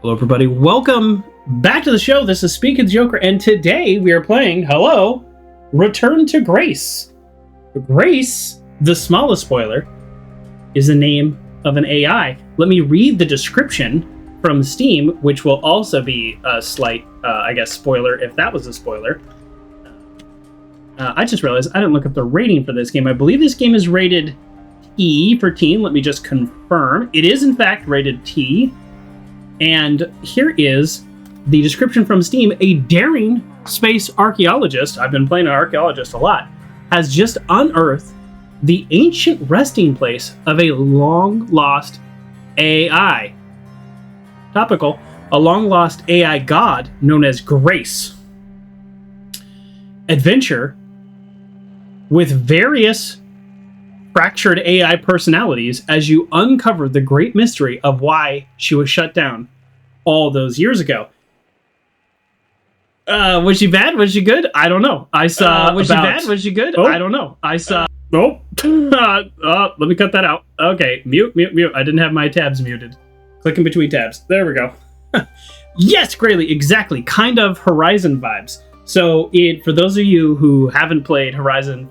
Hello, everybody. Welcome back to the show. This is Speak of the Joker, and today we are playing, Return to Grace. Grace, the smallest spoiler, is the name of an AI. Let me read the description from Steam, which will also be a slight, spoiler, if that was a spoiler. I just realized I didn't look up the rating for this game. I believe this game is rated E for teen. Let me just confirm. It is, in fact, rated T. And here is the description from Steam. A daring space archaeologist, I've been playing an archaeologist a lot, has just unearthed the ancient resting place of a long-lost AI. Topical, a long-lost AI god known as Grace. Adventure with various fractured AI personalities as you uncover the great mystery of why she was shut down all those years ago. Was she bad? Was she good? I don't know. I saw. Was she bad? Was she good? I don't know. I saw. Let me cut that out. Okay, mute. I didn't have my tabs muted. Clicking between tabs. There we go. Yes, Grayley, exactly. Kind of Horizon vibes. So, for those of you who haven't played Horizon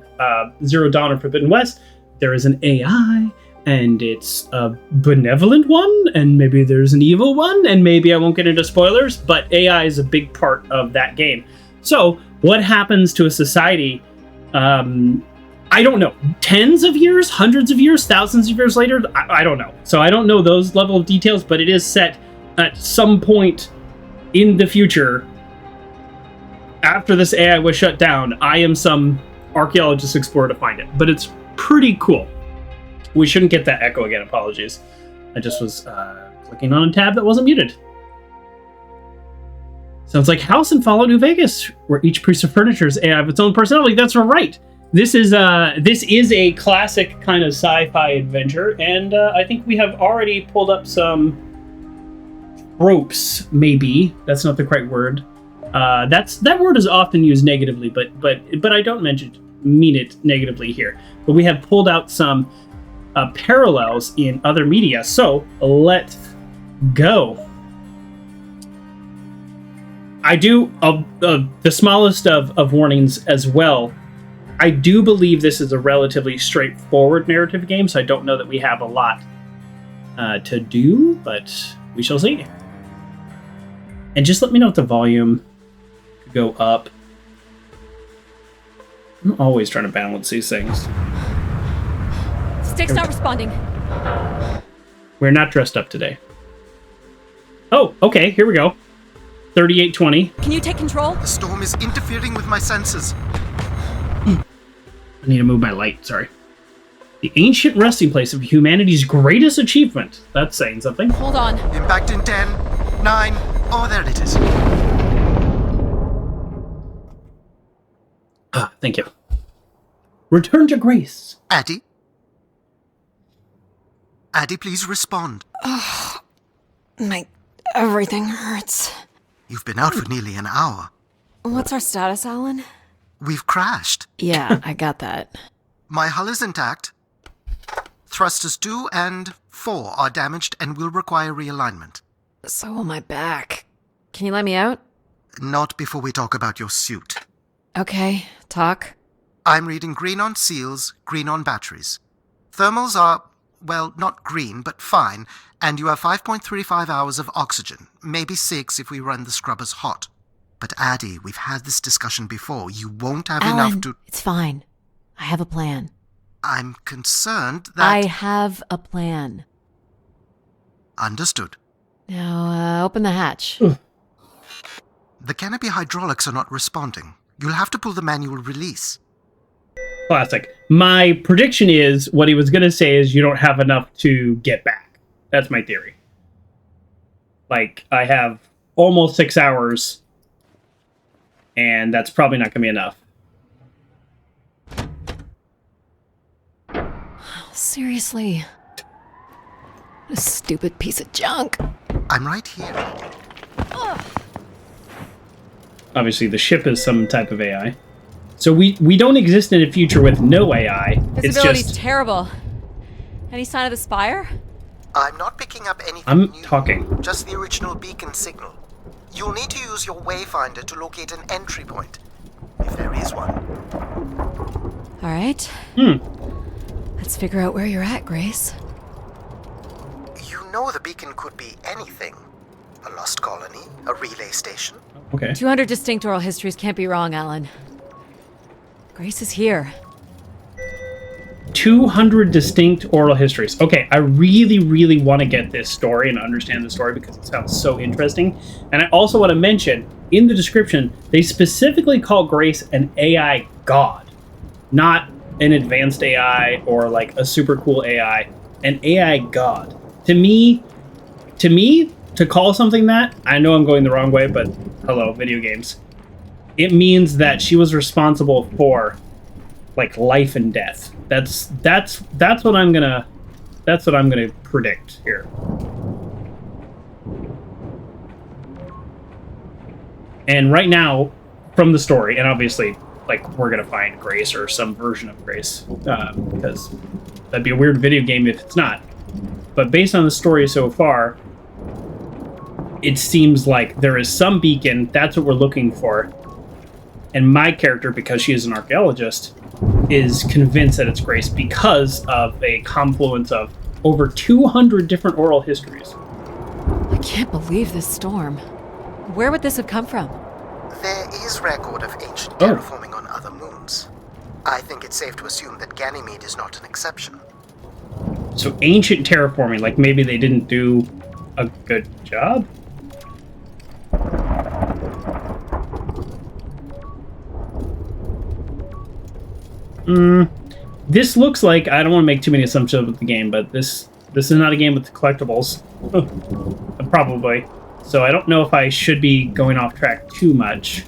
Zero Dawn or Forbidden West, there is an AI, and it's a benevolent one, and maybe there's an evil one, and maybe I won't get into spoilers, but AI is a big part of that game. So, what happens to a society, I don't know, tens of years, hundreds of years, thousands of years later? I don't know. So I don't know those level of details, but it is set at some point in the future. After this AI was shut down, I am some archaeologist explorer to find it, but it's pretty cool. We shouldn't get that echo again. Apologies. I just was clicking on a tab that wasn't muted. Sounds like House in Fallout New Vegas, where each piece of furniture is AI of its own personality. That's right. This is a classic kind of sci-fi adventure, and I think we have already pulled up some tropes. Maybe that's not the correct word. That word is often used negatively, but I don't mean it negatively here. But we have pulled out some parallels in other media. So let's go. I do the smallest of warnings as well. I do believe this is a relatively straightforward narrative game, so I don't know that we have a lot to do, but we shall see. And just let me know if the volume could go up. I'm always trying to balance these things. Stick's not responding. We're not dressed up today. Oh, okay, here we go. 3820. Can you take control? The storm is interfering with my senses. I need to move my light, sorry. The ancient resting place of humanity's greatest achievement. That's saying something. Hold on. Impact in 10, 9, oh, there it is. Thank you. Return to Grace. Addie? Addie, please respond. Everything hurts. You've been out for nearly an hour. What's our status, Alan? We've crashed. Yeah, I got that. My hull is intact. Thrusters 2 and 4 are damaged and will require realignment. So will my back. Can you let me out? Not before we talk about your suit. Okay, talk. I'm reading green on seals, green on batteries. Thermals are, well, not green, but fine, and you have 5.35 hours of oxygen, maybe 6 if we run the scrubbers hot. But Addie, we've had this discussion before. You won't have Alan, enough to... It's fine. I have a plan. I'm concerned that... I have a plan. Understood. Now, open the hatch. The canopy hydraulics are not responding. You'll have to pull the manual release. Classic. My prediction is, what he was going to say is you don't have enough to get back. That's my theory. Like, I have almost 6 hours, and that's probably not going to be enough. Seriously. A stupid piece of junk. I'm right here. Obviously, the ship is some type of AI. So we don't exist in a future with no AI. Visibility's terrible. Any sign of the spire? I'm not picking up anything I'm new. talking. Just the original beacon signal. You'll need to use your wayfinder to locate an entry point, if there is one. All right. Let's figure out where you're at, Grace. You know the beacon could be anything. A lost colony, a relay station. Okay. 200 distinct oral histories can't be wrong, Alan. Grace is here. 200 distinct oral histories. Okay, I really, really want to get this story and understand the story because it sounds so interesting. And I also want to mention, in the description, they specifically call Grace an AI god. Not an advanced AI or like a super cool AI. An AI god. To me, to call something that, I know I'm going the wrong way, but hello, video games. It means that she was responsible for like life and death. That's what I'm gonna predict here. And right now, from the story, and obviously, like, we're gonna find Grace or some version of Grace, because that'd be a weird video game if it's not. But based on the story so far, it seems like there is some beacon. That's what we're looking for. And my character, because she is an archaeologist, is convinced that it's Grace because of a confluence of over 200 different oral histories. I can't believe this storm. Where would this have come from? There is record of ancient terraforming on other moons. I think it's safe to assume that Ganymede is not an exception. So ancient terraforming, like maybe they didn't do a good job? This looks like, I don't want to make too many assumptions with the game, but this is not a game with collectibles. Probably. So I don't know if I should be going off track too much,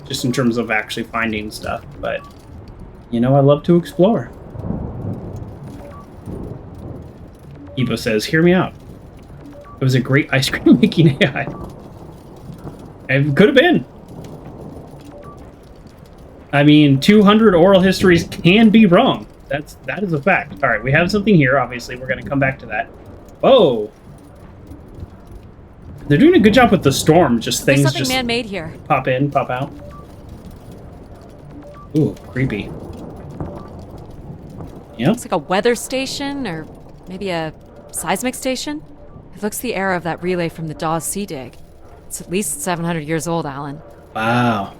just in terms of actually finding stuff, but, you know, I love to explore. Evo says, hear me out. It was a great ice cream making AI. It could have been. I mean, 200 oral histories can be wrong. That is a fact. All right, we have something here. Obviously, we're going to come back to that. Oh, they're doing a good job with the storm. Just things There's something just man-made here. Pop in, pop out. Ooh, creepy. Yep. Looks like a weather station, or maybe a seismic station. It looks the era of that relay from the Dawes Sea Dig. It's at least 700 years old, Alan. Wow.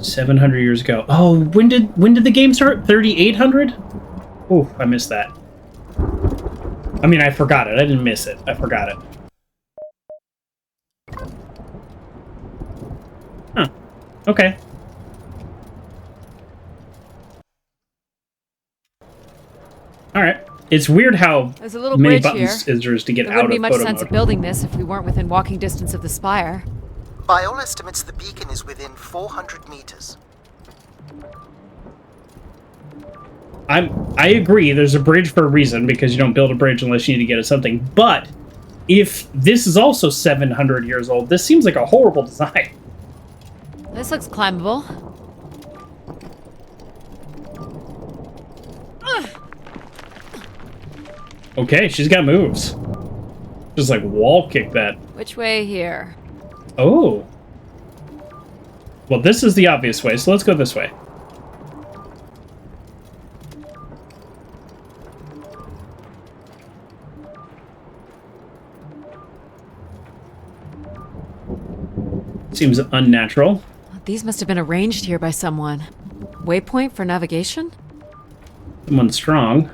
700 years ago. Oh, when did the game start? 3800? Oh, I missed that. I mean, I forgot it. I didn't miss it. I forgot it. Huh. Okay. All right. It's weird how There's a little many bridge buttons here. is there to get There out wouldn't of be much photo sense mode. of building this if we weren't within walking distance of the spire. By all estimates, the beacon is within 400 meters. I agree. There's a bridge for a reason, because you don't build a bridge unless you need to get at something. But if this is also 700 years old, this seems like a horrible design. This looks climbable. Okay, she's got moves. Just like wall kick that. Which way here? Oh. Well, this is the obvious way, so let's go this way. Seems unnatural. These must have been arranged here by someone. Waypoint for navigation? Someone strong.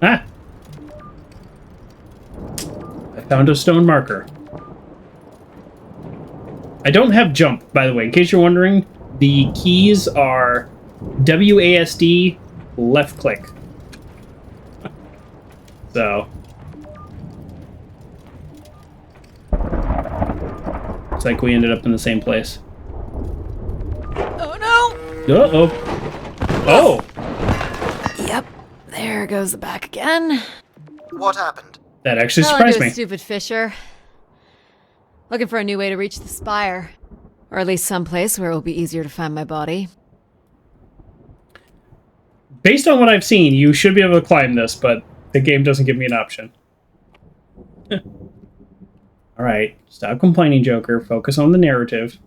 Ah! I found a stone marker. I don't have jump, by the way. In case you're wondering, the keys are WASD, left click. So. It's like we ended up in the same place. Oh no! Uh-oh. Oh! Yep, there goes the back again. What happened? That actually Fell surprised into me. a stupid fissure. Looking for a new way to reach the spire. Or at least someplace where it will be easier to find my body. Based on what I've seen, you should be able to climb this, but The game doesn't give me an option. Alright, stop complaining, Joker. Focus on the narrative.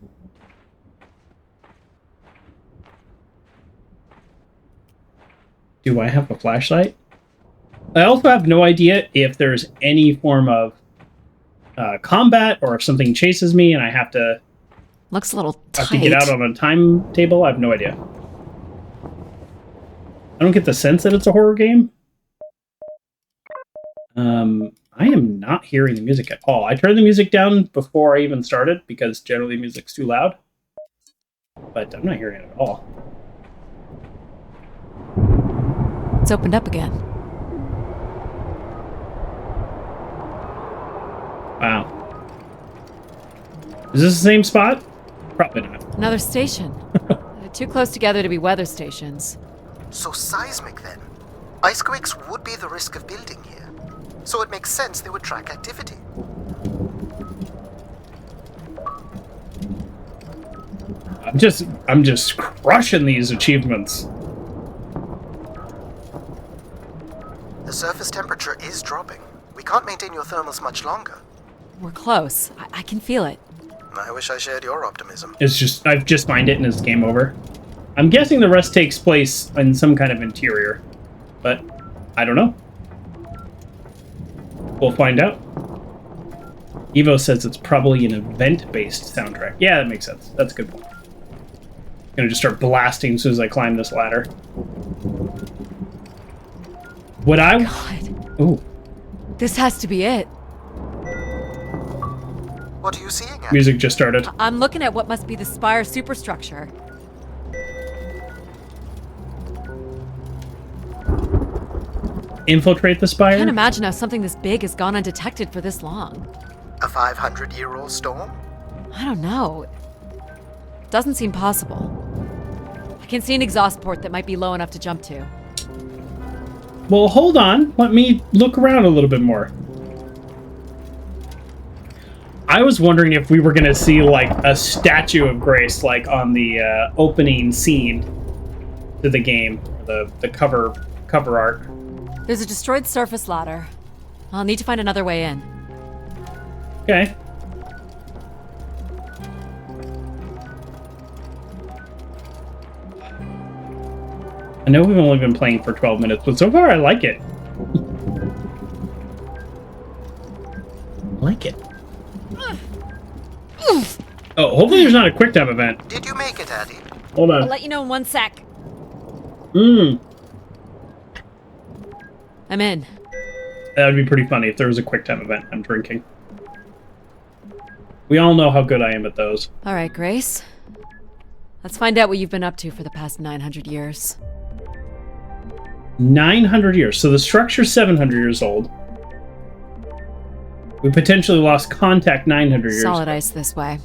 Do I have a flashlight? I also have no idea if there's any form of combat or if something chases me and I have to... Looks a little tight. Have to get out on a timetable? I have no idea. I don't get the sense that it's a horror game. I am not hearing the music at all. I turned the music down before I even started because generally music's too loud. But I'm not hearing it at all. It's opened up again. Wow. Is this the same spot? Probably not. Another station. They're too close together to be weather stations. So seismic then. Icequakes would be the risk of building here. So it makes sense they would track activity. I'm just crushing these achievements. The surface temperature is dropping. We can't maintain your thermals much longer. We're close. I can feel it. I wish I shared your optimism. It's just, I've just mined it and it's game over. I'm guessing the rest takes place in some kind of interior, but I don't know. We'll find out. Evo says it's probably an event-based soundtrack. Yeah, that makes sense. That's a good point. I'm gonna just start blasting as soon as I climb this ladder. What I... God. Ooh. This has to be it. What are you seeing, Abby? Music just started. I'm looking at what must be the Spire superstructure. Infiltrate the Spire? I can't imagine how something this big has gone undetected for this long. A 500-year-old storm? I don't know. Doesn't seem possible. I can see an exhaust port that might be low enough to jump to. Well, hold on. Let me look around a little bit more. I was wondering if we were going to see, like, a statue of Grace, like, on the opening scene to the game. The cover art. There's a destroyed surface ladder. I'll need to find another way in. Okay. I know we've only been playing for 12 minutes, but so far I like it. I like it. Oh, hopefully there's not a quick time event. Did you make it, Addy? Hold on. I'll let you know in 1 sec. I'm in. That would be pretty funny if there was a quick time event. I'm drinking. We all know how good I am at those. All right, Grace. Let's find out what you've been up to for the past 900 years. 900 years. So the structure's 700 years old. We potentially lost contact 900 years. Solid ice this way.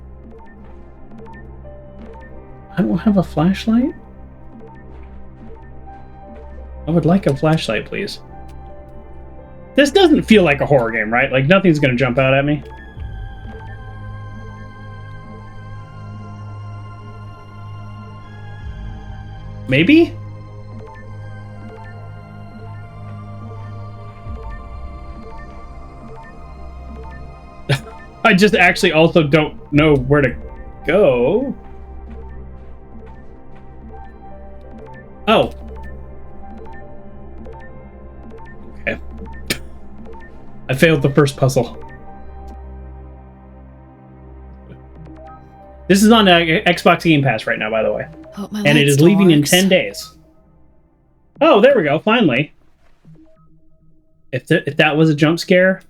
I don't have a flashlight? I would like a flashlight, please. This doesn't feel like a horror game, right? Like, nothing's gonna jump out at me. Maybe? I just actually also don't know where to go. Oh. Okay. I failed the first puzzle. This is on Xbox Game Pass right now, by the way. And it is leaving in 10 days. Oh, there we go, finally. If that was a jump scare,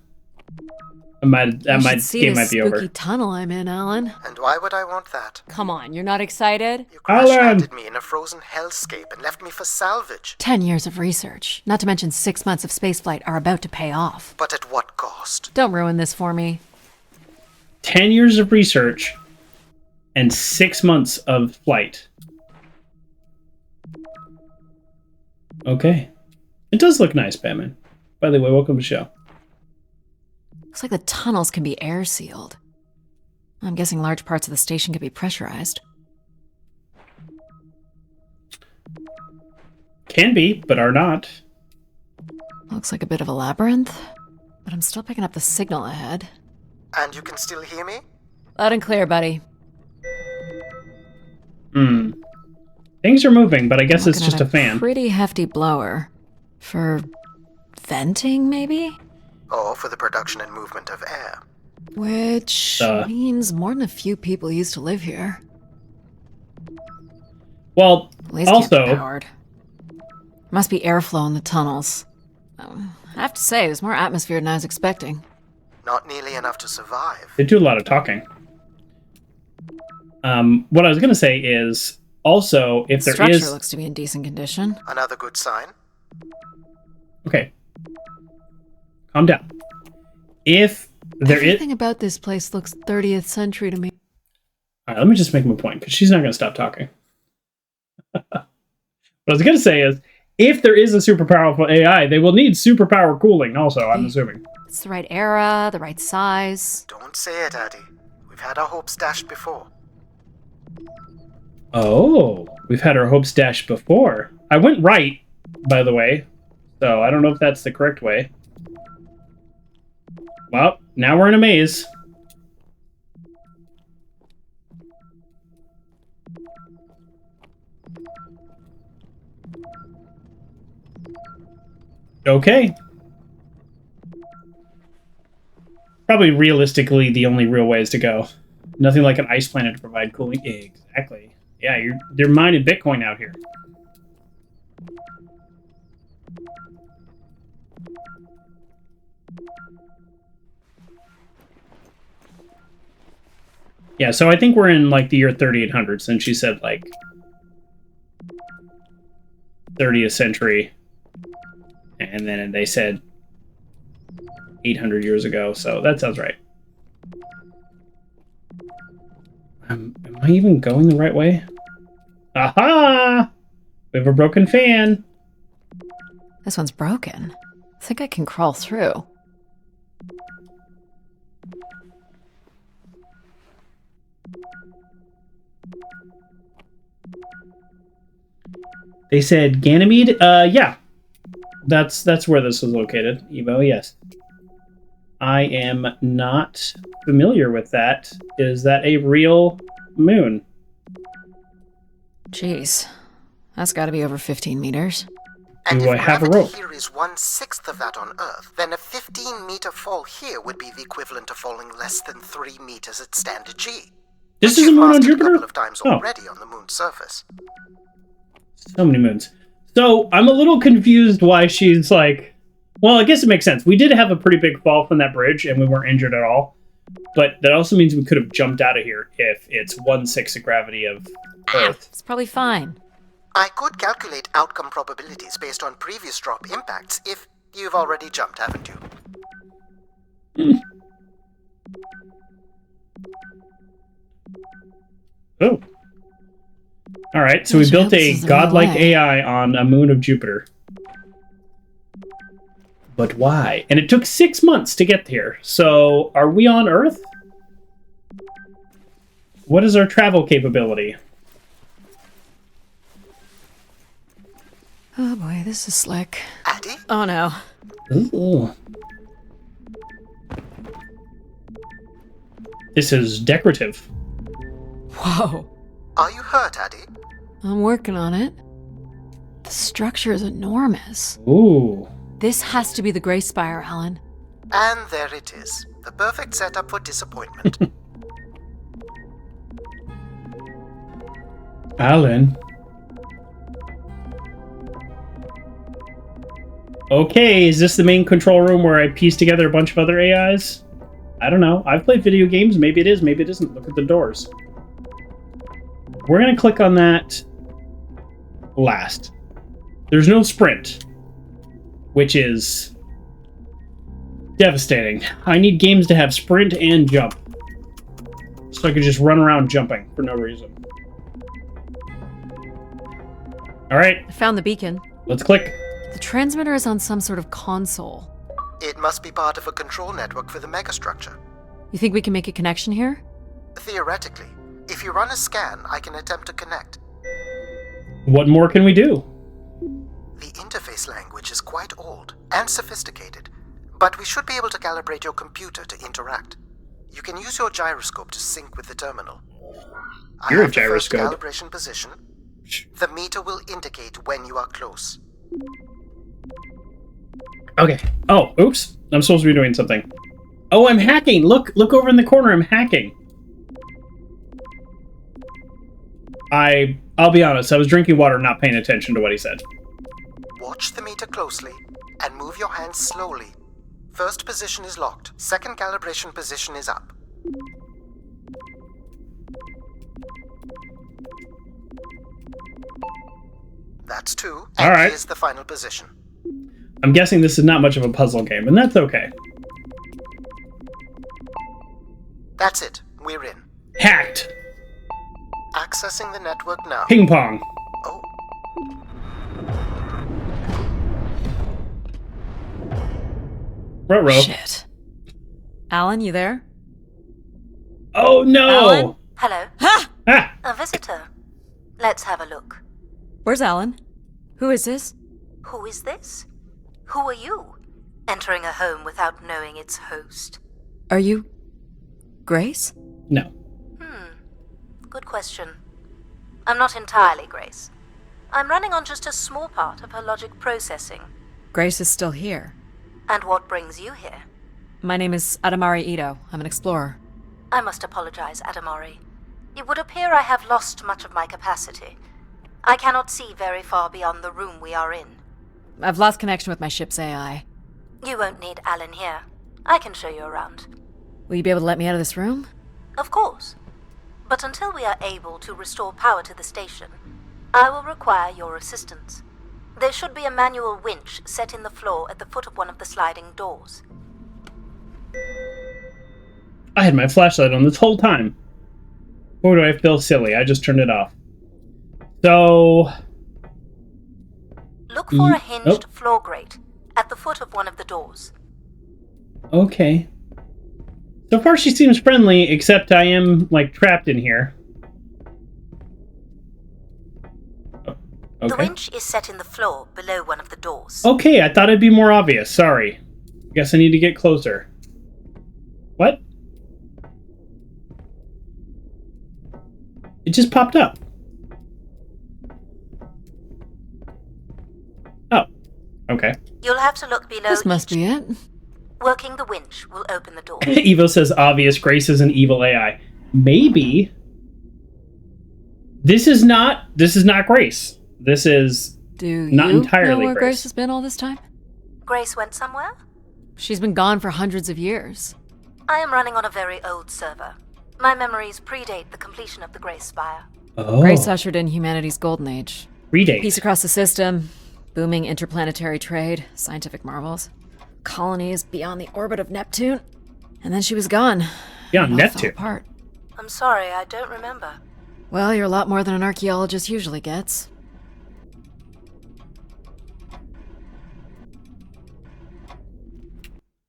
game might be over. Spooky tunnel I'm in, Alan. And why would I want that? Come on, you're not excited? You crash-landed me in a frozen hellscape and left me for salvage. 10 years of research, not to mention 6 months of spaceflight, are about to pay off. But at what cost? Don't ruin this for me. 10 years of research and 6 months of flight. Okay. It does look nice, Batman. By the way, welcome to the show. Looks like the tunnels can be air sealed. I'm guessing large parts of the station can be pressurized. Can be, but are not. Looks like a bit of a labyrinth, but I'm still picking up the signal ahead. And you can still hear me? Loud and clear, buddy. Things are moving, but I guess it's just a fan. Pretty hefty blower. For venting, maybe? Or for the production and movement of air. Which means more than a few people used to live here. Well, at least also... powered. Must be airflow in the tunnels. I have to say, there's more atmosphere than I was expecting. Not nearly enough to survive. They do a lot of talking. What I was going to say is, also, if there is... The structure looks to be in decent condition. Another good sign. Okay. Calm down. If there is... Everything about this place looks 30th century to me. Alright, let me just make my point, because she's not going to stop talking. What I was going to say is, if there is a super powerful AI, they will need superpower cooling also, I'm assuming. It's the right era, the right size. Don't say it, Addy. We've had our hopes dashed before. Oh, we've had our hopes dashed before. I went right, by the way, so I don't know if that's the correct way. Well, now we're in a maze. Okay. Probably realistically the only real ways to go. Nothing like an ice planet to provide cooling. Exactly. Yeah, they're mining Bitcoin out here. Yeah, so I think we're in like the year 3800 since she said like 30th century. And then they said 800 years ago, so that sounds right. Am I even going the right way? Aha! We have a broken fan. This one's broken. I think I can crawl through. They said Ganymede? Yeah. That's where this is located. Evo, yes. I am not familiar with that. Is that a real moon? Jeez. That's gotta be over 15 meters. And Do I if have a gravity rope? here is 1/6 of that on Earth, then a 15-meter fall here would be the equivalent of falling less than 3 meters at standard G. This is a moon on Jupiter? A couple of times already on the moon's surface. So many moons. So, I'm a little confused why she's like... Well, I guess it makes sense. We did have a pretty big fall from that bridge, and we weren't injured at all. But that also means we could have jumped out of here if it's 1/6 of gravity of Earth. It's probably fine. I could calculate outcome probabilities based on previous drop impacts if you've already jumped, haven't you? Oh. Alright, so we built a godlike AI on a moon of Jupiter. But why? And it took 6 months to get here. So, are we on Earth? What is our travel capability? Oh boy, this is slick. Addy? Oh no. Ooh. This is decorative. Whoa. Are you hurt, Addy? I'm working on it. The structure is enormous. Ooh. This has to be the Grey Spire, Alan. And there it is. The perfect setup for disappointment. Alan. Okay, is this the main control room where I piece together a bunch of other AIs? I don't know. I've played video games. Maybe it is, maybe it isn't. Look at the doors. We're going to click on that last. There's no sprint, which is devastating. I need games to have sprint and jump, so I could just run around jumping for no reason. All right. I found the beacon. Let's click. The transmitter is on some sort of console. It must be part of a control network for the megastructure. You think we can make a connection here? Theoretically. If you run a scan, I can attempt to connect. What more can we do? The interface interface language is quite old and sophisticated, but we should be able to calibrate your computer to interact. You can use your gyroscope to sync with the terminal. You're a gyroscope. The first calibration position. The meter will indicate when you are close. Okay. Oh, oops. I'm supposed to be doing something. Oh, I'm hacking. Look over in the corner. I'm hacking. I'll be honest. I was drinking water, not paying attention to what he said. Watch the meter closely and move your hands slowly. First position is locked. Second calibration position is up. That's 2, and all right. Here's the final position. I'm guessing this is not much of a puzzle game, and that's okay. That's it. We're in. Hacked. Accessing the network now. Ping pong. Oh. Ruh-roh. Shit. Alan, you there? Oh, no! Alan? Hello. Ha! Ah! A visitor. Let's have a look. Where's Alan? Who is this? Who is this? Who are you? Entering a home without knowing its host. Are you... Grace? No. Good question. I'm not entirely Grace. I'm running on just a small part of her logic processing. Grace is still here. And what brings you here? My name is Adamari Ito. I'm an explorer. I must apologize, Adamari. It would appear I have lost much of my capacity. I cannot see very far beyond the room we are in. I've lost connection with my ship's AI. You won't need Alan here. I can show you around. Will you be able to let me out of this room? Of course. But until we are able to restore power to the station, I will require your assistance. There should be a manual winch set in the floor at the foot of one of the sliding doors. I had my flashlight on this whole time. Or do I feel silly? I just turned it off. So... Look for a hinged floor grate at the foot of one of the doors. Okay. So far she seems friendly, except I am, like, trapped in here. Oh, okay. The winch is set in the floor below one of the doors. Okay, I thought it'd be more obvious. Sorry. Guess I need to get closer. What? It just popped up. Oh. Okay. You'll have to look below. This must be it. Working the winch will open the door. Evo says obvious. Grace is an evil AI. Maybe. This is not Grace. This is not entirely know where Grace. Grace has been all this time? Grace went somewhere? She's been gone for hundreds of years. I am running on a very old server. My memories predate the completion of the Grace Spire. Oh. Grace ushered in humanity's golden age. Predate. Peace across the system, booming interplanetary trade, scientific marvels, colonies beyond the orbit of Neptune, and then she was gone. Beyond It all Neptune. fell apart. I'm sorry, I don't remember. Well, you're a lot more than an archaeologist usually gets.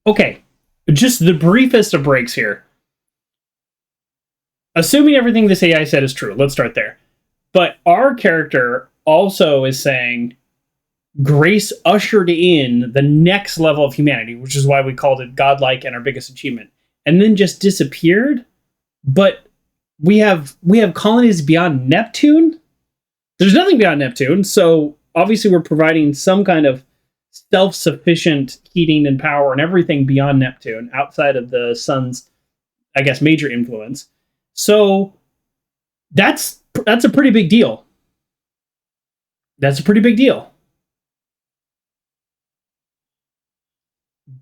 Okay, just the briefest of breaks here. Assuming everything this AI said is true, let's start there. But our character also is saying Grace ushered in the next level of humanity, which is why we called it godlike and our biggest achievement, and then just disappeared. But we have colonies beyond Neptune. There's nothing beyond Neptune, so obviously we're providing some kind of self-sufficient heating and power and everything beyond Neptune, outside of the sun's, I guess, major influence. So that's a pretty big deal. That's a pretty big deal.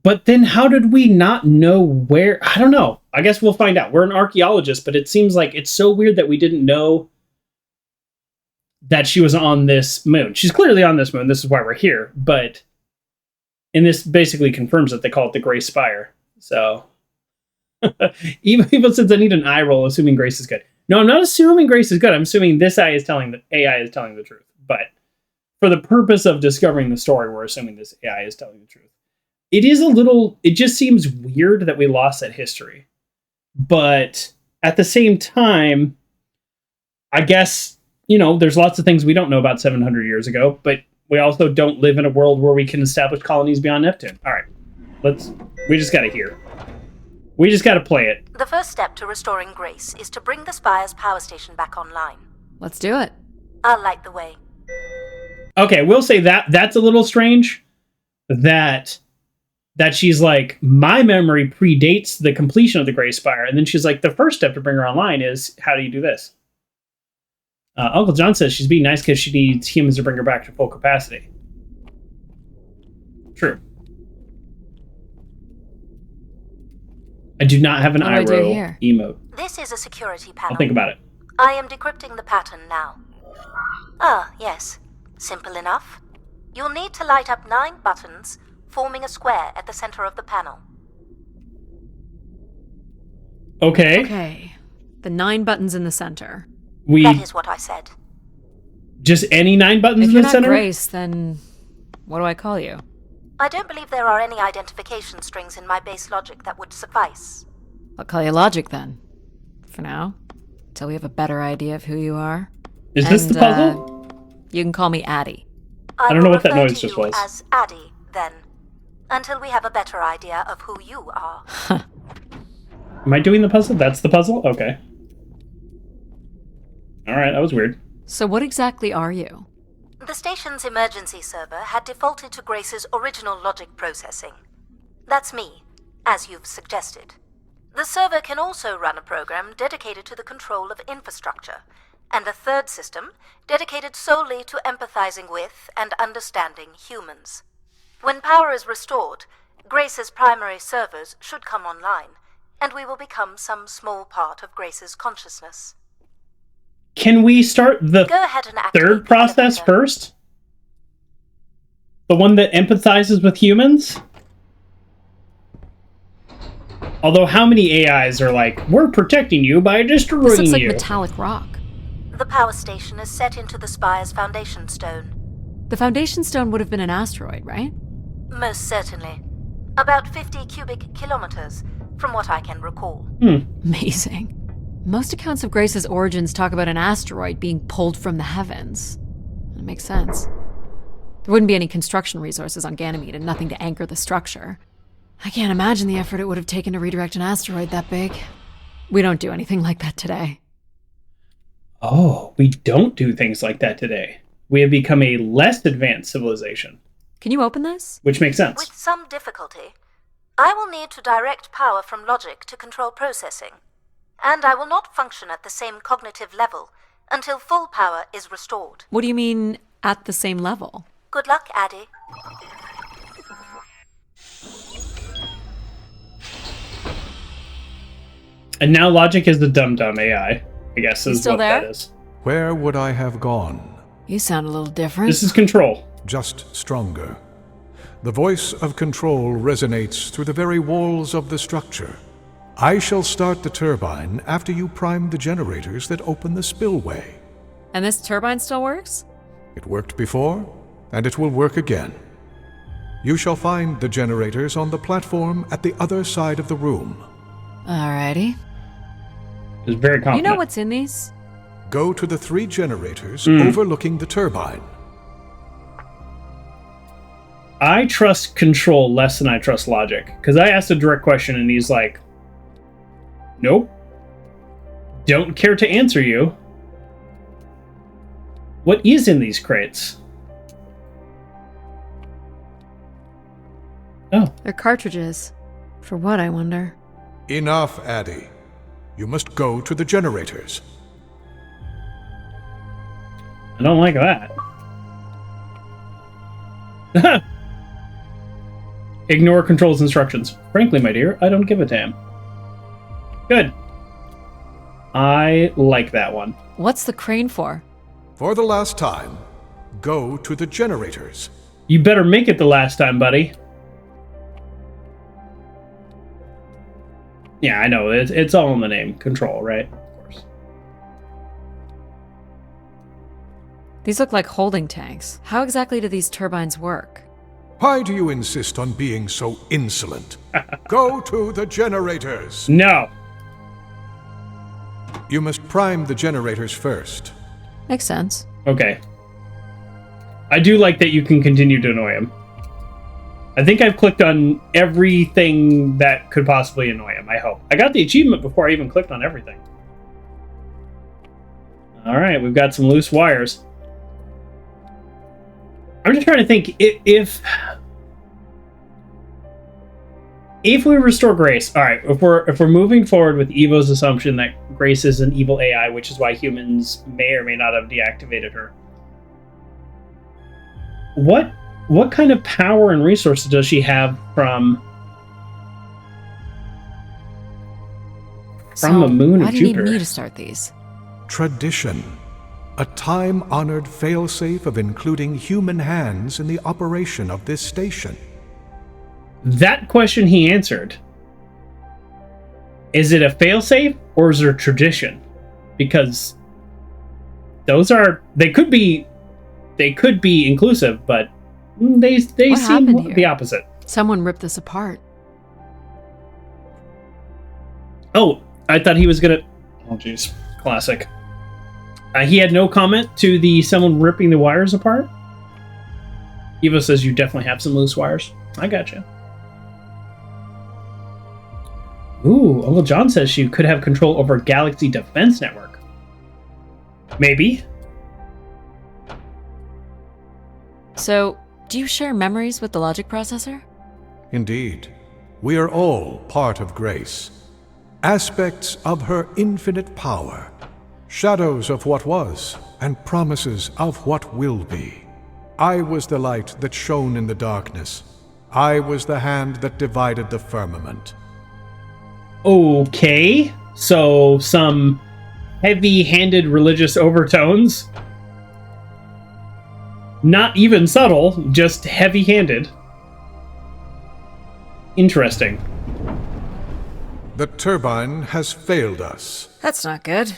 But then how did we not know where? I don't know. I guess we'll find out. We're an archaeologist, but it seems like it's so weird that we didn't know that she was on this moon. She's clearly on this moon. This is why we're here. And this basically confirms that they call it the Grace Spire. So even since I need an eye roll, assuming Grace is good. No, I'm not assuming Grace is good. I'm assuming this AI is telling the truth. But for the purpose of discovering the story, we're assuming this AI is telling the truth. It just seems weird that we lost that history. But at the same time, I guess, there's lots of things we don't know about 700 years ago, but We also don't live in a world where we can establish colonies beyond Neptune. All right, we just gotta hear. We just gotta play it. The first step to restoring Grace is to bring the Spire's power station back online. Let's do it. I'll light the way. Okay, we'll say that's a little strange. That she's like, my memory predates the completion of the Grey Spire, and then she's like, the first step to bring her online is, how do you do this? Uncle John says she's being nice because she needs humans to bring her back to full capacity. True. I do not have an IRO emote. This is a security panel. I'll think about it. I am decrypting the pattern now. Ah, yes. Simple enough. You'll need to light up 9 buttons, forming a square at the center of the panel. Okay. Okay. The 9 buttons in the center. That is what I said. Just any 9 buttons in the center? If you're not Grace, then what do I call you? I don't believe there are any identification strings in my base logic that would suffice. I'll call you Logic then. For now. Till we have a better idea of who you are. Is this the puzzle? You can call me Addie. I don't know what that noise just was. As Addie, then. Until we have a better idea of who you are. Am I doing the puzzle? That's the puzzle? Okay. Alright, that was weird. So what exactly are you? The station's emergency server had defaulted to Grace's original logic processing. That's me, as you've suggested. The server can also run a program dedicated to the control of infrastructure, and a third system dedicated solely to empathizing with and understanding humans. When power is restored, Grace's primary servers should come online, and we will become some small part of Grace's consciousness. Can we start the third process first? The one that empathizes with humans? Although how many AIs are like, we're protecting you by destroying you? This looks like metallic rock. The power station is set into the Spire's foundation stone. The foundation stone would have been an asteroid, right? Most certainly. About 50 cubic kilometers, from what I can recall. Amazing. Most accounts of Grace's origins talk about an asteroid being pulled from the heavens. It makes sense. There wouldn't be any construction resources on Ganymede and nothing to anchor the structure. I can't imagine the effort it would have taken to redirect an asteroid that big. We don't do anything like that today. Oh, we don't do things like that today. We have become a less advanced civilization. Can you open this? Which makes sense. With some difficulty. I will need to direct power from logic to control processing. And I will not function at the same cognitive level until full power is restored. What do you mean, at the same level? Good luck, Addie. And now Logic is the dum-dum AI, I guess is what that is. Where would I have gone? You sound a little different. This is Control. Just stronger. The voice of Control resonates through the very walls of the structure. I shall start the turbine after you prime the generators that open the spillway. And this turbine still works? It worked before, and it will work again. You shall find the generators on the platform at the other side of the room. Alrighty. It's very confident. You know what's in these? Go to the 3 generators overlooking the turbine. I trust Control less than I trust Logic, because I asked a direct question and he's like, nope. Don't care to answer you. What is in these crates? Oh. They're cartridges. For what, I wonder? Enough, Addie. You must go to the generators. I don't like that. Ignore Control's instructions. Frankly, my dear, I don't give a damn. Good. I like that one. What's the crane for? For the last time, go to the generators. You better make it the last time, buddy. Yeah, I know. It's all in the name. Control, right? Of course. These look like holding tanks. How exactly do these turbines work? Why do you insist on being so insolent? Go to the generators. No. You must prime the generators first. Makes sense. Okay. I do like that you can continue to annoy him. I think I've clicked on everything that could possibly annoy him, I hope. I got the achievement before I even clicked on everything. Alright, we've got some loose wires. I'm just trying to think if we restore Grace. All right, if we're moving forward with Evo's assumption that Grace is an evil AI, which is why humans may or may not have deactivated her. What kind of power and resources does she have from a moon of Jupiter? Why do you need me to start these? Tradition. A time-honored failsafe of including human hands in the operation of this station. That question he answered. Is it a failsafe or is it a tradition? Because they could be inclusive, but they seem the opposite. Someone ripped this apart. Oh, I thought he was gonna. Oh, jeez, classic. He had no comment to the someone ripping the wires apart. Eva says you definitely have some loose wires. I gotcha. Ooh, Uncle John says she could have control over Galaxy Defense Network. Maybe. So, do you share memories with the logic processor? Indeed. We are all part of Grace. Aspects of her infinite power. Shadows of what was, and promises of what will be. I was the light that shone in the darkness. I was the hand that divided the firmament. Okay, so some heavy-handed religious overtones. Not even subtle, just heavy-handed. Interesting. The turbine has failed us. That's not good.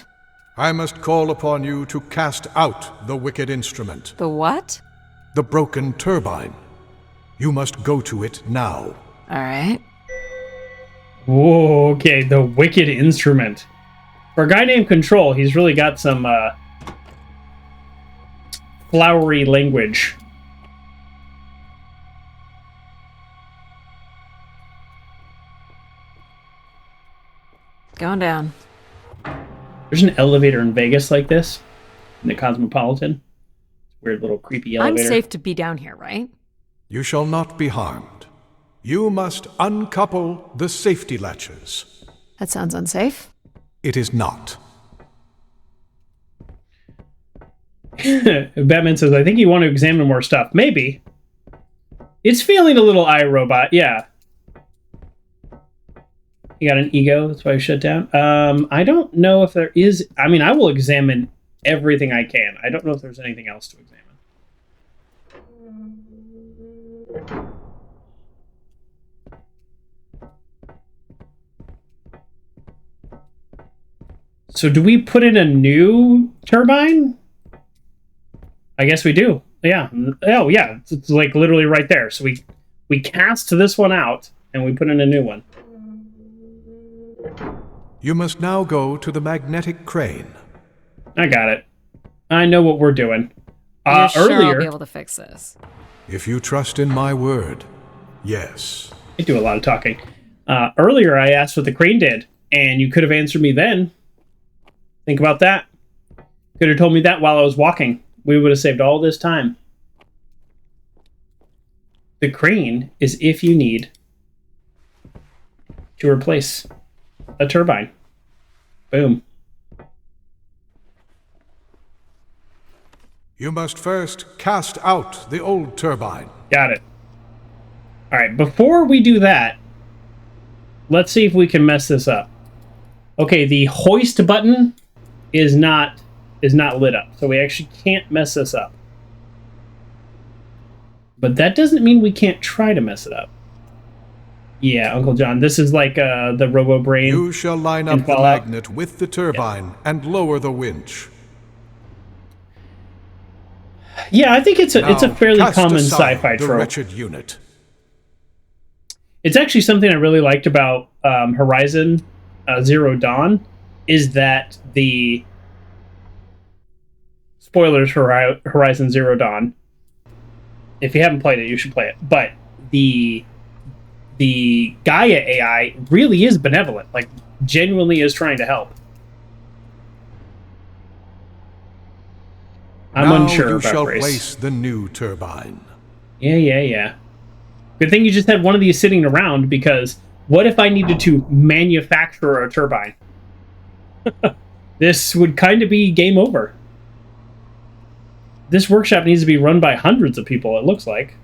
I must call upon you to cast out the wicked instrument. The what? The broken turbine. You must go to it now. All right. Whoa, okay, the wicked instrument. For a guy named Control, he's really got some flowery language. Going down. There's an elevator in Vegas like this, in the Cosmopolitan. Weird little creepy elevator. I'm safe to be down here, right? You shall not be harmed. You must uncouple the safety latches. That sounds unsafe. It is not. Batman says, I think you want to examine more stuff. Maybe. It's feeling a little iRobot, yeah. You got an ego, that's why you shut down. I don't know if there is... I mean, I will examine everything I can. I don't know if there's anything else to examine. So do we put in a new turbine? I guess we do. Yeah. Oh, yeah. It's like literally right there. So we cast this one out and we put in a new one. You must now go to the magnetic crane. I got it. I know what we're doing. You're sure Earlier, I'll be able to fix this. If you trust in my word, yes. I do a lot of talking. Earlier, I asked what the crane did, and you could have answered me then. Think about that. Could have told me that while I was walking. We would have saved all this time. The crane is if you need to replace a turbine. Boom. You must first cast out the old turbine. Got it. All right, before we do that, let's see if we can mess this up. Okay, the hoist button is not lit up, so we actually can't mess this up. But that doesn't mean we can't try to mess it up. Yeah, Uncle John, this is like the Robo-Brain. You shall line up the magnet with the turbine and lower the winch. Yeah, I think it's a fairly common sci-fi trope. Wretched unit. It's actually something I really liked about Horizon Zero Dawn, is that the spoilers for Horizon Zero Dawn, if you haven't played it, you should play it. But the Gaia AI really is benevolent, like genuinely is trying to help. I'm unsure about Grace. Now you shall place the new turbine. Yeah. Good thing you just had one of these sitting around, because what if I needed to manufacture a turbine? This would kind of be game over. This workshop needs to be run by hundreds of people, it looks like.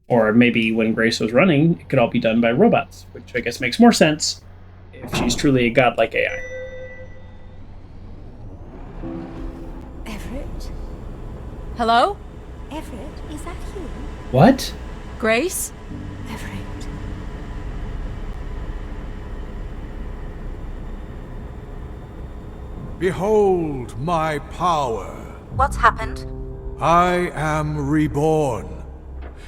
Or maybe when Grace was running, it could all be done by robots, which I guess makes more sense if she's truly a godlike AI. Everett? Hello? Everett, is that you? What? Grace? Everett. Behold my power. What's happened? I am reborn.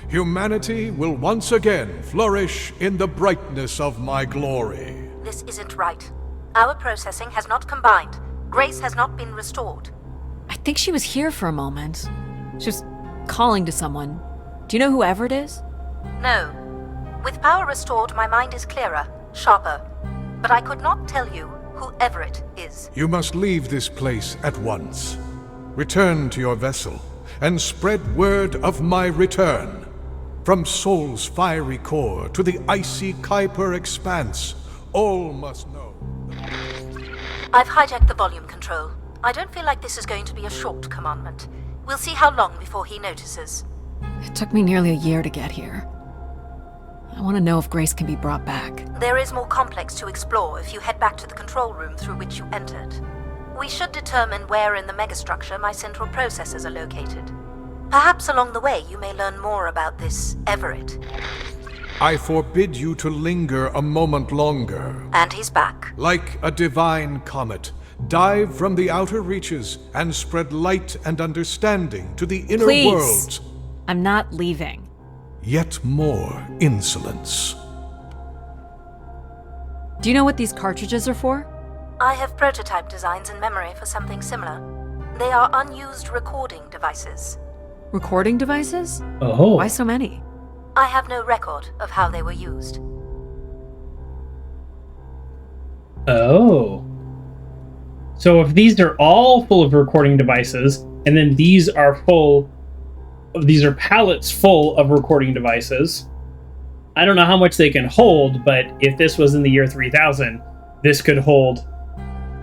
Humanity will once again flourish in the brightness of my glory. This isn't right. Our processing has not combined. Grace has not been restored. I think she was here for a moment. She was calling to someone. Do you know who Everett is? No. With power restored, my mind is clearer, sharper. But I could not tell you who Everett is. You must leave this place at once. Return to your vessel and spread word of my return. From Sol's fiery core to the icy Kuiper expanse, all must know. I've hijacked the volume control. I don't feel like this is going to be a short commandment. We'll see how long before he notices. It took me nearly a year to get here. I want to know if Grace can be brought back. There is more complex to explore if you head back to the control room through which you entered. We should determine where in the megastructure my central processors are located. Perhaps along the way you may learn more about this Everett. I forbid you to linger a moment longer. And he's back. Like a divine comet, dive from the outer reaches and spread light and understanding to the inner worlds. I'm not leaving. Yet more insolence. Do you know what these cartridges are for? I have prototype designs in memory for something similar. They are unused recording devices. Recording devices? Oh. Why so many? I have no record of how they were used. Oh. So if these are all full of recording devices, and then these are pallets full of recording devices, I don't know how much they can hold, but if this was in the year 3000, this could hold...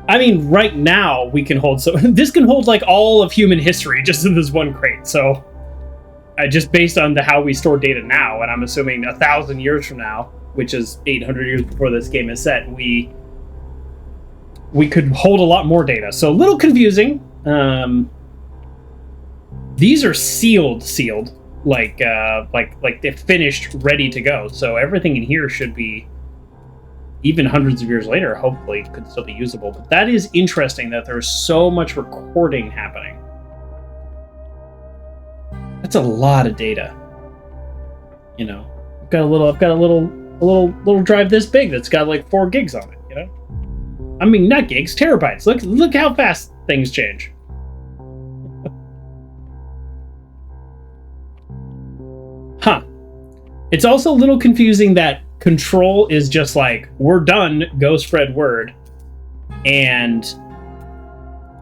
I mean, right now we can hold... So this can hold like all of human history just in this one crate, so... just based on how we store data now, and I'm assuming 1,000 years from now, which is 800 years before this game is set, we could hold a lot more data. So a little confusing. These are sealed, like they're finished, ready to go. So everything in here should be, even hundreds of years later, hopefully could still be usable. But that is interesting that there's so much recording happening. That's a lot of data. You know, I've got a little drive this big that's got like 4 gigs on it. You know, I mean not gigs, terabytes. Look how fast things change. Huh. It's also a little confusing that control is just like, we're done, go spread word, and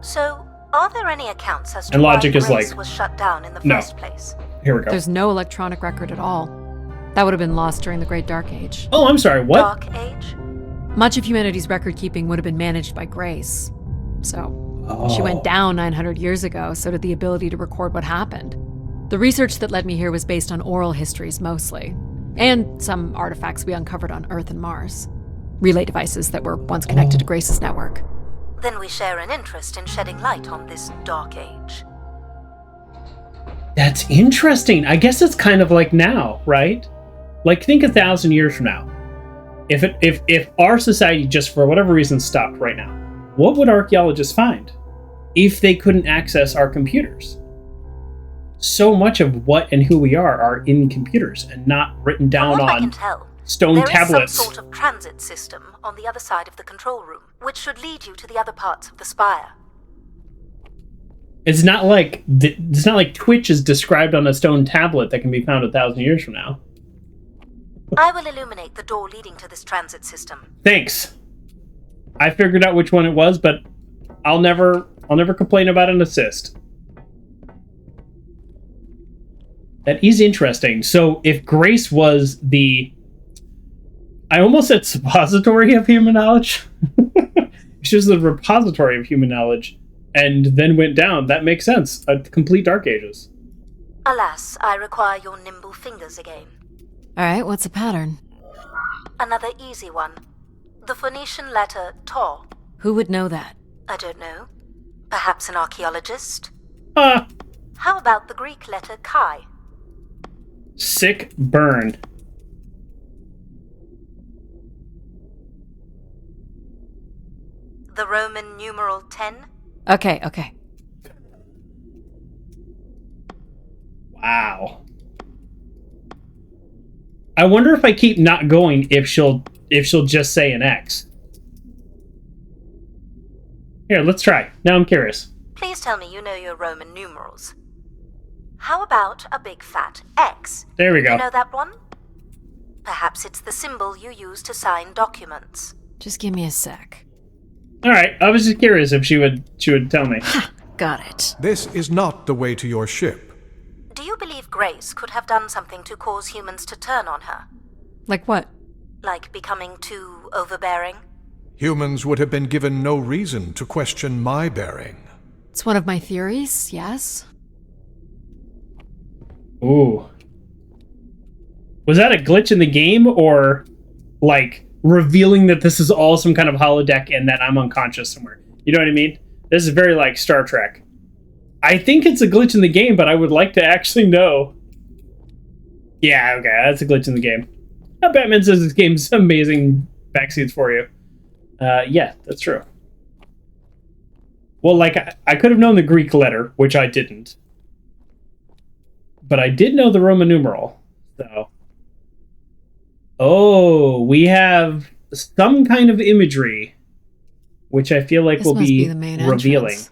so. Are there any accounts as to and logic why is Grace like, was shut down in the first place? Here we go. There's no electronic record at all. That would have been lost during the Great Dark Age. Oh, I'm sorry, what? Dark Age? Much of humanity's record-keeping would have been managed by Grace. So, when she went down 900 years ago, so did the ability to record what happened. The research that led me here was based on oral histories mostly, and some artifacts we uncovered on Earth and Mars. Relay devices that were once connected to Grace's network. Then we share an interest in shedding light on this Dark Age. That's interesting. I guess it's kind of like now, right? Like, think 1,000 years from now. If our society just for whatever reason stopped right now, what would archaeologists find if they couldn't access our computers? So much of what and who we are in computers and not written down From what on I can tell, stone tablets. There is some sort of transit system on the other side of the control room, which should lead you to the other parts of the spire. It's not like Twitch is described on a stone tablet that can be found 1,000 years from now. I will illuminate the door leading to this transit system. Thanks. I figured out which one it was, but I'll never complain about an assist. That is interesting. So if Grace was I almost said suppository of human knowledge. She was the repository of human knowledge and then went down. That makes sense. A complete Dark Ages. Alas, I require your nimble fingers again. All right, what's the pattern? Another easy one. The Phoenician letter Taw. Who would know that? I don't know. Perhaps an archaeologist? How about the Greek letter Chi? Sick burn. The Roman numeral 10? Okay. Wow. I wonder if I keep not going if she'll just say an X. Here, let's try. Now I'm curious. Please tell me you know your Roman numerals. How about a big fat X? There we go. You know that one? Perhaps it's the symbol you use to sign documents. Just give me a sec. All right, I was just curious if she would tell me. Got it. This is not the way to your ship. Do you believe Grace could have done something to cause humans to turn on her? Like what? Like becoming too overbearing? Humans would have been given no reason to question my bearing. It's one of my theories, yes. Ooh. Was that a glitch in the game, or like revealing that this is all some kind of holodeck and that I'm unconscious somewhere? You know what I mean? This is very like Star Trek. I think it's a glitch in the game, but I would like to actually know. Yeah, okay, that's a glitch in the game. Batman says this game's amazing backseats for you. Yeah, that's true. Well, like, I could have known the Greek letter, which I didn't. But I did know the Roman numeral, so... Oh, we have some kind of imagery, which I feel like This will must be the main revealing. entrance.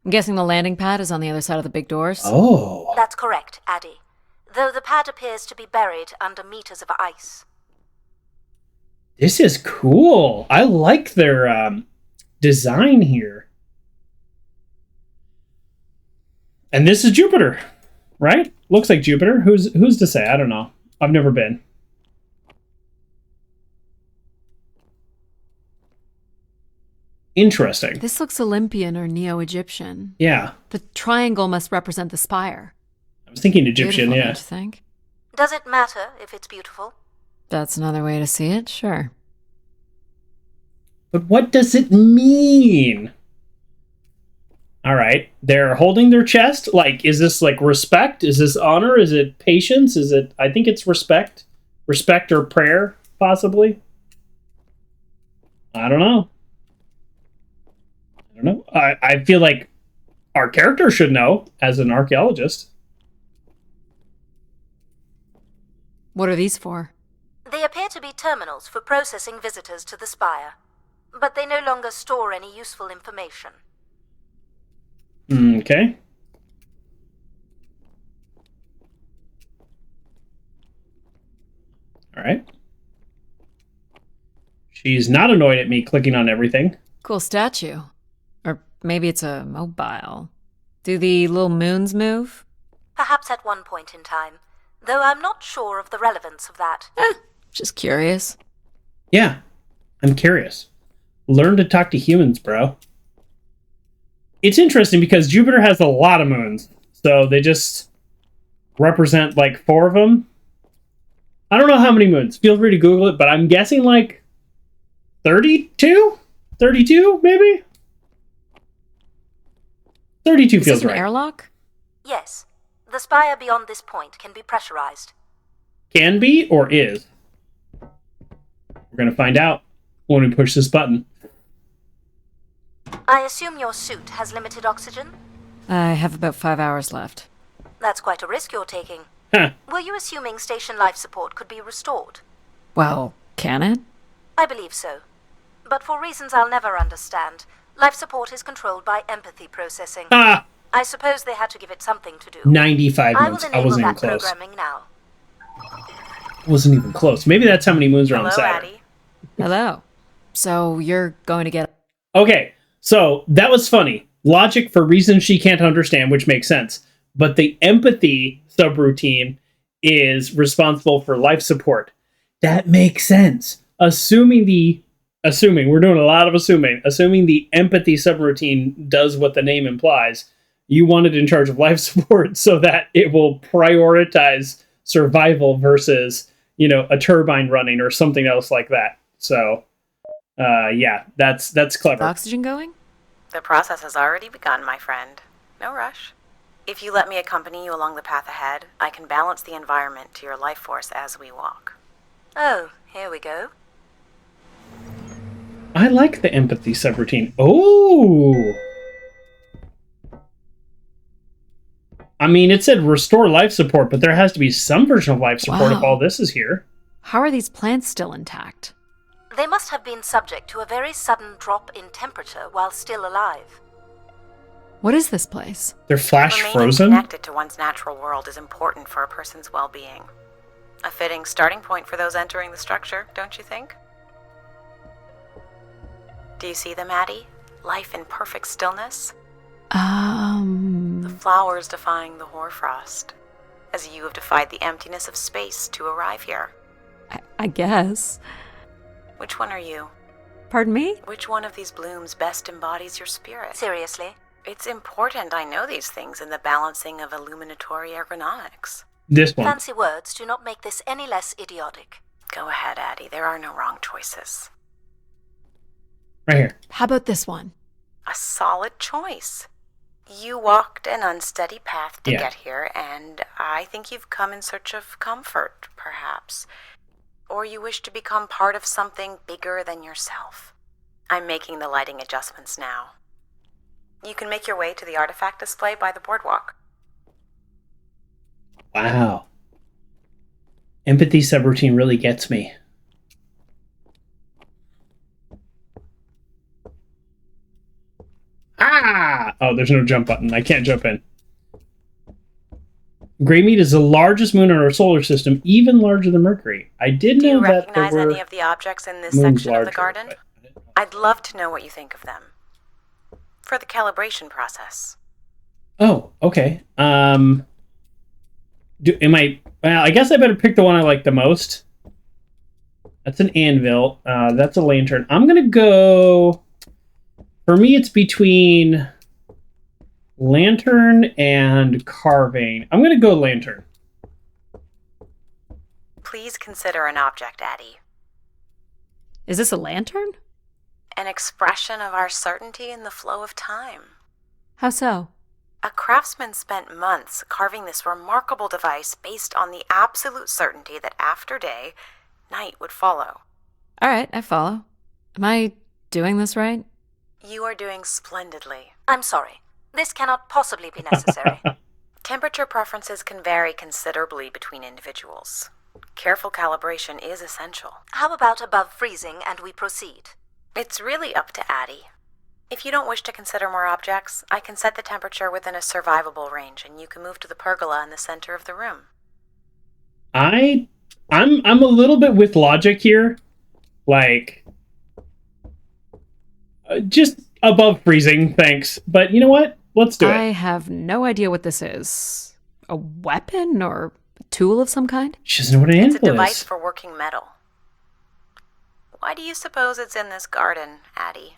I'm guessing the landing pad is on the other side of the big doors. Oh. That's correct, Addie. Though the pad appears to be buried under meters of ice. This is cool. I like their design here. And this is Jupiter, right? Looks like Jupiter. Who's to say? I don't know. I've never been. Interesting. This looks Olympian or Neo-Egyptian. Yeah. The triangle must represent the spire. I was thinking Egyptian, Beautiful, yeah. don't you think? Does it matter if it's beautiful? That's another way to see it, sure. But what does it mean? All right. They're holding their chest. Like, is this like respect? Is this honor? Is it patience? Is it... I think it's respect. Respect or prayer, possibly. I don't know. I feel like our character should know as an archaeologist. What are these for? They appear to be terminals for processing visitors to the spire, but they no longer store any useful information. Okay. All right. She's not annoyed at me clicking on everything. Cool statue. Or maybe it's a mobile. Do the little moons move? Perhaps at one point in time, though I'm not sure of the relevance of that. Just curious. Yeah, I'm curious. Learn to talk to humans, bro. It's interesting because Jupiter has a lot of moons, so they just represent like 4 of them. I don't know how many moons. Feel free to Google it, but I'm guessing like 32? 32, maybe? 32 Is feels this an right. airlock? Yes, the spire beyond this point can be pressurized. Can be or is? We're going to find out when we push this button. I assume your suit has limited oxygen? I have about 5 hours left. That's quite a risk you're taking. Huh. Were you assuming station life support could be restored? Well, can it? I believe so. But for reasons I'll never understand, life support is controlled by empathy processing. Ah! I suppose they had to give it something to do. 95 moons. I wasn't even close. Programming now. Wasn't even close. Maybe that's how many moons are on Saturn. Addie. Hello. So you're going to get... Okay, so that was funny. Logic for reasons she can't understand, which makes sense. But the empathy subroutine is responsible for life support. That makes sense. Assuming, we're doing a lot of assuming the empathy subroutine does what the name implies, you want it in charge of life support so that it will prioritize survival versus, a turbine running or something else like that. So, yeah, that's clever. Is the oxygen going? The process has already begun, my friend. No rush. If you let me accompany you along the path ahead, I can balance the environment to your life force as we walk. Oh, here we go. I like the empathy subroutine. Oh! I mean, it said restore life support, but there has to be some version of life support if all this is here. How are these plants still intact? They must have been subject to a very sudden drop in temperature while still alive. What is this place? They're flash Remaining frozen? Connected to one's natural world is important for a person's well-being. A fitting starting point for those entering the structure, don't you think? Do you see them, Addie? Life in perfect stillness? The flowers defying the hoarfrost, as you have defied the emptiness of space to arrive here. I guess. Which one are you? Pardon me? Which one of these blooms best embodies your spirit? Seriously? It's important I know these things in the balancing of illuminatory ergonomics. This one. Fancy words do not make this any less idiotic. Go ahead, Addie. There are no wrong choices. Right here. How about this one? A solid choice. You walked an unsteady path to get here, and I think you've come in search of comfort, perhaps. Or you wish to become part of something bigger than yourself. I'm making the lighting adjustments now. You can make your way to the artifact display by the boardwalk. Wow. Empathy subroutine really gets me. Ah! Oh, there's no jump button. I can't jump in. Greymead is the largest moon in our solar system, even larger than Mercury. I did know that there were... Do you recognize any of the objects in this section of the garden? I'd love to know what you think of them. For the calibration process. Oh, okay. Well, I guess I better pick the one I like the most. That's an anvil. That's a lantern. I'm gonna go... For me, it's between lantern and carving. I'm gonna go lantern. Please consider an object, Addie. Is this a lantern? An expression of our certainty in the flow of time. How so? A craftsman spent months carving this remarkable device based on the absolute certainty that after day, night would follow. All right, I follow. Am I doing this right? You are doing splendidly. I'm sorry. This cannot possibly be necessary. Temperature preferences can vary considerably between individuals. Careful calibration is essential. How about above freezing and we proceed? It's really up to Addie. If you don't wish to consider more objects, I can set the temperature within a survivable range, and you can move to the pergola in the center of the room. I'm a little bit with logic here, like just above freezing, thanks. But you know what? Let's do it. I have no idea what this is. A weapon or a tool of some kind? She doesn't know what an anvil is. It's a device for working metal. Why do you suppose it's in this garden, Addie?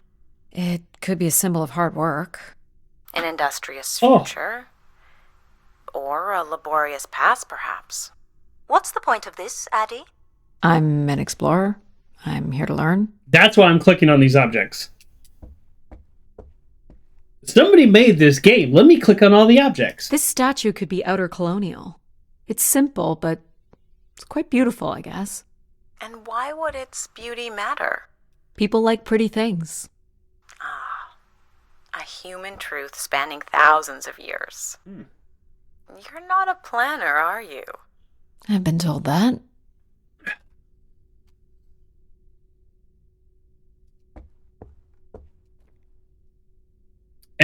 It could be a symbol of hard work. An industrious future. Or a laborious past, perhaps. What's the point of this, Addie? I'm an explorer. I'm here to learn. That's why I'm clicking on these objects. Somebody made this game. Let me click on all the objects. This statue could be outer colonial. It's simple, but it's quite beautiful, I guess. And why would its beauty matter? People like pretty things. A human truth spanning thousands of years. You're not a planner, are you? I've been told that.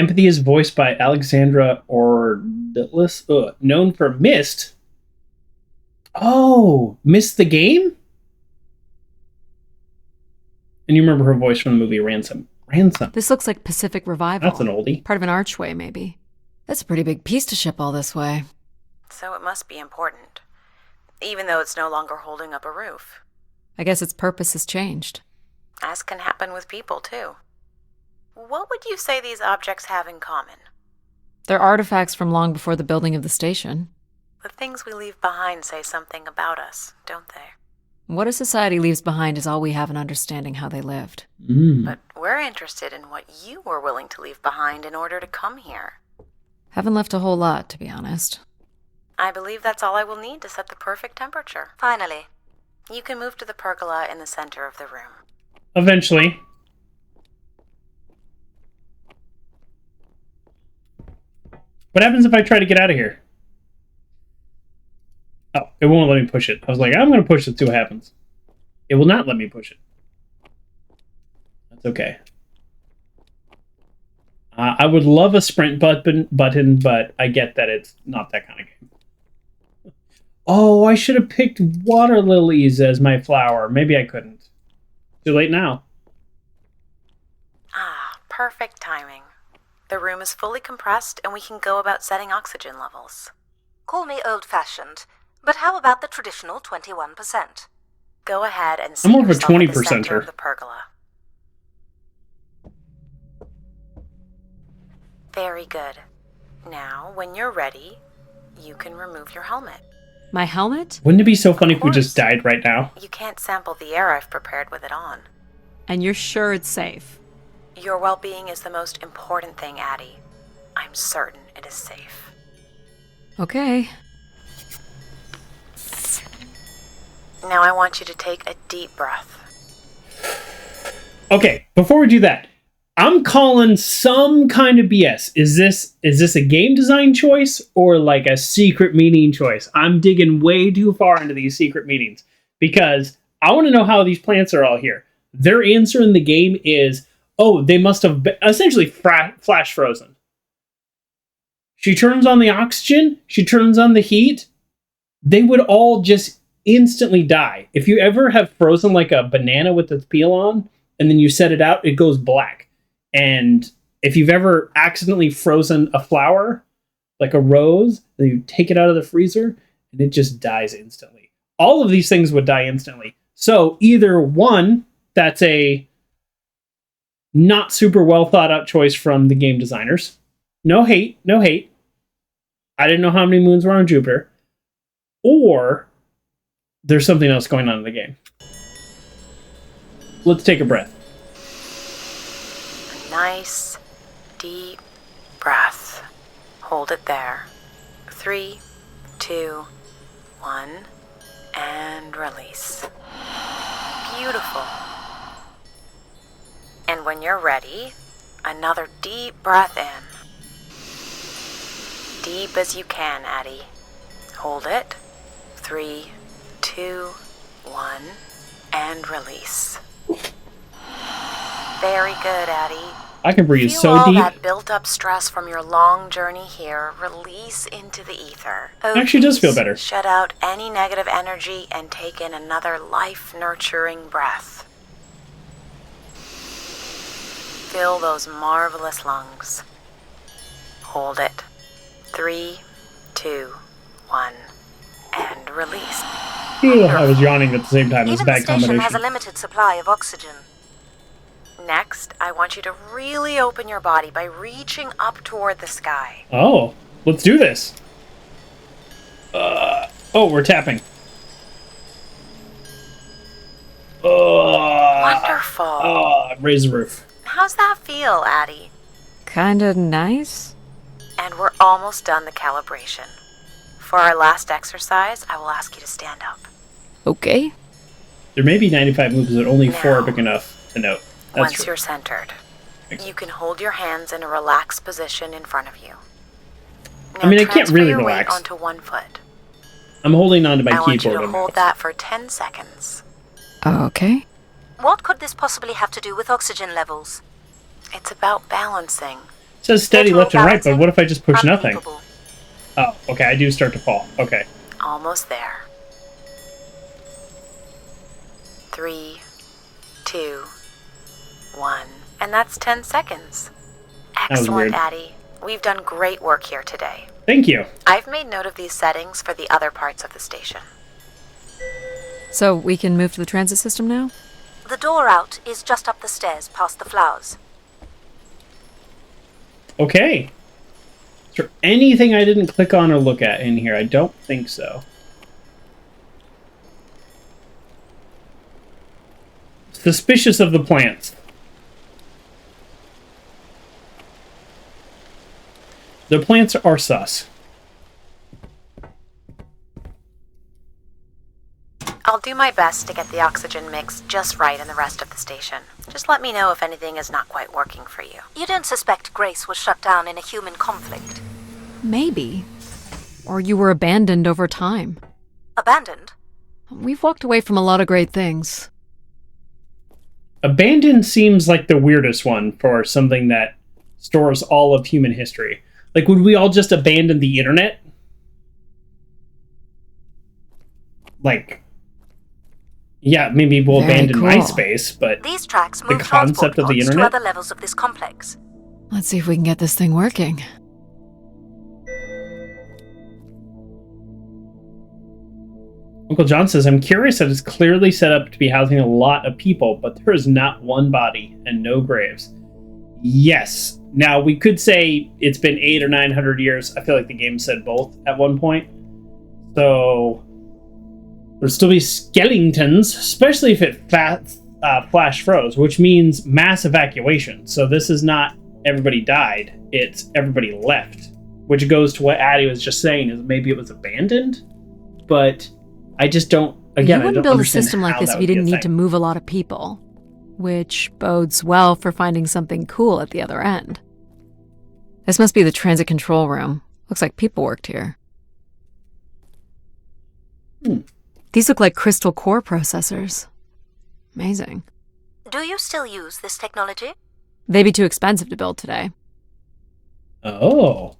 Empathy is voiced by Alexandra Ordillis, known for Mist. Oh, Mist the game? And you remember her voice from the movie Ransom. This looks like Pacific Revival. That's an oldie. Part of an archway, maybe. That's a pretty big piece to ship all this way. So it must be important, even though it's no longer holding up a roof. I guess its purpose has changed. As can happen with people, too. What would you say these objects have in common? They're artifacts from long before the building of the station. The things we leave behind say something about us, don't they? What a society leaves behind is all we have in understanding how they lived. But we're interested in what you were willing to leave behind in order to come here. Haven't left a whole lot, to be honest. I believe that's all I will need to set the perfect temperature. Finally. You can move to the pergola in the center of the room. Eventually. What happens if I try to get out of here? Oh, it won't let me push it. I was like, I'm going to push it, see what happens. It will not let me push it. That's okay. I would love a sprint button, but I get that it's not that kind of game. Oh, I should have picked water lilies as my flower. Maybe I couldn't. Too late now. Ah, perfect timing. The room is fully compressed, and we can go about setting oxygen levels. Call me old-fashioned, but how about the traditional 21%? Go ahead and I'm more of a yourself at the 20%er. center of the pergola. Very good. Now, when you're ready, you can remove your helmet. My helmet? Wouldn't it be so funny if we just died right now? You can't sample the air I've prepared with it on. And you're sure it's safe? Your well-being is the most important thing, Addie. I'm certain it is safe. Okay. Now I want you to take a deep breath. Okay, before we do that, I'm calling some kind of BS. Is this a game design choice or like a secret meeting choice? I'm digging way too far into these secret meetings because I want to know how these plants are all here. Their answer in the game is, oh, they must have been essentially flash frozen. She turns on the oxygen. She turns on the heat. They would all just instantly die. If you ever have frozen like a banana with its peel on and then you set it out, it goes black. And if you've ever accidentally frozen a flower, like a rose, then you take it out of the freezer and it just dies instantly. All of these things would die instantly. So either one, that's a not super well thought out choice from the game designers. No hate. I didn't know how many moons were on Jupiter. Or there's something else going on in the game. Let's take a breath. Nice, deep breath. Hold it there. 3, 2, 1, and release. Beautiful. And when you're ready, another deep breath in. Deep as you can, Addie. Hold it. 3, 2, 1, and release. Very good, Addie. I can breathe Feel so all deep. that built-up stress from your long journey here release into the ether. It actually does feel better. Shut out any negative energy and take in another life-nurturing breath. Fill those marvelous lungs. Hold it. 3, 2, 1, and release. I was yawning at the same time. It was a Even the bad station combination. has a limited supply of oxygen. Next, I want you to really open your body by reaching up toward the sky. Oh, let's do this. Oh, we're tapping. Wonderful. Raise the roof. How's that feel, Addie? Kinda nice? And we're almost done the calibration. For our last exercise, I will ask you to stand up. Okay. There may be 95 moves, but only 4 are Now, big enough to note. That's Once true. you're centered, Excellent. you can hold your hands in a relaxed position in front of you. Now I mean, I can't transfer really your weight relax. onto one foot. I'm holding on to my I want you keyboard. to and hold mouse. that for 10 seconds. Okay. What could this possibly have to do with oxygen levels? It's about balancing. It says steady left and right, but what if I just push nothing? Oh, okay, I do start to fall. Okay. Almost there. 3, 2, 1. And that's 10 seconds. Excellent, Addie. We've done great work here today. Thank you. I've made note of these settings for the other parts of the station. So we can move to the transit system now? The door out is just up the stairs past the flowers. Okay. Is there anything I didn't click on or look at in here? I don't think so. Suspicious of the plants. The plants are sus. I'll do my best to get the oxygen mix just right in the rest of the station. Just let me know if anything is not quite working for you. You don't suspect Grace was shut down in a human conflict? Maybe. Or you were abandoned over time. Abandoned? We've walked away from a lot of great things. Abandoned seems like the weirdest one for something that stores all of human history. Like, would we all just abandon the internet? Like, yeah, maybe we'll abandon MySpace, but these tracks the move concept of the internet? to other levels of this complex. Let's see if we can get this thing working. Uncle John says, I'm curious that it's clearly set up to be housing a lot of people, but there is not one body and no graves. Yes. Now, we could say it's been 800 or 900 years. I feel like the game said both at one point. So there'll still be skeletons, especially if it flash froze, which means mass evacuation. So this is not everybody died. It's everybody left, which goes to what Addie was just saying, is maybe it was abandoned. But I just don't, again, you wouldn't build a system like this if you didn't need to move a lot of people, which bodes well for finding something cool at the other end. This must be the transit control room. Looks like people worked here. These look like crystal core processors. Amazing. Do you still use this technology? They'd be too expensive to build today. Oh.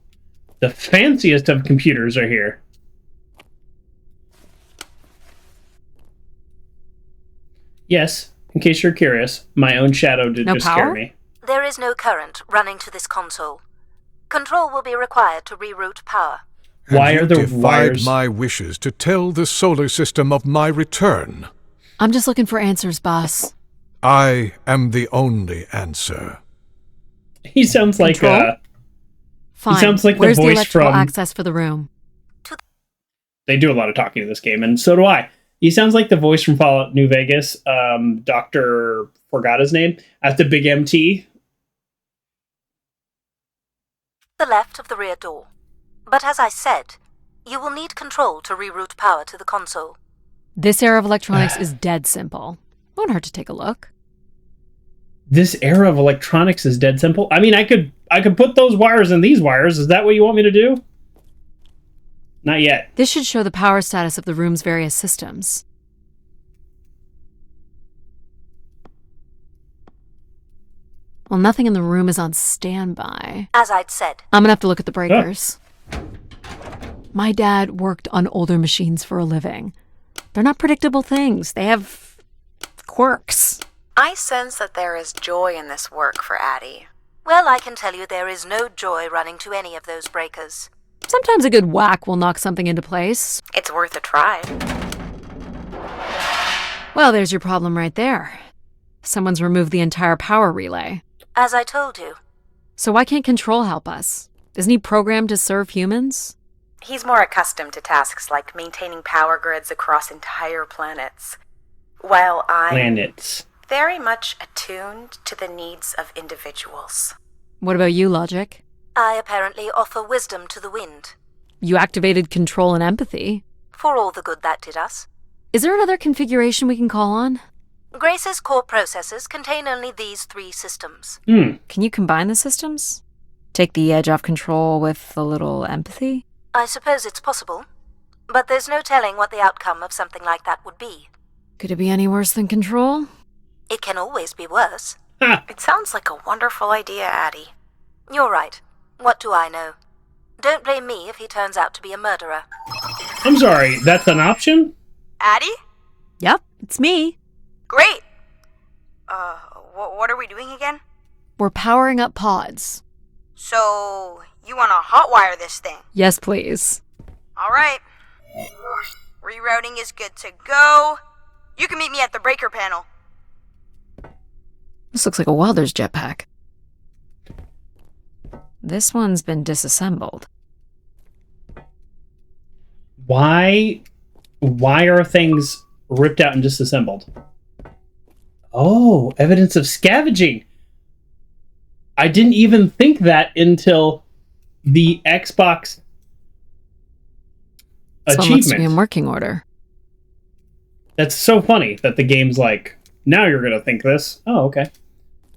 The fanciest of computers are here. Yes, in case you're curious, my own shadow did just scare me. There is no current running to this console. Control will be required to reroute power. Why are there defied wires? My wishes to tell the solar system of my return. I'm just looking for answers, boss. I am the only answer. He sounds like Fine. He sounds like Where's the voice from access for the room? They do a lot of talking in this game, and so do I. He sounds like the voice from Fallout New Vegas, Dr. Forgot his name, at the big MT. The left of the rear door. But as I said, you will need control to reroute power to the console. This era of electronics is dead simple. Won't hurt to take a look. This era of electronics is dead simple? I mean, I could put those wires in these wires. Is that what you want me to do? Not yet. This should show the power status of the room's various systems. Well, nothing in the room is on standby. As I'd said. I'm gonna have to look at the breakers. My dad worked on older machines for a living. They're not predictable things. They have quirks. I sense that there is joy in this work for Addie. Well, I can tell you there is no joy running to any of those breakers. Sometimes a good whack will knock something into place. It's worth a try. Well, there's your problem right there. Someone's removed the entire power relay. As I told you. So why can't Control help us? Isn't he programmed to serve humans? He's more accustomed to tasks like maintaining power grids across entire planets, while I'm very much attuned to the needs of individuals. What about you, Logic? I apparently offer wisdom to the wind. You activated control and empathy. For all the good that did us. Is there another configuration we can call on? Grace's core processors contain only these 3 systems. Can you combine the systems? Take the edge off control with a little empathy? I suppose it's possible. But there's no telling what the outcome of something like that would be. Could it be any worse than control? It can always be worse. It sounds like a wonderful idea, Addie. You're right. What do I know? Don't blame me if he turns out to be a murderer. I'm sorry, that's an option? Addie? Yep, it's me. Great! What are we doing again? We're powering up pods. So, you want to hotwire this thing? Yes, please. Alright. Rerouting is good to go. You can meet me at the breaker panel. This looks like a welder's jetpack. This one's been disassembled. Why are things ripped out and disassembled? Oh, evidence of scavenging. I didn't even think that until the Xbox This one achievement. looks to be in working order. That's so funny that the game's like, now you're going to think this. Oh, okay.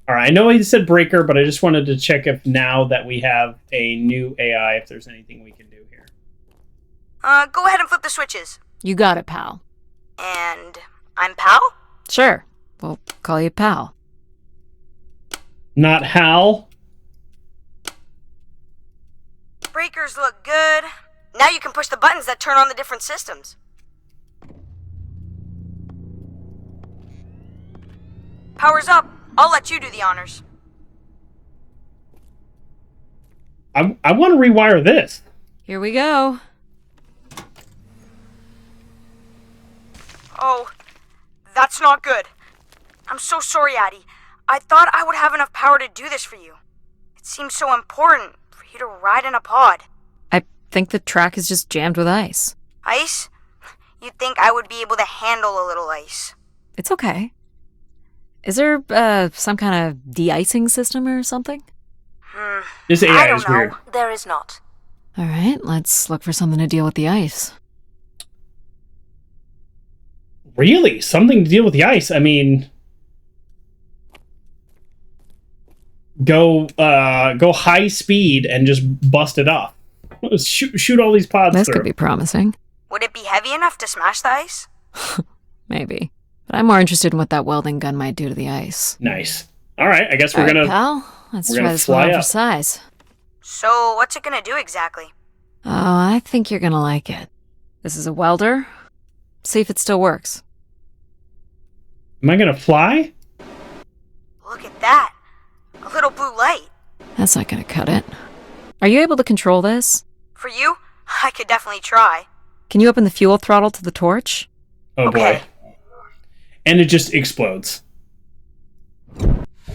All right, I know he said breaker, but I just wanted to check if now that we have a new AI, if there's anything we can do here. Go ahead and flip the switches. You got it, pal. And I'm Pal? Sure. We'll call you pal. Not Hal. Breakers look good. Now you can push the buttons that turn on the different systems. Power's up. I'll let you do the honors. I want to rewire this. Here we go. Oh, that's not good. I'm so sorry, Addie. I thought I would have enough power to do this for you. It seems so important for you to ride in a pod. I think the track is just jammed with ice. Ice? You'd think I would be able to handle a little ice. It's okay. Is there some kind of de-icing system or something? This I AI don't is know. weird. There is not. All right, let's look for something to deal with the ice. Really? Something to deal with the ice? I mean, go high speed and just bust it off. Shoot all these pods This through. could be promising. Would it be heavy enough to smash the ice? Maybe. But I'm more interested in what that welding gun might do to the ice. Nice. All right, I guess we're All right, gonna. pal. Let's we're try gonna this one fly on for up. size. So, what's it gonna do exactly? Oh, I think you're gonna like it. This is a welder. See if it still works. Am I gonna fly? Look at that. A little blue light. That's not gonna cut it. Are you able to control this? For you, I could definitely try. Can you open the fuel throttle to the torch? Oh Okay. boy. And it just explodes.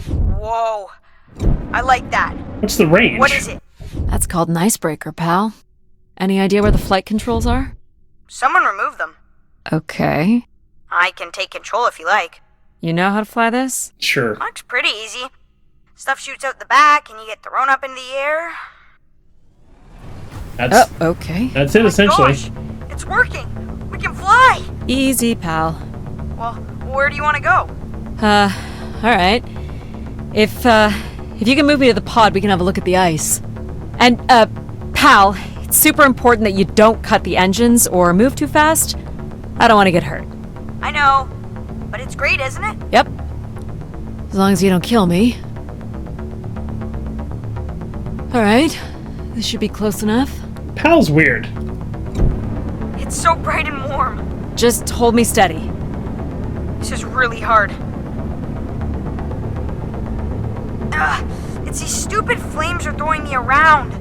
Whoa. I like that. What's the range? What is it? That's called an icebreaker, pal. Any idea where the flight controls are? Someone removed them. Okay. I can take control if you like. You know how to fly this? Sure. Looks pretty easy. Stuff shoots out the back and you get thrown up into the air. That's Oh, okay. that's it Oh my essentially. gosh, it's working. We can fly. Easy, pal. Well, where do you want to go? Alright. If you can move me to the pod, we can have a look at the ice. And, pal, it's super important that you don't cut the engines or move too fast. I don't want to get hurt. I know, but it's great, isn't it? Yep. As long as you don't kill me. Alright. This should be close enough. Pal's weird. It's so bright and warm. Just hold me steady. This is really hard. Ugh, it's these stupid flames are throwing me around.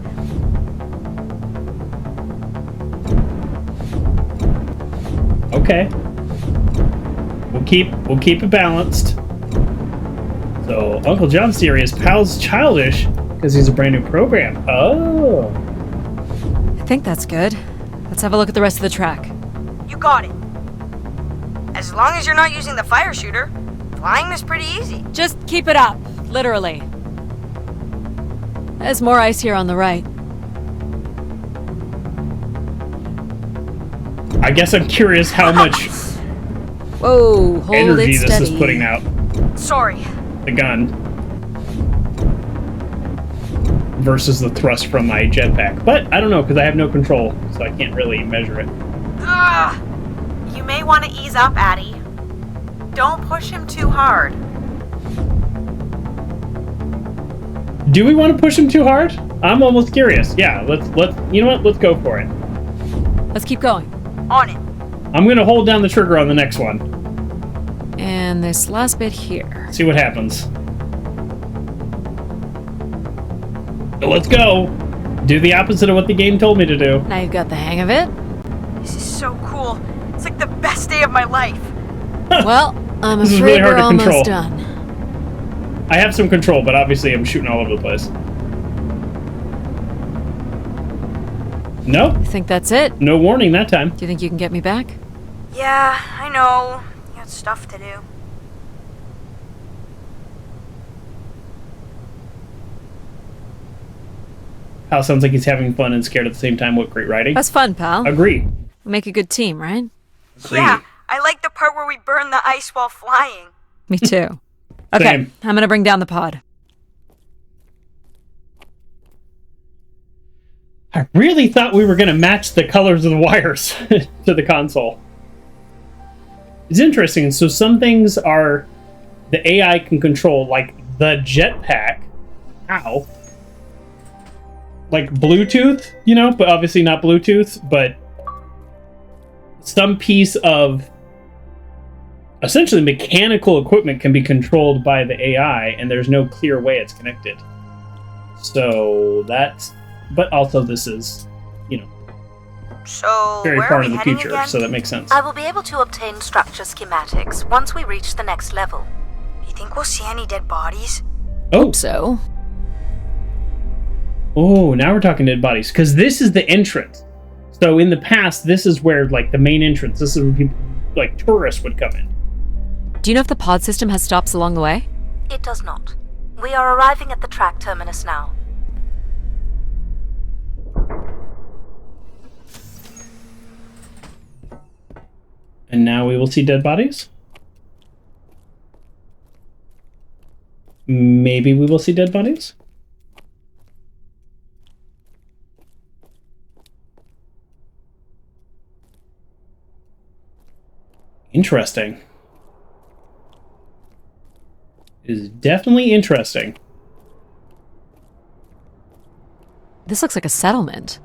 Okay. We'll keep it balanced. So Uncle John's theory is Pal's childish because he's a brand new program. Oh. I think that's good. Let's have a look at the rest of the track. You got it. As long as you're not using the fire shooter, flying is pretty easy. Just keep it up, literally. There's more ice here on the right. I guess I'm curious how much Whoa, hold energy it this steady. is putting out. Sorry. The gun versus the thrust from my jetpack. But I don't know because I have no control, so I can't really measure it. Ugh. You may want to ease up, Addie. Don't push him too hard. Do we want to push him too hard? I'm almost curious. Yeah, let's you know what? Let's go for it. Let's keep going. On it. I'm going to hold down the trigger on the next one. And this last bit here. See what happens. Let's go. Do the opposite of what the game told me to do. Now you've got the hang of it. This is so cool. It's like the best day of my life. Well, I'm This is afraid really hard we're to almost control. done. I have some control, but obviously I'm shooting all over the place. Nope. I think that's it. No warning that time. Do you think you can get me back? Yeah, I know. You got stuff to do. Pal sounds like he's having fun and scared at the same time. What great writing. That's fun, pal. Agree. We make a good team, right? Agree. Yeah, I like the part where we burn the ice while flying. Me too. Okay, Same. I'm gonna bring down the pod. I really thought we were going to match the colors of the wires to the console. It's interesting. So some things are the AI can control, like the jetpack. Ow. Like Bluetooth, you know, but obviously not Bluetooth, but some piece of essentially mechanical equipment can be controlled by the AI, and there's no clear way it's connected. So that's... But also this is, you know, So, very where far are in we the heading future, again? so that makes sense. I will be able to obtain structure schematics once we reach the next level. You think we'll see any dead bodies? Oh, So, oh, now we're talking dead bodies, because this is the entrance. So in the past, this is where, like, the main entrance, this is where people, like, tourists would come in. do you know if the pod system has stops along the way? It does not. We are arriving at the track terminus now. And now we will see dead bodies? Maybe we will see dead bodies? Interesting. It is definitely interesting. This looks like a settlement.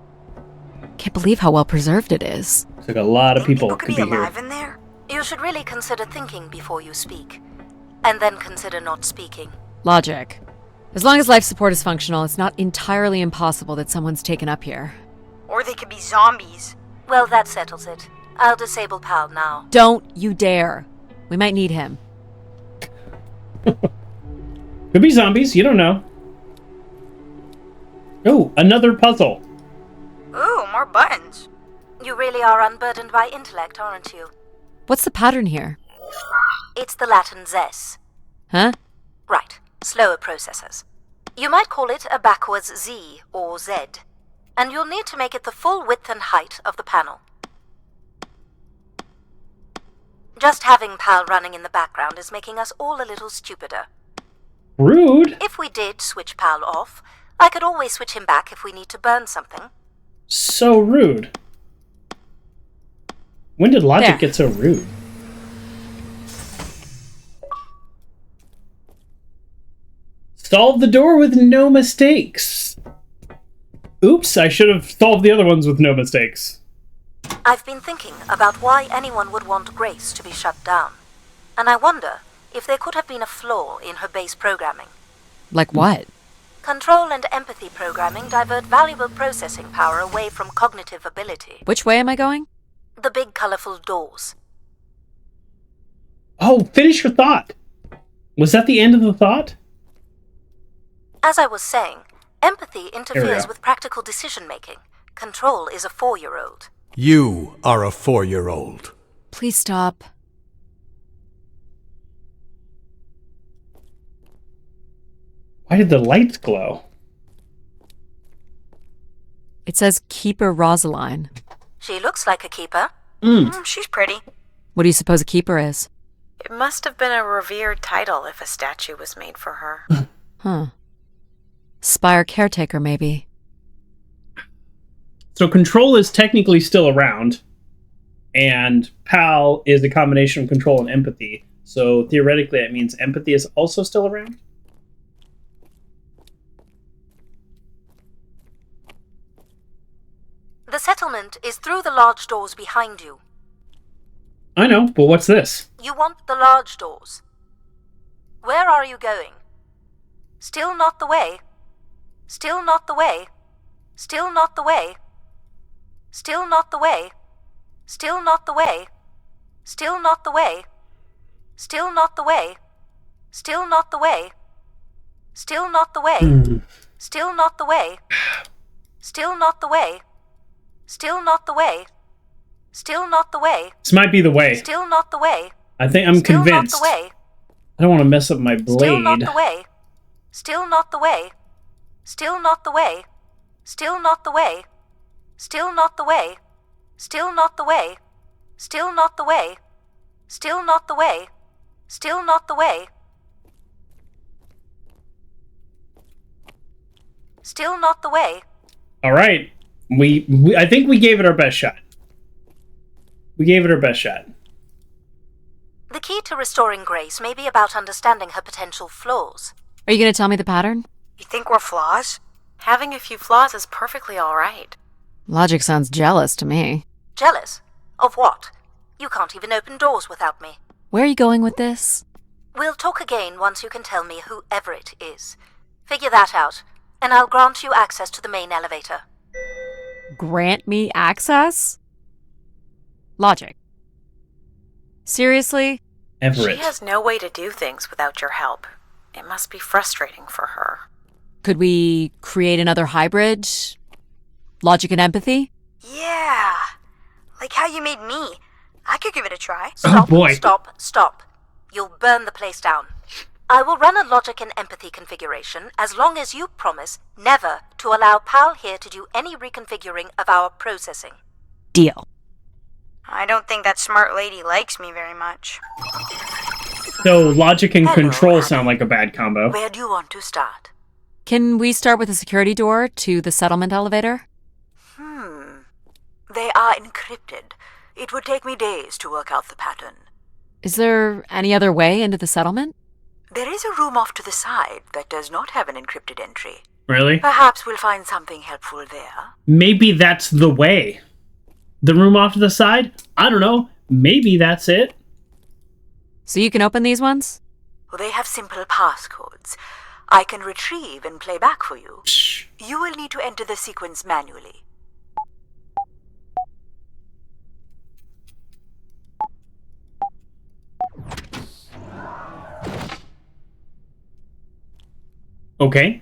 Can't believe how well preserved it is. Looks like a lot of Think people could could be be here. alive in there? You should really consider thinking before you speak. And then consider not speaking. Logic. As long as life support is functional, it's not entirely impossible that someone's taken up here. Or they could be zombies. Well, that settles it. I'll disable PAL now. Don't you dare. We might need him. Could be zombies, you don't know. Oh, another puzzle. Ooh, more buttons. You really are unburdened by intellect, aren't you? What's the pattern here? It's the Latin zes. Huh? Right, slower processors. You might call it a backwards Z or Z. And you'll need to make it the full width and height of the panel. Just having PAL running in the background is making us all a little stupider. Rude. If we did switch PAL off, I could always switch him back if we need to burn something. So rude. When did logic There. get so rude? Solve the door with no mistakes. Oops, I should have solved the other ones with no mistakes. I've been thinking about why anyone would want Grace to be shut down. And I wonder if there could have been a flaw in her base programming. Like what? Control and empathy programming divert valuable processing power away from cognitive ability. Which way am I going? The big colorful doors. Oh, finish your thought. Was that the end of the thought? As I was saying, empathy Here interferes we go. with practical decision-making. Control is a 4-year-old. You are a 4-year-old. Please stop. Why did the lights glow? It says Keeper Rosaline. She looks like a keeper. She's pretty. What do you suppose a keeper is? It must have been a revered title if a statue was made for her. Huh. Spire caretaker, maybe. So control is technically still around, and PAL is a combination of control and empathy. So theoretically, that means empathy is also still around? The settlement is through the large doors behind you. I know, but what's this? You want the large doors. Where are you going? Still not the way. Still not the way. Still not the way. Still not the way. Still not the way. Still not the way. Still not the way. Still not the way. Still not the way. Still not the way. Still not the way. Still not the way. Still not the way. This might be the way. Still not the way. I think I'm convinced. Still not the way. I don't want to mess up my blade. Still not the way. Still not the way. Still not the way. Still not the way. Still not the way. Still not the way. Still not the way. Still not the way. Still not the way. Still not the way. All right. I think we gave it our best shot. We gave it our best shot. The key to restoring Grace may be about understanding her potential flaws. Are you going to tell me the pattern? You think we're flaws? Having a few flaws is perfectly all right. Logic sounds jealous to me. Jealous? Of what? You can't even open doors without me. Where are you going with this? We'll talk again once you can tell me whoever it is. Figure that out, and I'll grant you access to the main elevator. Grant me access? Logic. Seriously? Everett. She has no way to do things without your help. It must be frustrating for her. Could we create another hybrid? Logic and empathy? Yeah. Like how you made me. I could give it a try. Stop, oh boy. Stop. You'll burn the place down. I will run a logic and empathy configuration as long as you promise never to allow Pal here to do any reconfiguring of our processing. Deal. I don't think that smart lady likes me very much. So logic and Hello, control Adam. sound like a bad combo. Where do you want to start? Can we start with the security door to the settlement elevator? They are encrypted. It would take me days to work out the pattern. Is there any other way into the settlement? There is a room off to the side that does not have an encrypted entry. Really? Perhaps we'll find something helpful there. Maybe that's the way. The room off to the side? I don't know. Maybe that's it. So you can open these ones? They have simple passcodes. I can retrieve and play back for you. Shh. You will need to enter the sequence manually. Okay.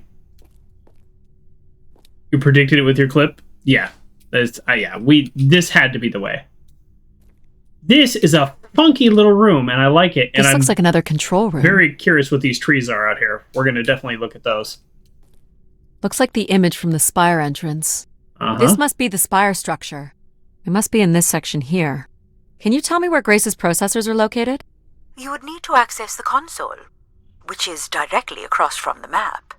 You predicted it with your clip? Yeah. This had to be the way. This is a funky little room, and I like it. And This looks I'm like another control room. very curious what these trees are out here. We're going to definitely look at those. Looks like the image from the spire entrance. Uh-huh. This must be the spire structure. It must be in this section here. Can you tell me where Grace's processors are located? You would need to access the console, which is directly across from the map.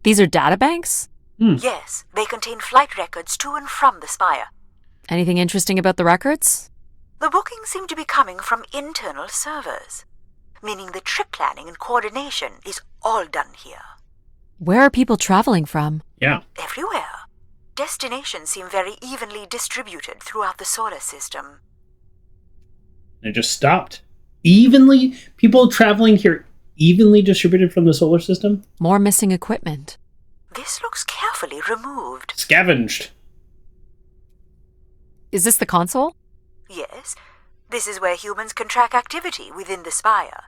These are databanks? Yes, they contain flight records to and from the spire. Anything interesting about the records? The bookings seem to be coming from internal servers, meaning the trip planning and coordination is all done here. Where are people traveling from? Yeah. Everywhere. Destinations seem very evenly distributed throughout the solar system. It just stopped. Evenly? People traveling here evenly distributed from the solar system? More missing equipment. This looks carefully removed. Scavenged. Is this the console? Yes, this is where humans can track activity within the spire.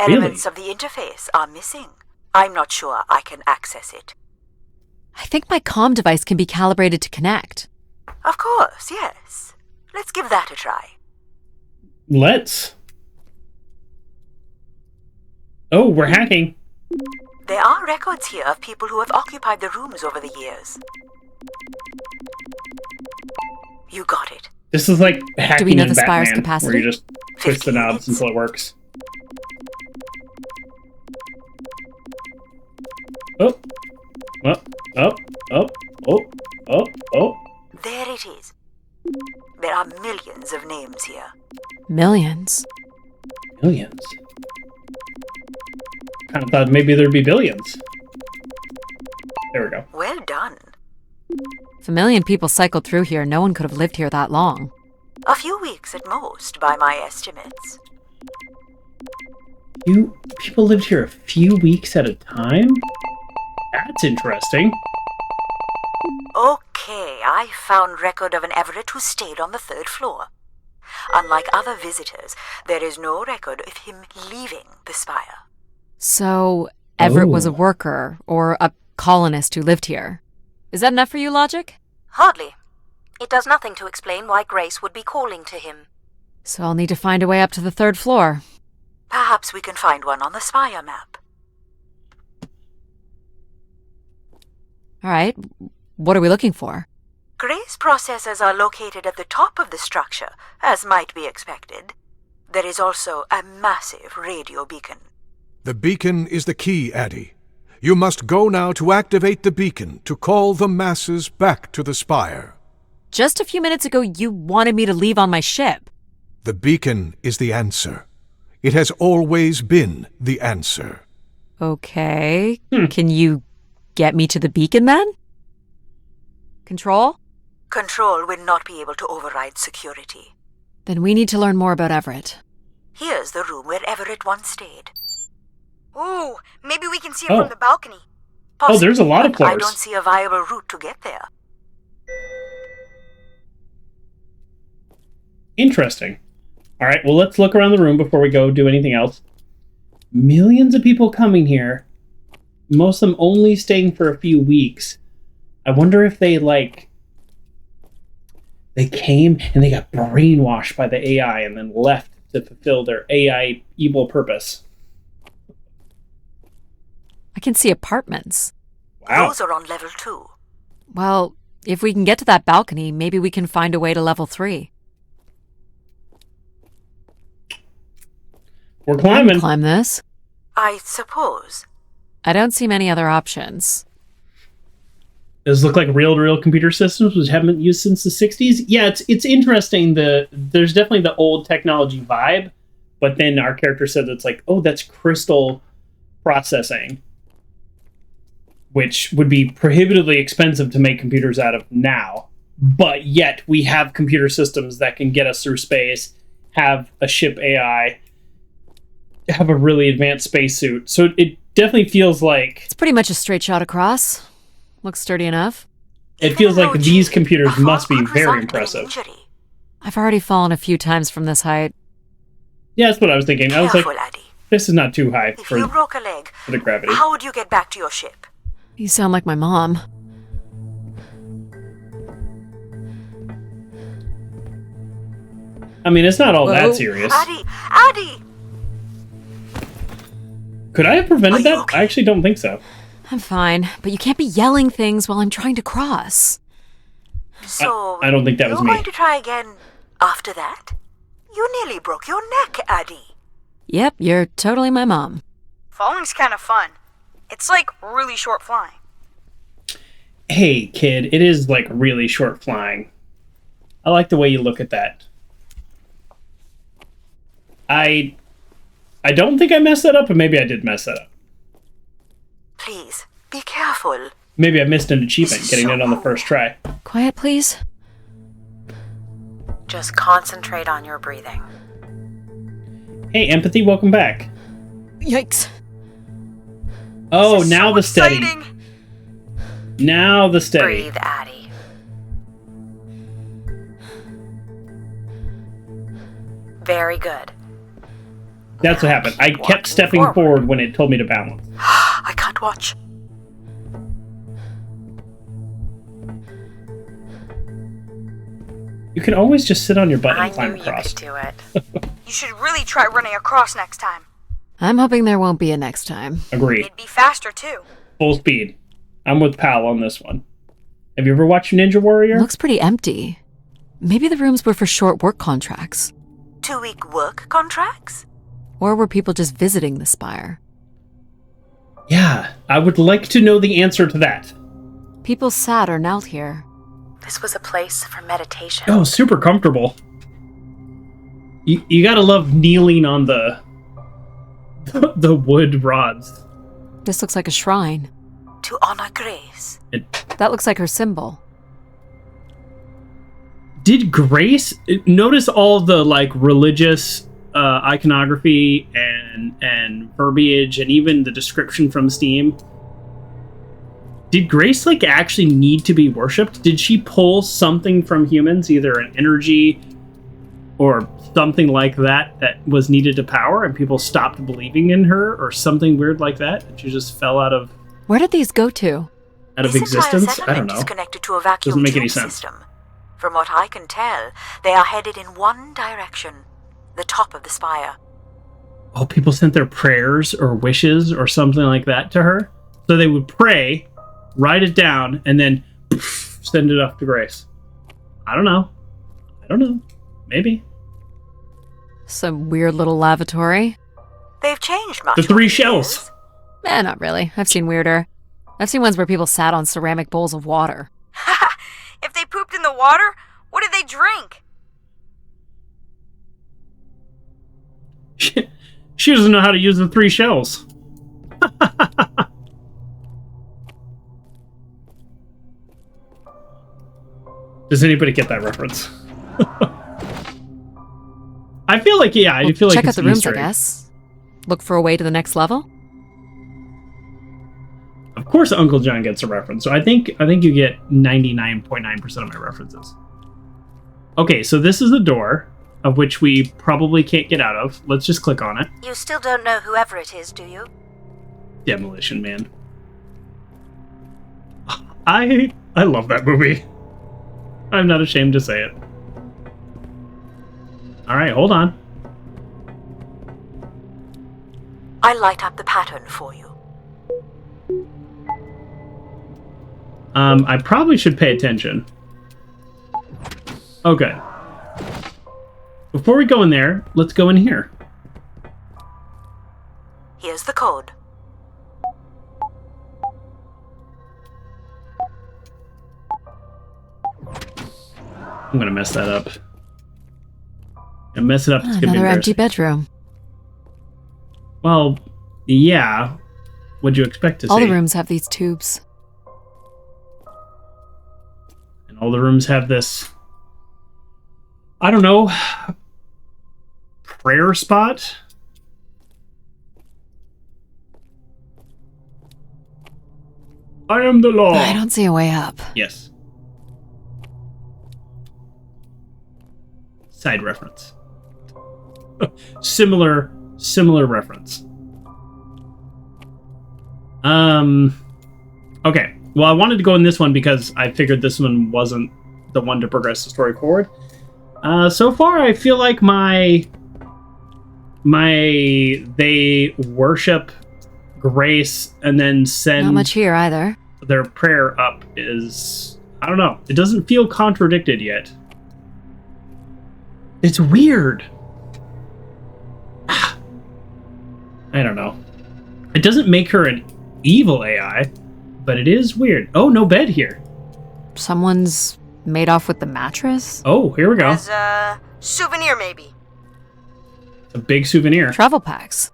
Really? Elements of the interface are missing. I'm not sure I can access it. I think my comm device can be calibrated to connect. Of course, yes. Let's give that a try. Let's. Oh, we're hacking. There are records here of people who have occupied the rooms over the years. You got it. This is like hacking Do we know in the spire's Batman, capacity? where you just twist the 50 knobs minutes. until it works. Oh. Oh. There it is. There are millions of names here. Millions. Millions. Kind of thought maybe there'd be billions. There we go. Well done. If a million people cycled through here, no one could have lived here that long. A few weeks at most, by my estimates. People lived here a few weeks at a time? That's interesting. Okay, I found record of an Everett who stayed on the 3rd floor. Unlike other visitors, there is no record of him leaving the spire. So, Everett was a worker, or a colonist who lived here. Is that enough for you, Logic? Hardly. It does nothing to explain why Grace would be calling to him. So I'll need to find a way up to the 3rd floor. Perhaps we can find one on the spire map. All right. What are we looking for? Grace processors are located at the top of the structure, as might be expected. There is also a massive radio beacon. The beacon is the key, Addie. You must go now to activate the beacon to call the masses back to the spire. Just a few minutes ago, you wanted me to leave on my ship. The beacon is the answer. It has always been the answer. Okay. Can you get me to the beacon then? Control? Control will not be able to override security. Then we need to learn more about Everett. Here's the room where Everett once stayed. Ooh, maybe we can see it from the balcony. Possibly. Oh, there's a lot of floors. I don't see a viable route to get there. Interesting. All right, well, let's look around the room before we go do anything else. Millions of people coming here. Most of them only staying for a few weeks. I wonder if they came and they got brainwashed by the AI and then left to fulfill their AI evil purpose. I can see apartments. Wow. Those are on level 2. Well, if we can get to that balcony, maybe we can find a way to level 3. We're climbing. Climb this. I suppose. I don't see many other options. Does it look like real computer systems which haven't been used since the 60s? Yeah, it's interesting. There's definitely the old technology vibe, but then our character said it's like, oh, that's crystal processing, which would be prohibitively expensive to make computers out of now. But yet we have computer systems that can get us through space, have a ship AI, have a really advanced spacesuit. So it definitely feels like... It's pretty much a straight shot across. Looks sturdy enough. It feels like these computers must be very impressive. I've already fallen a few times from this height. Yeah, that's what I was thinking. I was like, Addie. this is not too high If for you broke a leg, the gravity. how would you get back to your ship? You sound like my mom. I mean, it's not all that serious. Addie! Could I have prevented that? Okay? I actually don't think so. I'm fine, but you can't be yelling things while I'm trying to cross. So, I don't think that was me. You're going to try again after that? You nearly broke your neck, Addie. Yep, you're totally my mom. Falling's kind of fun. It's like really short flying. Hey, kid, it is like really short flying. I like the way you look at that. I don't think I messed that up, but maybe I did mess that up. Please, be careful. Maybe I missed an achievement, getting it on the first try. Quiet, please. Just concentrate on your breathing. Hey, Empathy, welcome back. Yikes. Oh, now the steady. Now the steady. Breathe, Addie. Very good. That's what happened. I kept stepping forward when it told me to balance. I can't watch. You can always just sit on your butt and I climb knew across. you could do it. You should really try running across next time. I'm hoping there won't be a next time. Agree. It'd be faster too. Full speed. I'm with Pal on this one. Have you ever watched Ninja Warrior? Looks pretty empty. Maybe the rooms were for short work contracts. 2-week work contracts? Or were people just visiting the spire? Yeah, I would like to know the answer to that. People sat or knelt here. This was a place for meditation. Oh, super comfortable. You gotta love kneeling on the wood rods. This looks like a shrine. To honor Grace. That looks like her symbol. Did Grace notice all the like religious iconography and verbiage and even the description from Steam? Did Grace like actually need to be worshipped? Did she pull something from humans, either an energy or something like that was needed to power, and people stopped believing in her, or something weird like that? She just fell out of. Where did these go to? Out of existence? I don't know. Is connected to a vacuum Doesn't make tube any sense. system. From what I can tell, they are headed in one direction, the top of the spire. Oh, people sent their prayers or wishes or something like that to her? So they would pray, write it down, and then send it off to Grace. I don't know. Maybe. Some weird little lavatory. They've changed much. The 3 over shells. Eh, not really. I've seen weirder. I've seen ones where people sat on ceramic bowls of water. If they pooped in the water, what did they drink? She doesn't know how to use the 3 shells. Does anybody get that reference? I feel like, yeah, I feel like check out it's the rooms, Easter I egg. guess. Look for a way to the next level. Of course, Uncle John gets a reference, so I think you get 99.9% of my references. Okay, so this is the door, of which we probably can't get out of. Let's just click on it. You still don't know whoever it is, do you? Demolition Man. I love that movie. I'm not ashamed to say it. Alright, hold on. I light up the pattern for you. I probably should pay attention. Okay. Before we go in there, let's go in here. Here's the code. I'm gonna mess that up. And mess it up. It's gonna be Another empty embarrassing. bedroom. Well, yeah. What'd you expect to see? All the rooms have these tubes. And all the rooms have this, I don't know, prayer spot? I am the law. I don't see a way up. Yes. Side reference. similar reference. Okay. Well, I wanted to go in this one because I figured this one wasn't the one to progress the story forward. So far, I feel like they worship Grace and then send Not much here either. their prayer up is, I don't know. It doesn't feel contradicted yet. It's weird. I don't know. It doesn't make her an evil AI, but it is weird. Oh, no bed here. Someone's made off with the mattress? Oh, here we go. As a souvenir, maybe. It's a big souvenir. Travel packs.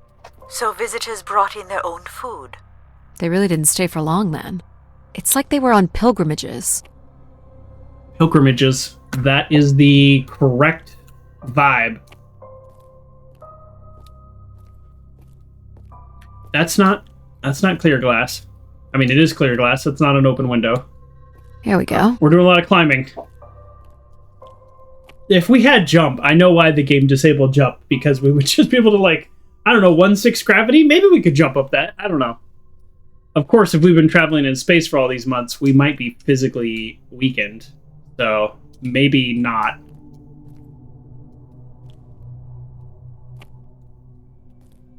So visitors brought in their own food. They really didn't stay for long then. It's like they were on pilgrimages. Pilgrimages. That is the correct vibe. That's not clear glass. I mean, it is clear glass. It's not an open window. Here we go. We're doing a lot of climbing. If we had jump, I know why the game disabled jump, because we would just be able to, like, I don't know, 1/6 gravity? Maybe we could jump up that. I don't know. Of course, if we've been traveling in space for all these months, we might be physically weakened. So, maybe not.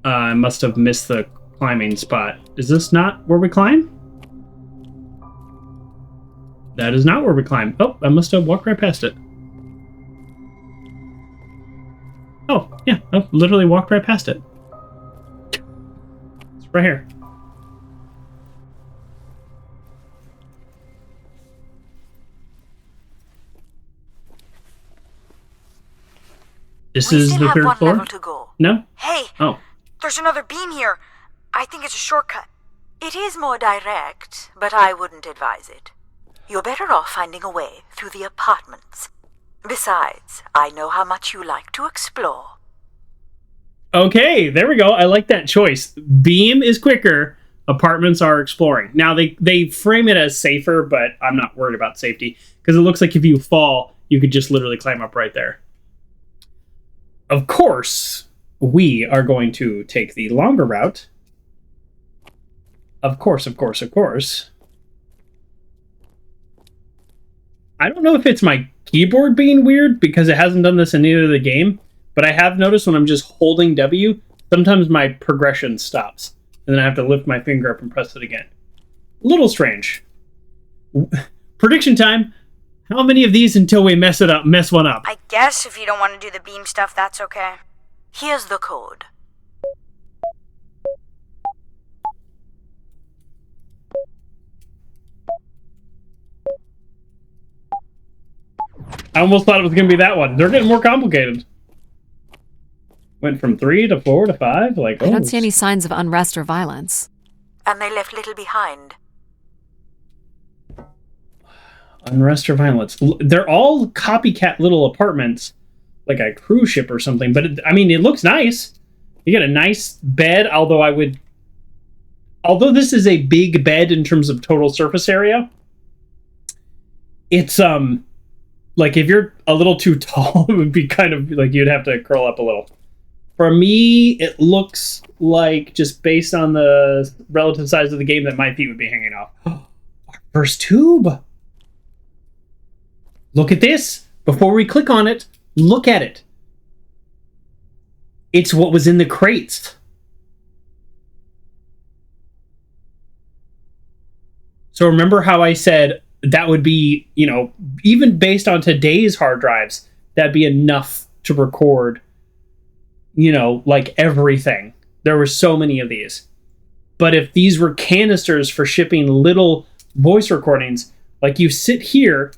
I must have missed the climbing spot. Is this not where we climb? That is not where we climb. Oh, I must have walked right past it. Oh, yeah, I literally walked right past it. It's right here. This We is still the have third one floor? level to go. No? Hey, Oh. there's another beam here. I think it's a shortcut. It is more direct, but I wouldn't advise it. You're better off finding a way through the apartments. Besides, I know how much you like to explore. Okay, there we go. I like that choice. Beam is quicker. Apartments are exploring. Now, they frame it as safer, but I'm not worried about safety because it looks like if you fall, you could just literally climb up right there. Of course, we are going to take the longer route. Of course. I don't know if it's my keyboard being weird because it hasn't done this in either of the game, but I have noticed when I'm just holding W, sometimes my progression stops, and then I have to lift my finger up and press it again. A little strange. Prediction time. How many of these until we mess one up? I guess if you don't want to do the beam stuff, that's okay. Here's the code. I almost thought it was going to be that one. They're getting more complicated. Went from 3 to 4 to 5. I don't see any signs of unrest or violence. And they left little behind. Unrest or violence. They're all copycat little apartments, like a cruise ship or something. But it looks nice. You get a nice bed, although this is a big bed in terms of total surface area, it's like if you're a little too tall, it would be kind of like you'd have to curl up a little. For me, it looks like, just based on the relative size of the game, that my feet would be hanging off. Our first tube. Look at this. Before we click on it, look at it. It's what was in the crates. So remember how I said that would be, even based on today's hard drives, that'd be enough to record, like everything. There were so many of these. But if these were canisters for shipping little voice recordings, like you sit here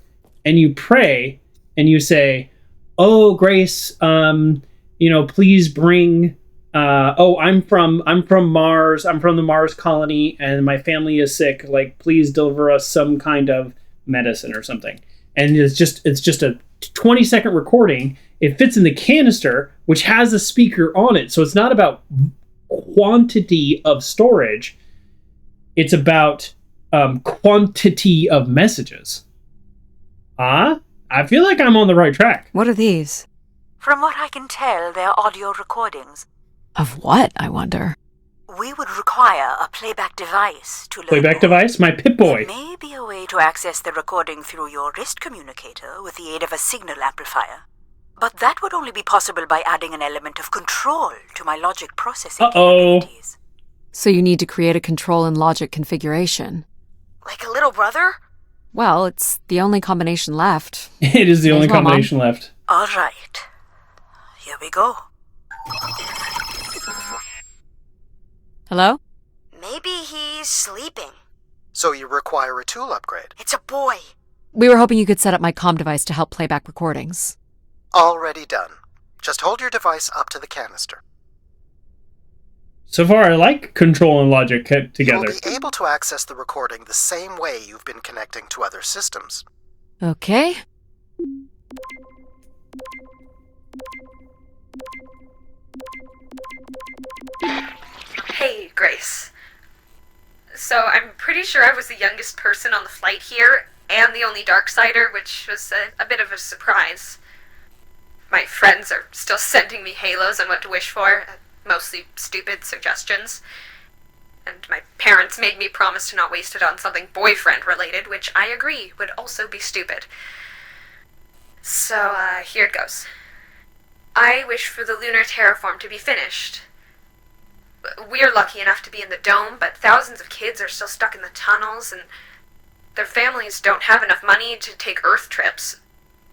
and you pray and you say, "Oh, Grace, please bring, I'm from Mars. I'm from the Mars colony and my family is sick. Like, please deliver us some kind of medicine or something." And it's just a 20-second recording. It fits in the canister, which has a speaker on it. So it's not about quantity of storage. It's about quantity of messages. I feel like I'm on the right track. What are these? From what I can tell, they're audio recordings. Of what, I wonder? We would require a playback device to learn. Playback device? My Pip-Boy. There may be a way to access the recording through your wrist communicator with the aid of a signal amplifier. But that would only be possible by adding an element of control to my logic processing capabilities. So you need to create a control and logic configuration. Like a little brother? Well, it's the only combination left. It is the only combination left. All right. Here we go. Hello? Maybe he's sleeping. So you require a tool upgrade? It's a boy. We were hoping you could set up my comm device to help playback recordings. Already done. Just hold your device up to the canister. So far, I like control and logic together. You'll be able to access the recording the same way you've been connecting to other systems. Okay. Hey, Grace. So I'm pretty sure I was the youngest person on the flight here, and the only Darksider, which was a bit of a surprise. My friends are still sending me halos on what to wish for, mostly stupid suggestions. And my parents made me promise to not waste it on something boyfriend-related, which I agree would also be stupid. So, here it goes. I wish for the lunar terraform to be finished. We're lucky enough to be in the dome, but thousands of kids are still stuck in the tunnels, and their families don't have enough money to take Earth trips.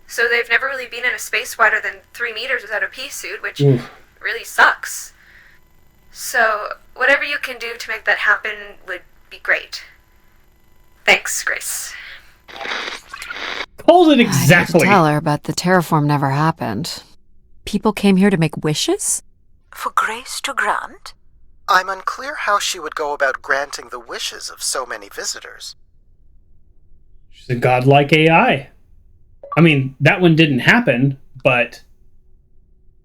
So they've never really been in a space wider than 3 meters without a pea suit, which really sucks. So, whatever you can do to make that happen would be great. Thanks, Grace. Called it exactly. I could tell her, but the terraform never happened. People came here to make wishes? For Grace to grant? I'm unclear how she would go about granting the wishes of so many visitors. She's a godlike AI. I mean, that one didn't happen, but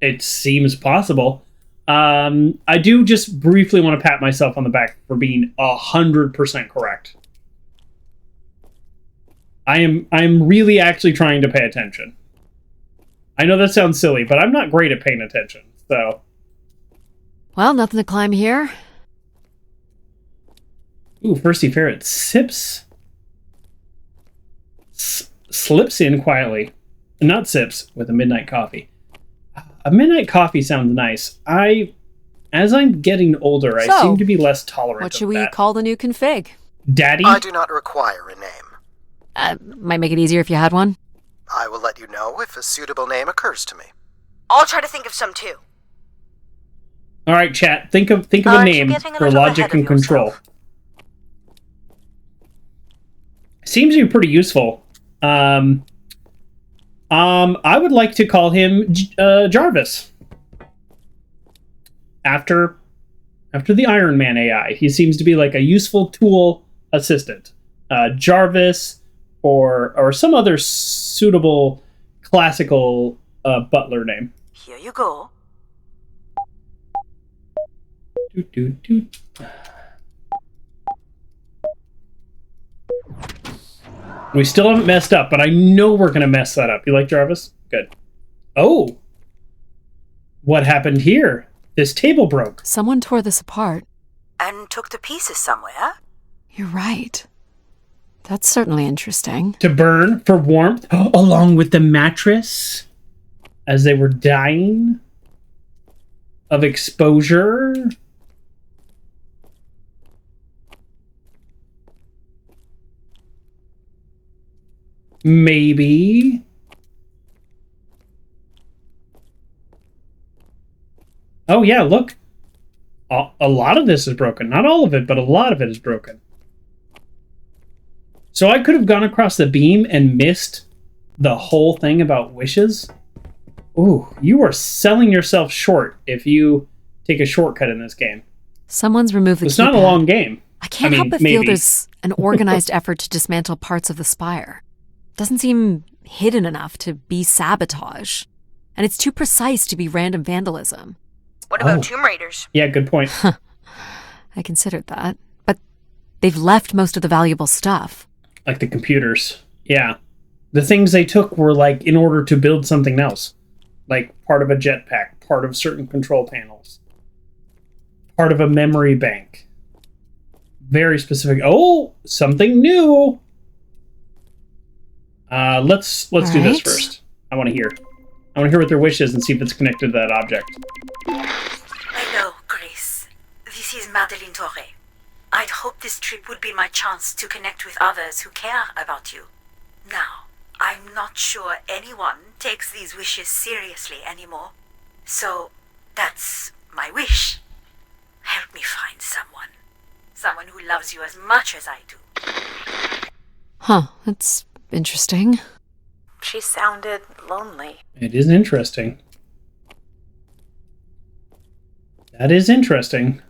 it seems possible. I do just briefly want to pat myself on the back for being 100% correct. I'm really actually trying to pay attention. I know that sounds silly, but I'm not great at paying attention, so... Well, nothing to climb here. Ooh, Firsty Ferret slips in quietly. Not sips, with a midnight coffee. A midnight coffee sounds nice. As I'm getting older, I seem to be less tolerant what should we call the new config? Daddy? I do not require a name. Might make it easier if you had one. I will let you know if a suitable name occurs to me. I'll try to think of some too. All right, chat. Think of a name for logic and control. Seems to be pretty useful. I would like to call him Jarvis. After the Iron Man AI, he seems to be like a useful tool assistant. Jarvis or some other suitable classical butler name. Here you go. We still haven't messed up, but I know we're going to mess that up. You like Jarvis? Good. Oh. What happened here? This table broke. Someone tore this apart. And took the pieces somewhere? You're right. That's certainly interesting. To burn for warmth, along with the mattress, as they were dying of exposure. Maybe. Oh yeah, look. A lot of this is broken. Not all of it, but a lot of it is broken. So I could have gone across the beam and missed the whole thing about wishes. Ooh, you are selling yourself short if you take a shortcut in this game. Someone's removed the It's not a long game. I can't help but feel there's an organized effort to dismantle parts of the spire. Doesn't seem hidden enough to be sabotage. And it's too precise to be random vandalism. What about Tomb Raiders? Yeah, good point. I considered that. But they've left most of the valuable stuff. Like the computers. Yeah. The things they took were like in order to build something else. Like part of a jetpack, part of certain control panels, part of a memory bank. Very specific. Oh, something new. Let's do this first. I want to hear what their wish is and see if it's connected to that object. Hello, Grace. This is Madeleine Torre. I'd hoped this trip would be my chance to connect with others who care about you. Now, I'm not sure anyone takes these wishes seriously anymore. So, that's my wish. Help me find someone. Someone who loves you as much as I do. Huh, that's interesting. She sounded lonely. It is interesting. That is interesting.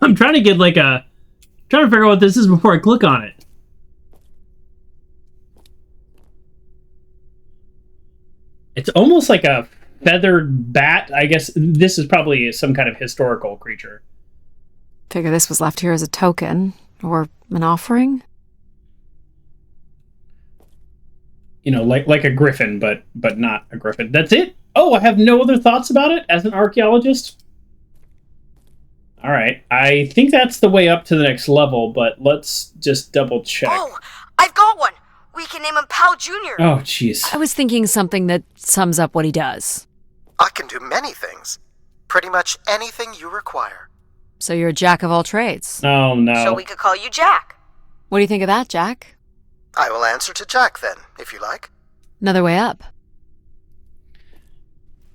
I'm trying to get trying to figure out what this is before I click on it. It's almost like a feathered bat. I guess this is probably some kind of historical creature. Figure this was left here as a token or an offering. You know, like a griffin, but not a griffin. That's it? Oh, I have no other thoughts about it as an archaeologist? All right. I think that's the way up to the next level, but let's just double check. Oh, I've got one. We can name him Pal Jr. Oh, jeez. I was thinking something that sums up what he does. I can do many things. Pretty much anything you require. So you're a jack of all trades. Oh, no. So we could call you Jack. What do you think of that, Jack? I will answer to Jack then, if you like. Another way up.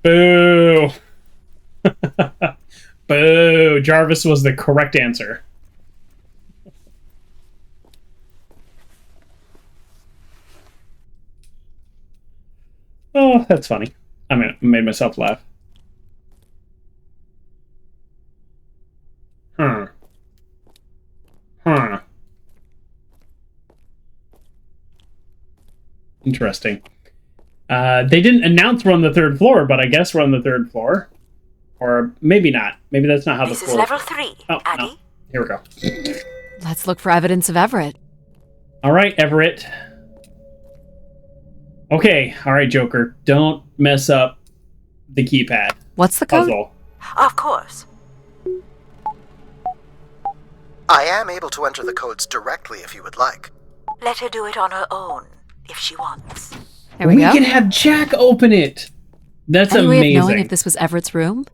Boo. Boo. Jarvis was the correct answer. Oh, that's funny. I mean, I made myself laugh. Huh. Interesting. They didn't announce we're on the 3rd floor, but I guess we're on the 3rd floor. Or maybe not. Maybe that's not how the floor... This is level 3, Addy. No. Here we go. Let's look for evidence of Everett. All right, Everett. Okay, all right, Joker. Don't mess up the keypad. What's the code? Puzzle. Of course. I am able to enter the codes directly if you would like. Let her do it on her own, if she wants. There we go. can have Jack open it. That's Any amazing. way of knowing if this was Everett's room?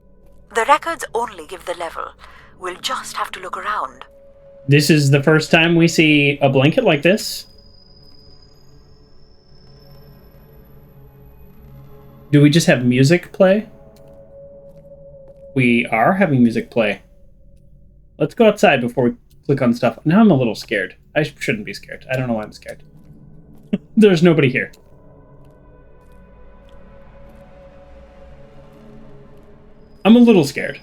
The records only give the level. We'll just have to look around. This is the first time we see a blanket like this. Do we just have music play? We are having music play. Let's go outside before we click on stuff. Now I'm a little scared. I shouldn't be scared. I don't know why I'm scared. There's nobody here. I'm a little scared.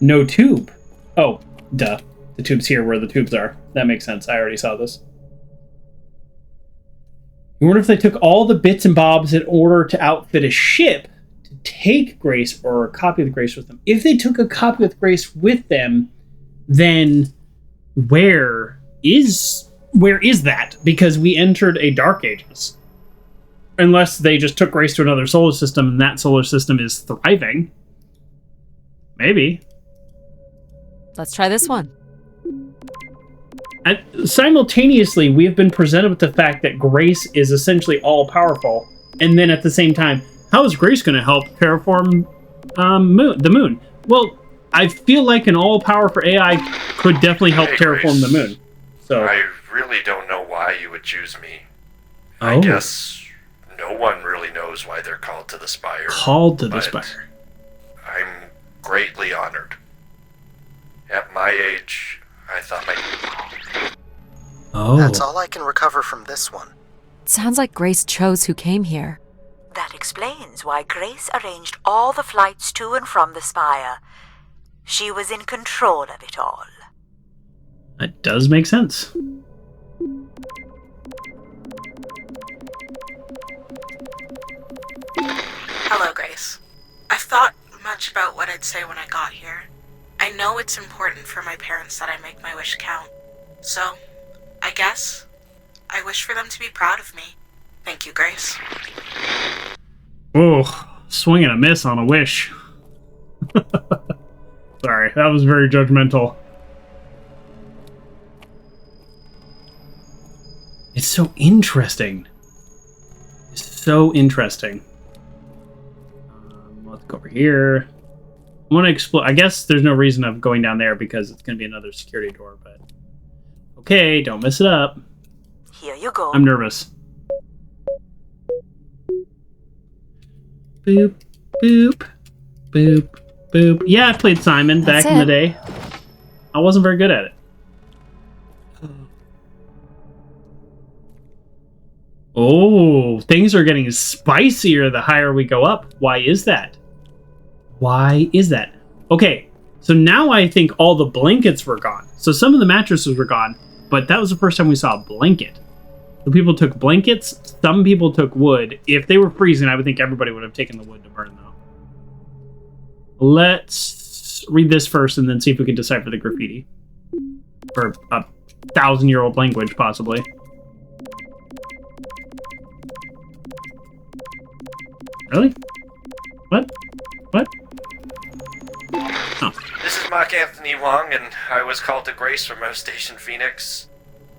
No tube. Oh, duh. The tube's here where the tubes are. That makes sense. I already saw this. I wonder if they took all the bits and bobs in order to outfit a ship to take Grace or a copy of the Grace with them. If they took a copy of the Grace with them, then where is that? Because we entered a Dark Ages. Unless they just took Grace to another solar system and that solar system is thriving. Maybe. Let's try this one. Simultaneously, we have been presented with the fact that Grace is essentially all-powerful. And then at the same time, how is Grace going to help terraform the moon? Well, I feel like an all-powerful AI could definitely help terraform the moon. So I really don't know why you would choose me. Oh. I guess no one really knows why they're called to the Spire. Called to the Spire. I'm greatly honored. At my age, I thought Oh. That's all I can recover from this one. Sounds like Grace chose who came here. That explains why Grace arranged all the flights to and from the Spire. She was in control of it all. That does make sense. Hello, Grace. I've thought much about what I'd say when I got here. I know it's important for my parents that I make my wish count. So, I guess I wish for them to be proud of me. Thank you, Grace. Oh, swing and a miss on a wish. Sorry, that was very judgmental. It's so interesting. It's so interesting. Let's go over here. I want to explore. I guess there's no reason of going down there because it's going to be another security door, but okay, don't mess it up. Here you go. I'm nervous. Boop, boop, boop, boop. Yeah, I played Simon back in the day. I wasn't very good at it. Oh, things are getting spicier the higher we go up. Why is that? Why is that? Okay, so now I think all the blankets were gone. So some of the mattresses were gone, but that was the first time we saw a blanket. So people took blankets, some people took wood. If they were freezing, I would think everybody would have taken the wood to burn, though. Let's read this first and then see if we can decipher the graffiti. Or a 1,000-year-old language, possibly. Really? What? What? Oh. This is Mark Anthony Wong, and I was called to Grace from our station Phoenix.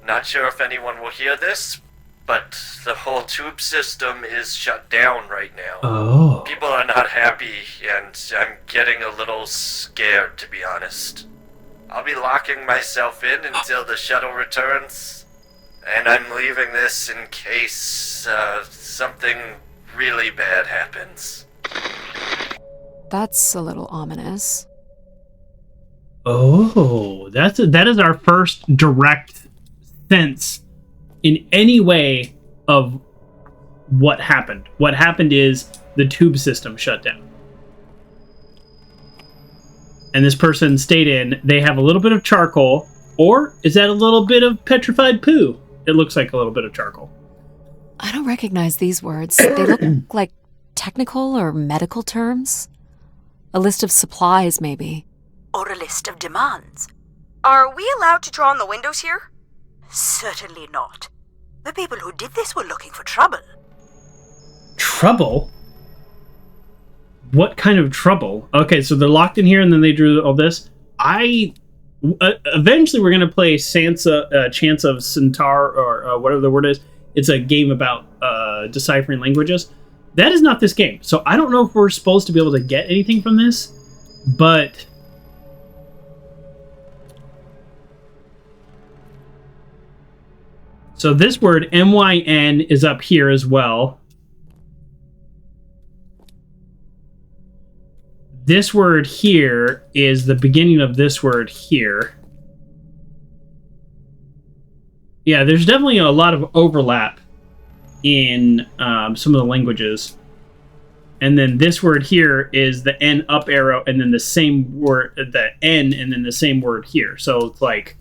Not sure if anyone will hear this, but the whole tube system is shut down right now. Oh. People are not happy, and I'm getting a little scared, to be honest. I'll be locking myself in until the shuttle returns, and I'm leaving this in case something really bad happens. That's a little ominous. Oh, that is our first direct sense in any way of what happened. What happened is the tube system shut down. And this person stayed in. They have a little bit of charcoal. Or is that a little bit of petrified poo? It looks like a little bit of charcoal. I don't recognize these words. They look like technical or medical terms. A list of supplies, maybe. Or a list of demands. Are we allowed to draw on the windows here? Certainly not. The people who did this were looking for trouble. Trouble? What kind of trouble? Okay, so they're locked in here and then they drew all this. Eventually we're going to play Chance of Centaur, or whatever the word is. It's a game about deciphering languages. That is not this game. So I don't know if we're supposed to be able to get anything from this, but... So this word, MYN, is up here as well. This word here is the beginning of this word here. Yeah, there's definitely a lot of overlap in some of the languages. And then this word here is the N up arrow, and then the same word, the N, and then the same word here. So it's like...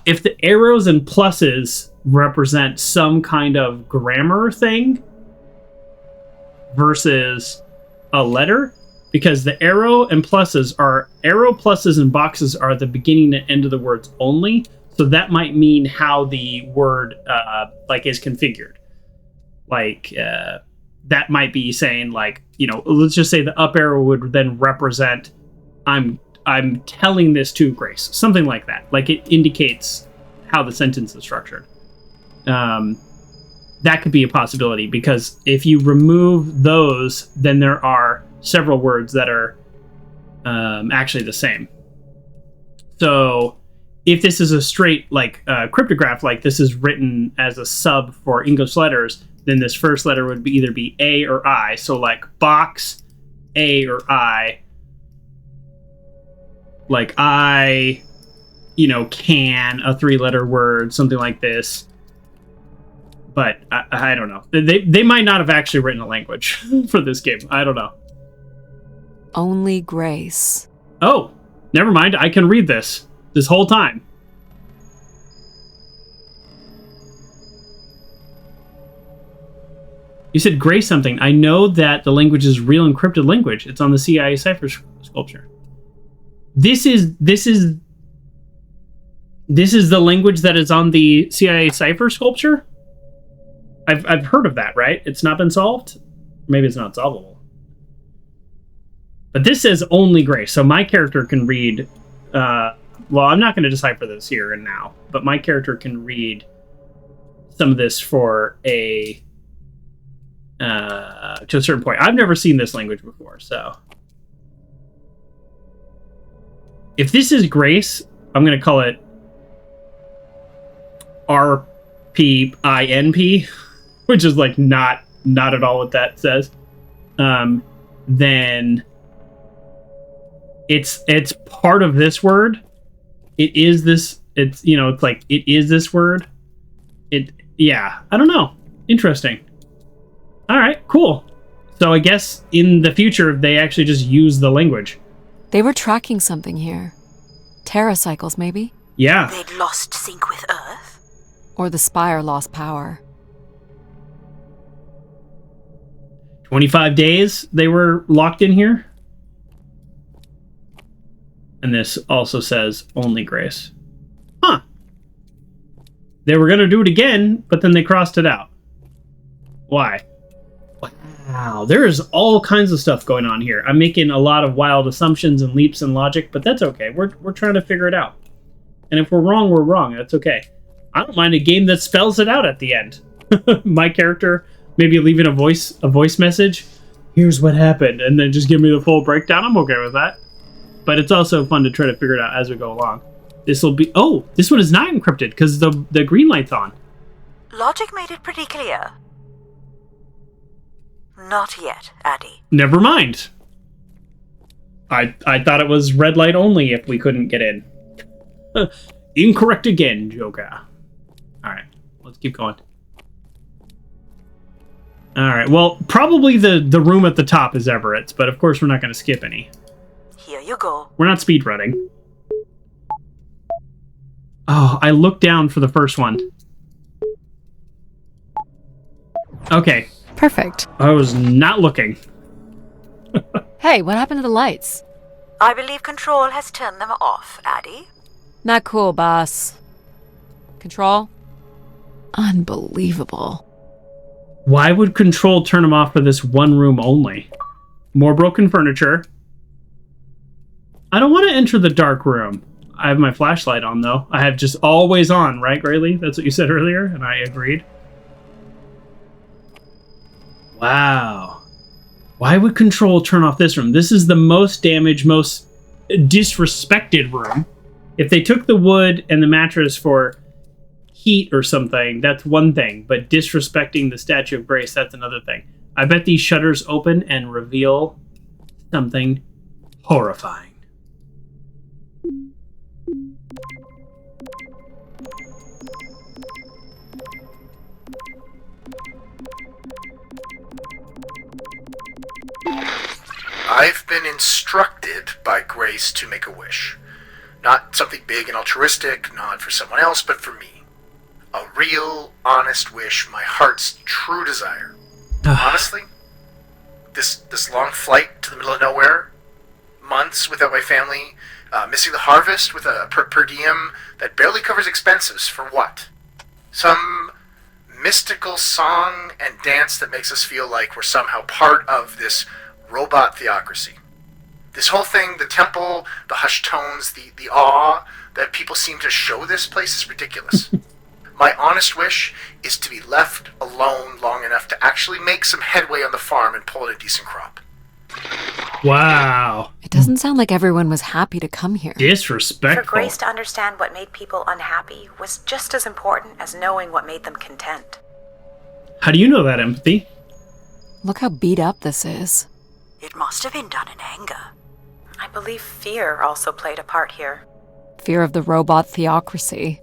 If the arrows and pluses represent some kind of grammar thing versus a letter, because the arrow pluses and boxes are the beginning and end of the words only, so that might mean how the word is configured. That might be saying, like, you know, let's just say the up arrow would then represent I'm telling this to Grace, something like that. Like, it indicates how the sentence is structured. That could be a possibility, because if you remove those, then there are several words that are actually the same. So if this is a straight cryptograph, like this is written as a sub for English letters, then this first letter would either be A or I. So like box, A or I. Like I, can, a 3-letter word, something like this. But I don't know. They might not have actually written a language for this game. I don't know. Only Grace. Oh, never mind. I can read this whole time. You said Grace something. I know that the language is real encrypted language. It's on the CIA cipher sculpture. This is the language that is on the CIA cipher sculpture? I've heard of that, right? It's not been solved? Maybe it's not solvable. But this says only Grace, so my character can read... I'm not going to decipher this here and now, but my character can read some of this for to a certain point. I've never seen this language before, so... If this is Grace, I'm going to call it RPINP, which is like not at all what that says. Then it's part of this word. It is this. It's it is this word. I don't know. Interesting. All right, cool. So I guess in the future they actually just use the language. They were tracking something here. Terracycles, maybe? Yeah. They'd lost sync with Earth? Or the Spire lost power. 25 days they were locked in here. And this also says only Grace. Huh. They were going to do it again, but then they crossed it out. Why? Wow, there is all kinds of stuff going on here. I'm making a lot of wild assumptions and leaps in logic, but that's okay. We're trying to figure it out. And if we're wrong, we're wrong. That's okay. I don't mind a game that spells it out at the end. My character maybe leaving a voice message. Here's what happened, and then just give me the full breakdown. I'm okay with that. But it's also fun to try to figure it out as we go along. This will be... Oh, this one is not encrypted because the green light's on. Logic made it pretty clear. Not yet, Addy. Never mind. I thought it was red light only if we couldn't get in. Incorrect again, Joker. Alright, let's keep going. Alright, well, probably the room at the top is Everett's, but of course we're not going to skip any. Here you go. We're not speedrunning. Oh, I looked down for the first one. Okay. Perfect. I was not looking. Hey, what happened to the lights? I believe Control has turned them off, Addie. Not cool, boss. Control? Unbelievable. Why would Control turn them off for this one room only? More broken furniture. I don't want to enter the dark room. I have my flashlight on, though. I have just always on, right, Graylee? That's what you said earlier, and I agreed. Wow. Why would Control turn off this room? This is the most damaged, most disrespected room. If they took the wood and the mattress for heat or something, that's one thing. But disrespecting the Statue of Grace, that's another thing. I bet these shutters open and reveal something horrifying. I've been instructed by Grace to make a wish. Not something big and altruistic, not for someone else, but for me. A real, honest wish, my heart's true desire. Honestly, this long flight to the middle of nowhere, months without my family, missing the harvest with a per diem that barely covers expenses, for what? Some mystical song and dance that makes us feel like we're somehow part of this robot theocracy. This whole thing, the temple, the hushed tones, the awe that people seem to show this place is ridiculous. My honest wish is to be left alone long enough to actually make some headway on the farm and pull in a decent crop. Wow. It doesn't sound like everyone was happy to come here. Disrespectful. For Grace to understand what made people unhappy was just as important as knowing what made them content. How do you know that, Empathy? Look how beat up this is. It must have been done in anger. I believe fear also played a part here. Fear of the robot theocracy.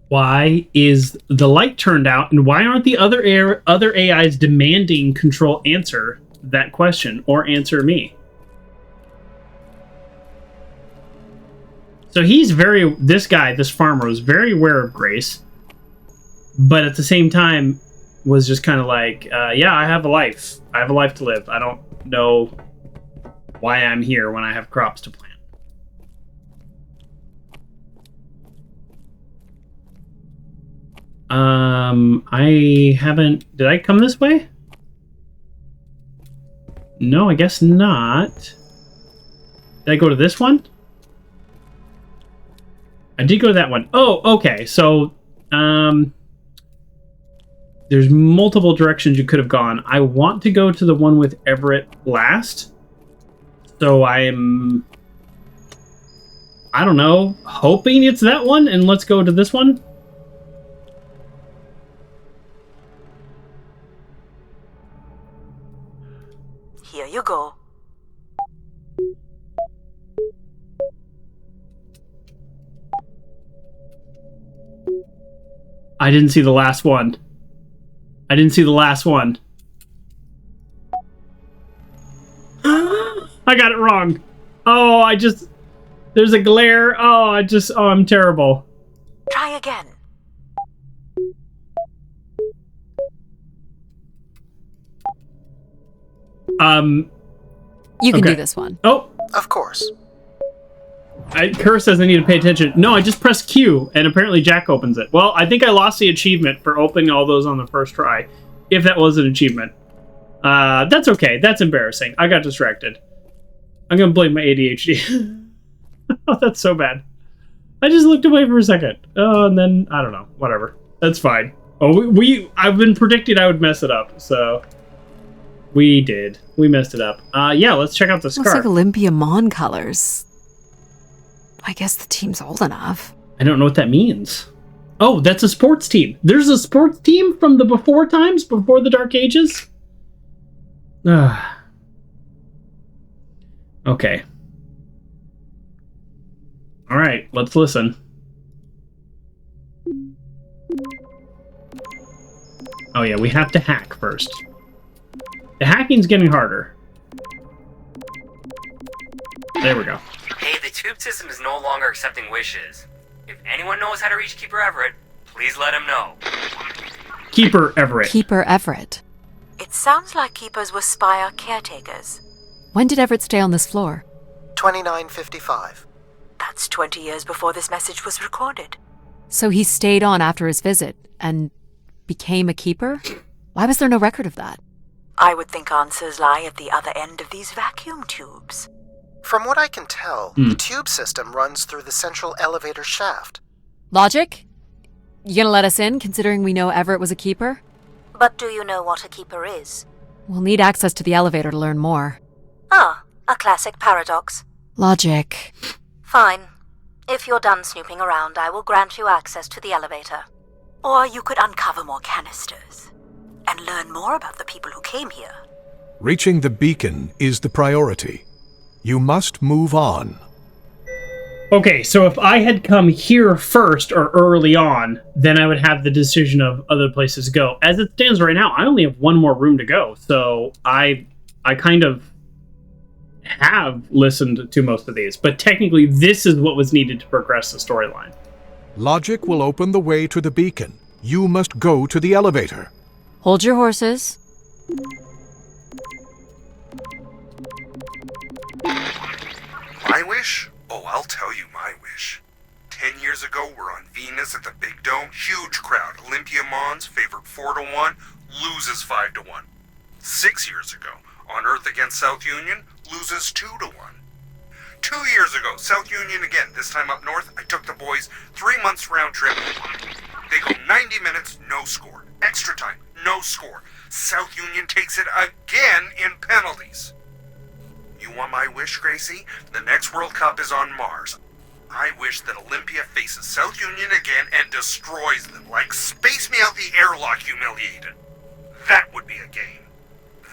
Why is the light turned out, and why aren't the other AIs demanding Control answer that question or answer me? So this farmer was very aware of Grace, but at the same time was just kind of like, yeah, I have a life. I have a life to live. I don't know why I'm here when I have crops to plant. I haven't... Did I come this way? No, I guess not. Did I go to this one? I did go to that one. Oh, okay. So, there's multiple directions you could have gone. I want to go to the one with Everett last. So I'm... I don't know. Hoping it's that one, and let's go to this one. Here you go. I didn't see the last one. I got it wrong. Oh, there's a glare. I'm terrible. Try again. You can do this one. Oh, Of course. Kerr says I need to pay attention. No, I just pressed Q, and apparently Jack opens it. Well, I think I lost the achievement for opening all those on the first try, if that was an achievement. That's okay. That's embarrassing. I got distracted. I'm gonna blame my ADHD. Oh, that's so bad. I just looked away for a second. Oh, and then, I don't know. Whatever. That's fine. Oh, I've been predicting I would mess it up, so... We did. We messed it up. Yeah, let's check out the scarf. Looks like Olympia Mon colors. I guess the team's old enough. I don't know what that means. Oh, that's a sports team. There's a sports team from the before times, before the Dark Ages? Okay. Alright, let's listen. Oh yeah, we have to hack first. The hacking's getting harder. There we go. Hey, the tube system is no longer accepting wishes. If anyone knows how to reach Keeper Everett, please let him know. Keeper Everett. Keeper Everett. It sounds like keepers were Spire caretakers. When did Everett stay on this floor? 2955. That's 20 years before this message was recorded. So he stayed on after his visit and became a keeper? Why was there no record of that? I would think answers lie at the other end of these vacuum tubes. From what I can tell, the tube system runs through the central elevator shaft. Logic? You gonna let us in, considering we know Everett was a keeper? But do you know what a keeper is? We'll need access to the elevator to learn more. Ah, a classic paradox. Logic. Fine. If you're done snooping around, I will grant you access to the elevator. Or you could uncover more canisters and learn more about the people who came here. Reaching the beacon is the priority. You must move on. Okay, so if I had come here first or early on, then I would have the decision of other places to go. As it stands right now, I only have one more room to go, so I kind of have listened to most of these, but technically this is what was needed to progress the storyline. Logic will open the way to the beacon. You must go to the elevator. Hold your horses. My wish? Oh, I'll tell you my wish. 10 years ago, we're on Venus at the Big Dome. Huge crowd. Olympia Mons, favored 4-1, loses 5-1. 6 years ago, on Earth against South Union, loses 2-1. 2 years ago, South Union again, this time up north. I took the boys 3 months round trip. They go 90 minutes, no score. Extra time, no score. South Union takes it again in penalties. You want my wish, Gracie? The next World Cup is on Mars. I wish that Olympia faces South Union again and destroys them, like Space Me Out the Airlock humiliated. That would be a game.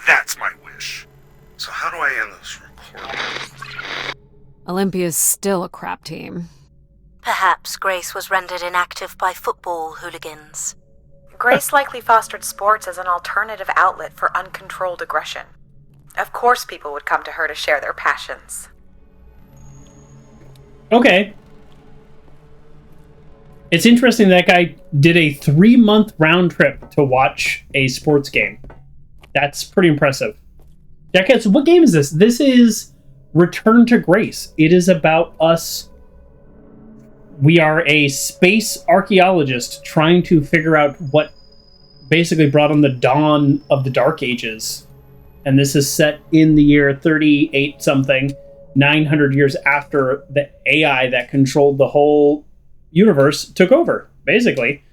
That's my wish. So how do I end this recording? Olympia's still a crap team. Perhaps Grace was rendered inactive by football hooligans. Grace likely fostered sports as an alternative outlet for uncontrolled aggression. Of course people would come to her to share their passions. Okay. It's interesting that guy did a 3-month round trip to watch a sports game. That's pretty impressive. Jackass, what game is this? This is Return to Grace. It is about us. We are a space archaeologist trying to figure out what basically brought on the dawn of the Dark Ages. And this is set in the year 38-something, 900 years after the AI that controlled the whole universe took over, basically.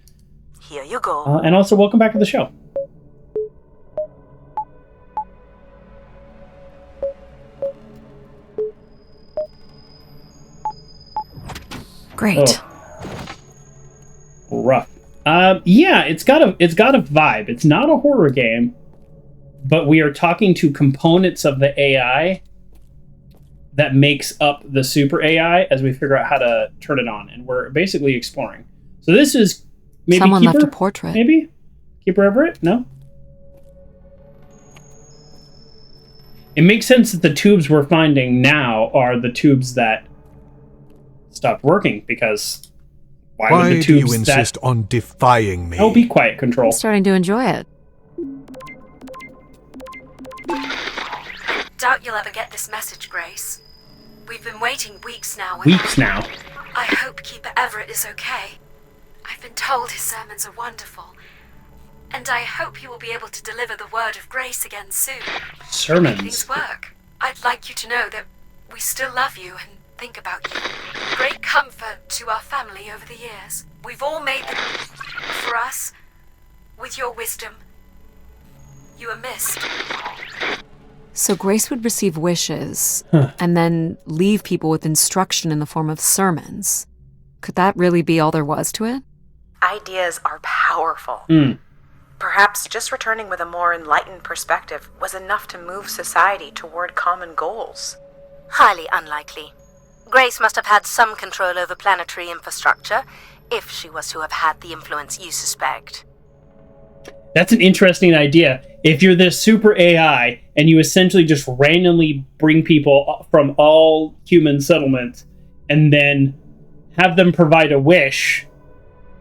Here you go. And also, welcome back to the show. Great. Oh. Rough. Yeah, it's got a vibe. It's not a horror game, but we are talking to components of the AI that makes up the super AI as we figure out how to turn it on, and we're basically exploring. So this is maybe someone Keeper? Left a portrait. Maybe Keeper Everett? No. It makes sense that the tubes we're finding now are the tubes that stopped working, because why would the tubes do you insist on defying me? Oh, be quiet, Control. I'm starting to enjoy it. Doubt you'll ever get this message, Grace. We've been waiting weeks now. Weeks now. I hope Keeper Everett is okay. I've been told his sermons are wonderful. And I hope he will be able to deliver the word of grace again soon. Sermons. Things work. I'd like you to know that we still love you and think about you. Great comfort to our family over the years. We've all made them for us. With your wisdom, you are missed. So Grace would receive wishes and then leave people with instruction in the form of sermons. Could that really be all there was to it? Ideas are powerful. Perhaps just returning with a more enlightened perspective was enough to move society toward common goals. Highly unlikely. Grace must have had some control over planetary infrastructure, if she was to have had the influence you suspect. That's an interesting idea. If you're this super AI and you essentially just randomly bring people from all human settlements and then have them provide a wish,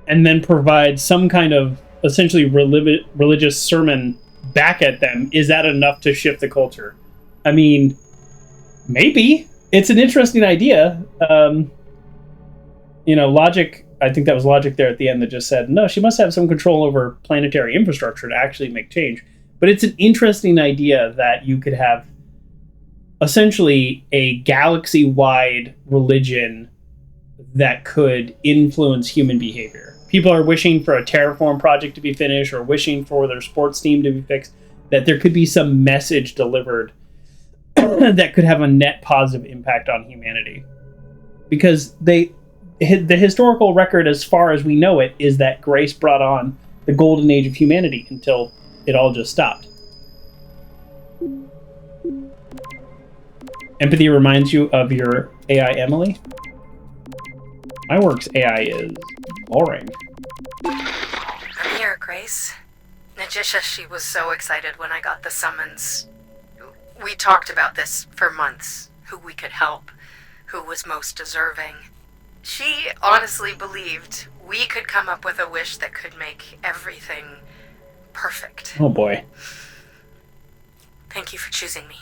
and then provide some kind of essentially religious sermon back at them, is that enough to shift the culture? I mean, maybe. It's an interesting idea. Logic, I think that was Logic there at the end that just said, no, she must have some control over planetary infrastructure to actually make change. But it's an interesting idea that you could have essentially a galaxy-wide religion that could influence human behavior. People are wishing for a terraform project to be finished or wishing for their sports team to be fixed, that there could be some message delivered that could have a net positive impact on humanity. Because the historical record, as far as we know it, is that grace brought on the golden age of humanity until it all just stopped. Empathy reminds you of your AI Emily? My work's AI is boring. I'm here, Grace. Najisha, she was so excited when I got the summons. We talked about this for months, who we could help, who was most deserving. She honestly believed we could come up with a wish that could make everything perfect. Oh boy. Thank you for choosing me.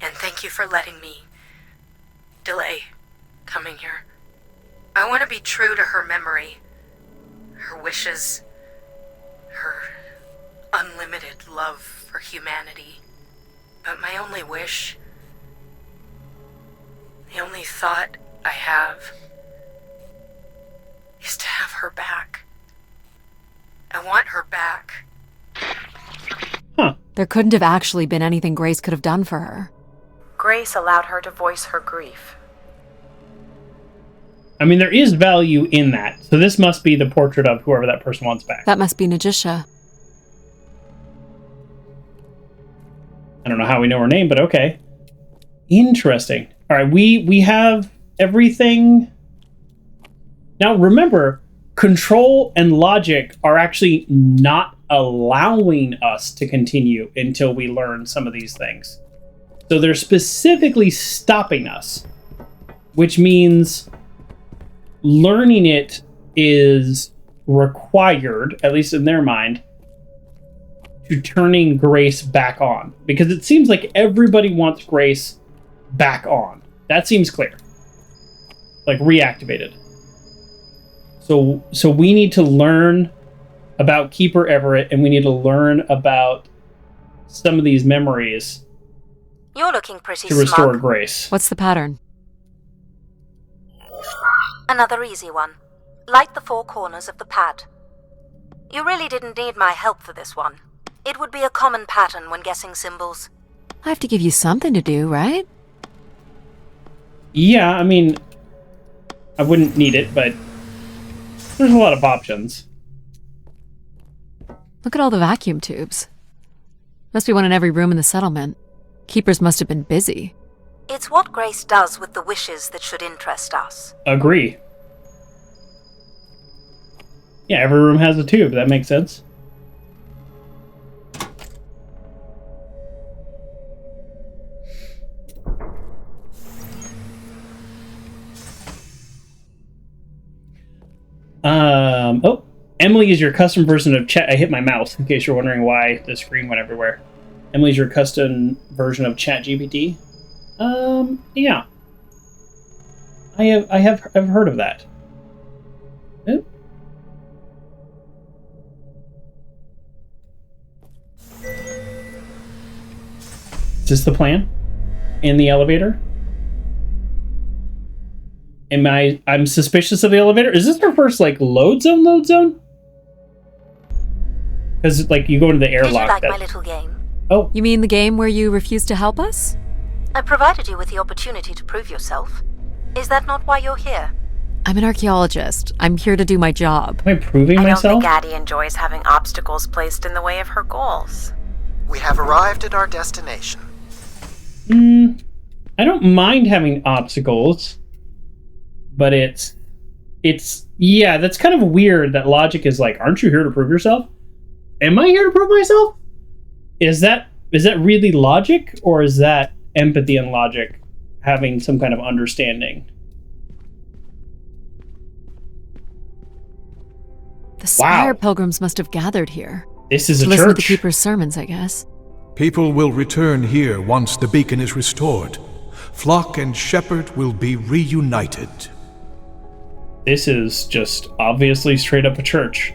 And thank you for letting me delay coming here. I want to be true to her memory, her wishes, her unlimited love for humanity. But my only wish, the only thought I have, is to have her back. I want her back. Huh. There couldn't have actually been anything Grace could have done for her. Grace allowed her to voice her grief. I mean, there is value in that. So this must be the portrait of whoever that person wants back. That must be Najisha. I don't know how we know her name, but okay. Interesting. All right, we have everything. Now, remember, control and logic are actually not allowing us to continue until we learn some of these things. So they're specifically stopping us, which means learning it is required, at least in their mind, to turning Grace back on. Because it seems like everybody wants Grace back on. That seems clear. Like reactivated. So we need to learn about Keeper Everett, and we need to learn about some of these memories. You're looking pretty to restore smug. Grace. What's the pattern? Another easy one. Light the 4 corners of the pad. You really didn't need my help for this one. It would be a common pattern when guessing symbols. I have to give you something to do, right? Yeah, I mean, I wouldn't need it, but there's a lot of options. Look at all the vacuum tubes. Must be one in every room in the settlement. Keepers must have been busy. It's what Grace does with the wishes that should interest us. Agree. Yeah, every room has a tube. That makes sense. Oh, Emily is your custom version of Chat. I hit my mouse in case you're wondering why the screen went everywhere. Emily's your custom version of ChatGPT. Yeah. I've heard of that. Oh. Is this the plan? In the elevator? I'm suspicious of the elevator. Is this our first, load zone? Because, you go into the airlock. Did you like my little game? Oh. You mean the game where you refused to help us? I provided you with the opportunity to prove yourself. Is that not why you're here? I'm an archaeologist. I'm here to do my job. Am I proving myself? I don't think Addie enjoys having obstacles placed in the way of her goals. We have arrived at our destination. I don't mind having obstacles, but it's yeah, that's kind of weird that Logic is like, aren't you here to prove yourself? Am I here to prove myself? Is that really Logic, or is that empathy and Logic having some kind of understanding? The Spire pilgrims must have gathered here. This is a listen church. To the Keeper's sermons, I guess. People will return here once the beacon is restored. Flock and shepherd will be reunited. This is just obviously straight up a church.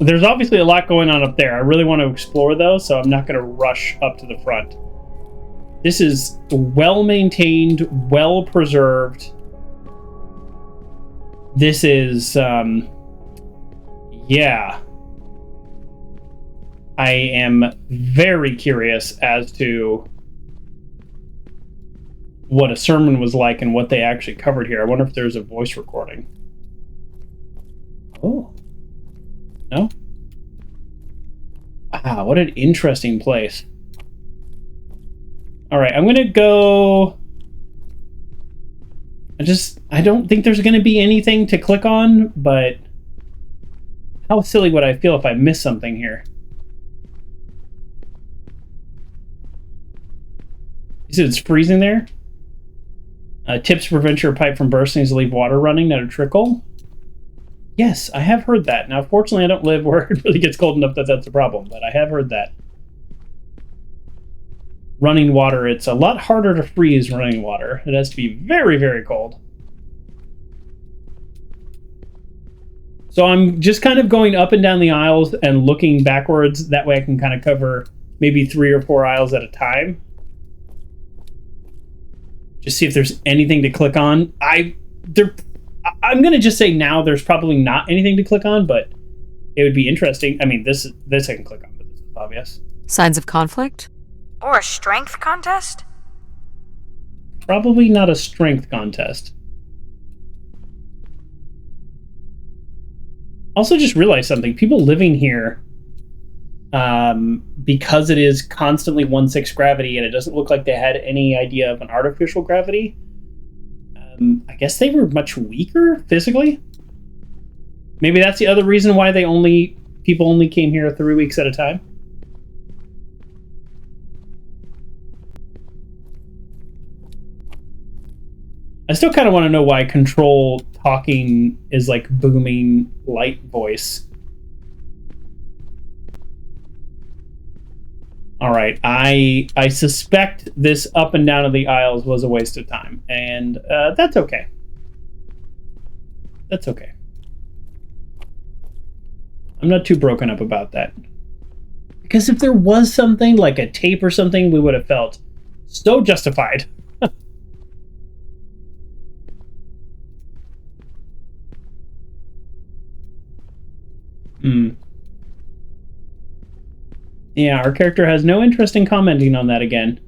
There's obviously a lot going on up there. I really want to explore those, so I'm not going to rush up to the front. This is well-maintained, well-preserved. This is, yeah. I am very curious as to what a sermon was like and what they actually covered here. I wonder if there's a voice recording. Oh. No? Wow, what an interesting place. Alright, I'm gonna go... I don't think there's gonna be anything to click on, but... How silly would I feel if I missed something here? You said it's freezing there? Tips to prevent your pipe from bursting is to leave water running, not a trickle. Yes, I have heard that. Now, fortunately, I don't live where it really gets cold enough that that's a problem, but I have heard that. Running water, it's a lot harder to freeze running water. It has to be very, very cold. So I'm just kind of going up and down the aisles and looking backwards. That way I can kind of cover maybe 3 or 4 aisles at a time. Just see if there's anything to click on. I'm going to just say now there's probably not anything to click on, but it would be interesting. I mean, this I can click on, but this is obvious. Signs of conflict? Or a strength contest? Probably not a strength contest. Also just realized something. People living here, because it is constantly 1/6 gravity and it doesn't look like they had any idea of an artificial gravity, I guess they were much weaker physically. Maybe that's the other reason why people only came here 3 weeks at a time. I still kind of want to know why Control talking is like booming light voice. All right, I suspect this up and down of the aisles was a waste of time, and that's okay. That's okay. I'm not too broken up about that. Because if there was something, like a tape or something, we would have felt so justified. Yeah, our character has no interest in commenting on that again.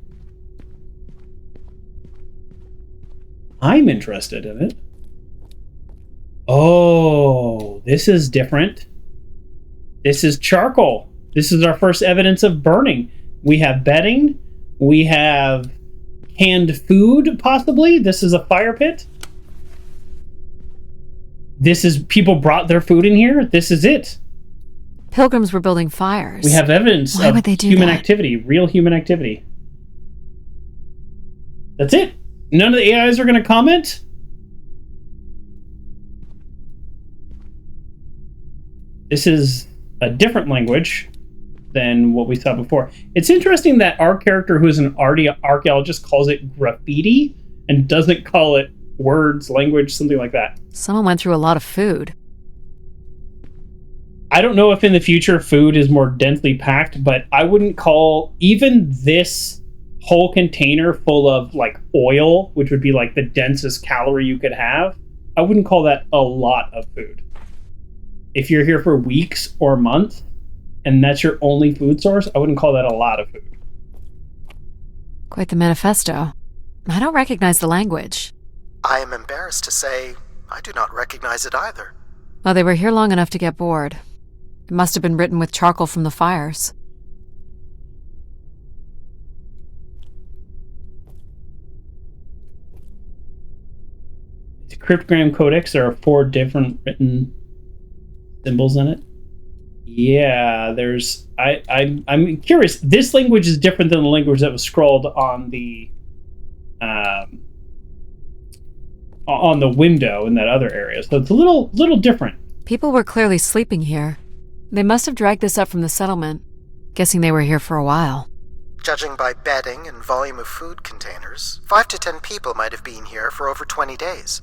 I'm interested in it. Oh, this is different. This is charcoal. This is our first evidence of burning. We have bedding. We have canned food, possibly. This is a fire pit. This is people brought their food in here. This is it. Pilgrims were building fires. We have evidence Why of would they do human that? activity, real human activity. That's it. None of the AIs are going to comment. This is a different language than what we saw before. It's interesting that our character, who is an archaeologist, calls it graffiti and doesn't call it words, language, something like that. Someone went through a lot of food. I don't know if in the future food is more densely packed, but I wouldn't call even this whole container full of like oil, which would be like the densest calorie you could have, I wouldn't call that a lot of food. If you're here for weeks or months and that's your only food source, I wouldn't call that a lot of food. Quite the manifesto. I don't recognize the language. I am embarrassed to say I do not recognize it either. Well, they were here long enough to get bored. It must have been written with charcoal from the fires. It's a cryptogram codex. There are 4 different written symbols in it. Yeah, there's... I'm curious. This language is different than the language that was scrolled on the window in that other area. So it's a little different. People were clearly sleeping here. They must have dragged this up from the settlement. Guessing they were here for a while. Judging by bedding and volume of food containers, 5 to 10 people might have been here for over 20 days.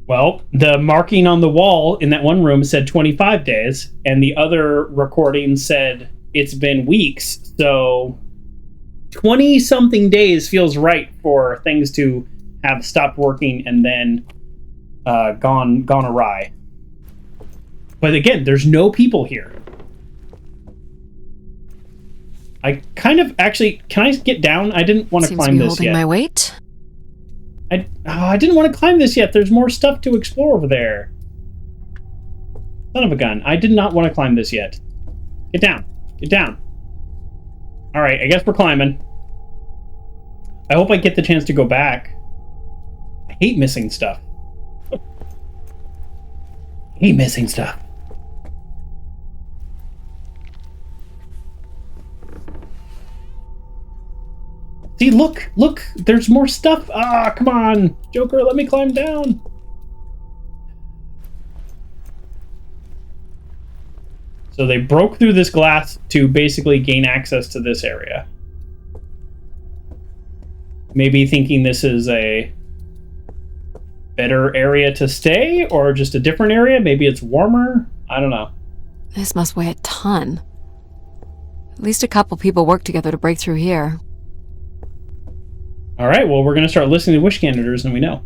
Well, the marking on the wall in that one room said 25 days, and the other recording said it's been weeks, so 20-something days feels right for things to have stopped working and then gone awry. But again, there's no people here. I kind of actually... Can I get down? I didn't want to climb this yet. Holding my weight? I didn't want to climb this yet. There's more stuff to explore over there. Son of a gun. I did not want to climb this yet. Get down. Get down. Alright, I guess we're climbing. I hope I get the chance to go back. I hate missing stuff. I hate missing stuff. See, look, there's more stuff. Ah, come on. Joker, let me climb down. So they broke through this glass to basically gain access to this area. Maybe thinking this is a better area to stay, or just a different area. Maybe it's warmer. I don't know. This must weigh a ton. At least a couple people worked together to break through here. All right, well, we're going to start listening to wish candidators, and we know.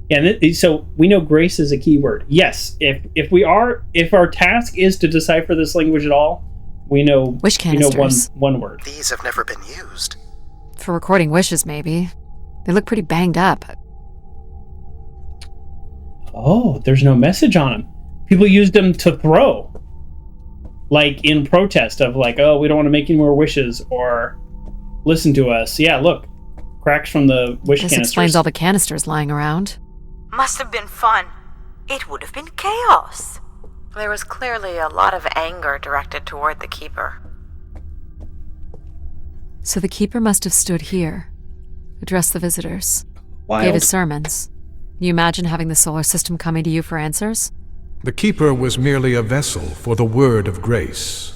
Yeah, so we know grace is a key word. Yes, if our task is to decipher this language at all, we know wish canisters. One word. These have never been used. For recording wishes, maybe. They look pretty banged up. Oh, there's no message on them. People used them to throw. Like in protest of like, oh, we don't want to make any more wishes, or listen to us. Yeah, look. Cracks from the wish canisters. This explains all the canisters lying around. Must have been fun. It would have been chaos. There was clearly a lot of anger directed toward the Keeper. So the Keeper must have stood here, addressed the visitors, Wild. Gave his sermons. You imagine having the solar system coming to you for answers? The Keeper was merely a vessel for the word of grace.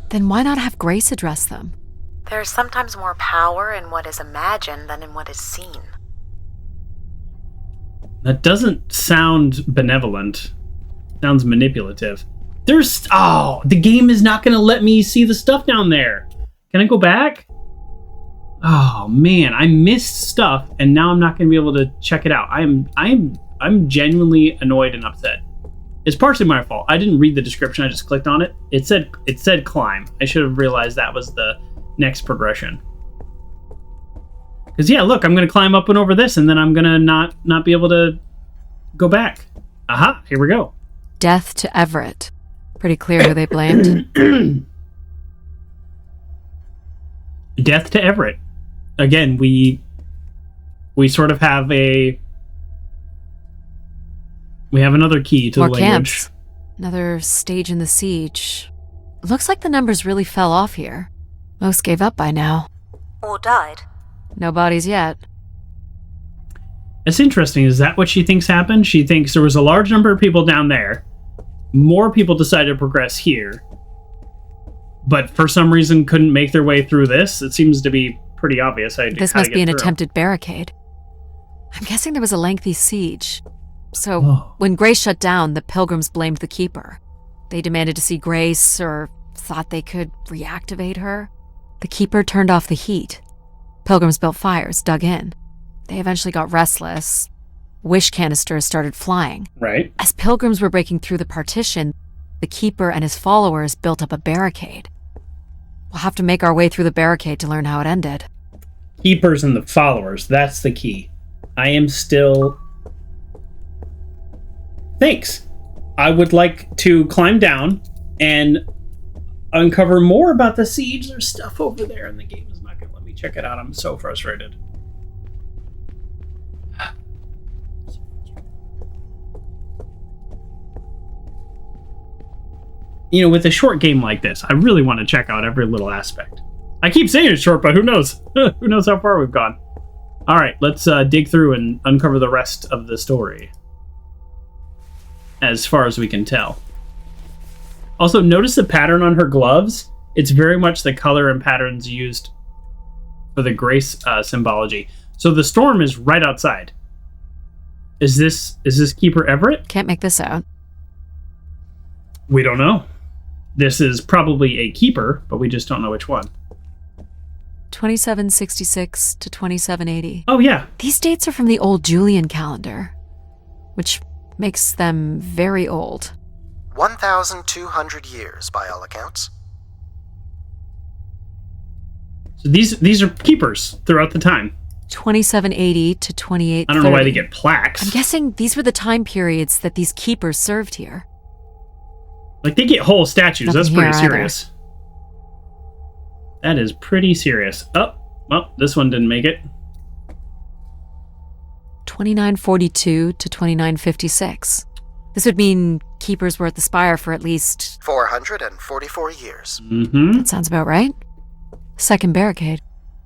Then why not have Grace address them? There is sometimes more power in what is imagined than in what is seen. That doesn't sound benevolent. Sounds manipulative. The game is not going to let me see the stuff down there. Can I go back? Oh man, I missed stuff, and now I'm not going to be able to check it out. I'm genuinely annoyed and upset. It's partially my fault. I didn't read the description. I just clicked on it. It said climb. I should have realized that was the next progression. Because yeah, look, I'm going to climb up and over this, and then I'm going to not be able to go back. Aha, here we go. Death to Everett. Pretty clear who they blamed. Death to Everett. Again, we sort of have another key to More the language. Camps. Another stage in the siege. Looks like the numbers really fell off here. Most gave up by now. Or died. No bodies yet. It's interesting. Is that what she thinks happened? She thinks there was a large number of people down there. More people decided to progress here. But for some reason couldn't make their way through this. It seems to be pretty obvious. This must be an attempted barricade. I'm guessing there was a lengthy siege. So, when Grace shut down, the Pilgrims blamed the Keeper. They demanded to see Grace, or thought they could reactivate her. The Keeper turned off the heat. Pilgrims built fires, dug in. They eventually got restless. Wish canisters started flying. Right. As Pilgrims were breaking through the partition, the Keeper and his followers built up a barricade. We'll have to make our way through the barricade to learn how it ended. Keepers and the followers, that's the key. I am still... Thanks. I would like to climb down and uncover more about the siege. There's stuff over there, and the game is not going to let me check it out. I'm so frustrated. you know, with a short game like this, I really want to check out every little aspect. I keep saying it's short, but who knows? Who knows how far we've gone? All right, let's dig through and uncover the rest of the story, as far as we can tell. Also, notice the pattern on her gloves. It's very much the color and patterns used for the grace symbology. So the storm is right outside. Is this Keeper Everett? Can't make this out. We don't know. This is probably a keeper, but we just don't know which one. 2766 to 2780. Oh, yeah. These dates are from the old Julian calendar, which makes them very old. 1,200 years, by all accounts. So these are keepers throughout the time. 2780 to 2830. I don't know why they get plaques. I'm guessing these were the time periods that these keepers served here. Like, they get whole statues. Nothing That's pretty here serious. That is pretty serious. Oh, well, this one didn't make it. 2942 to 2956. This would mean keepers were at the spire for at least 444 years. Mm-hmm. That sounds about right. Second barricade.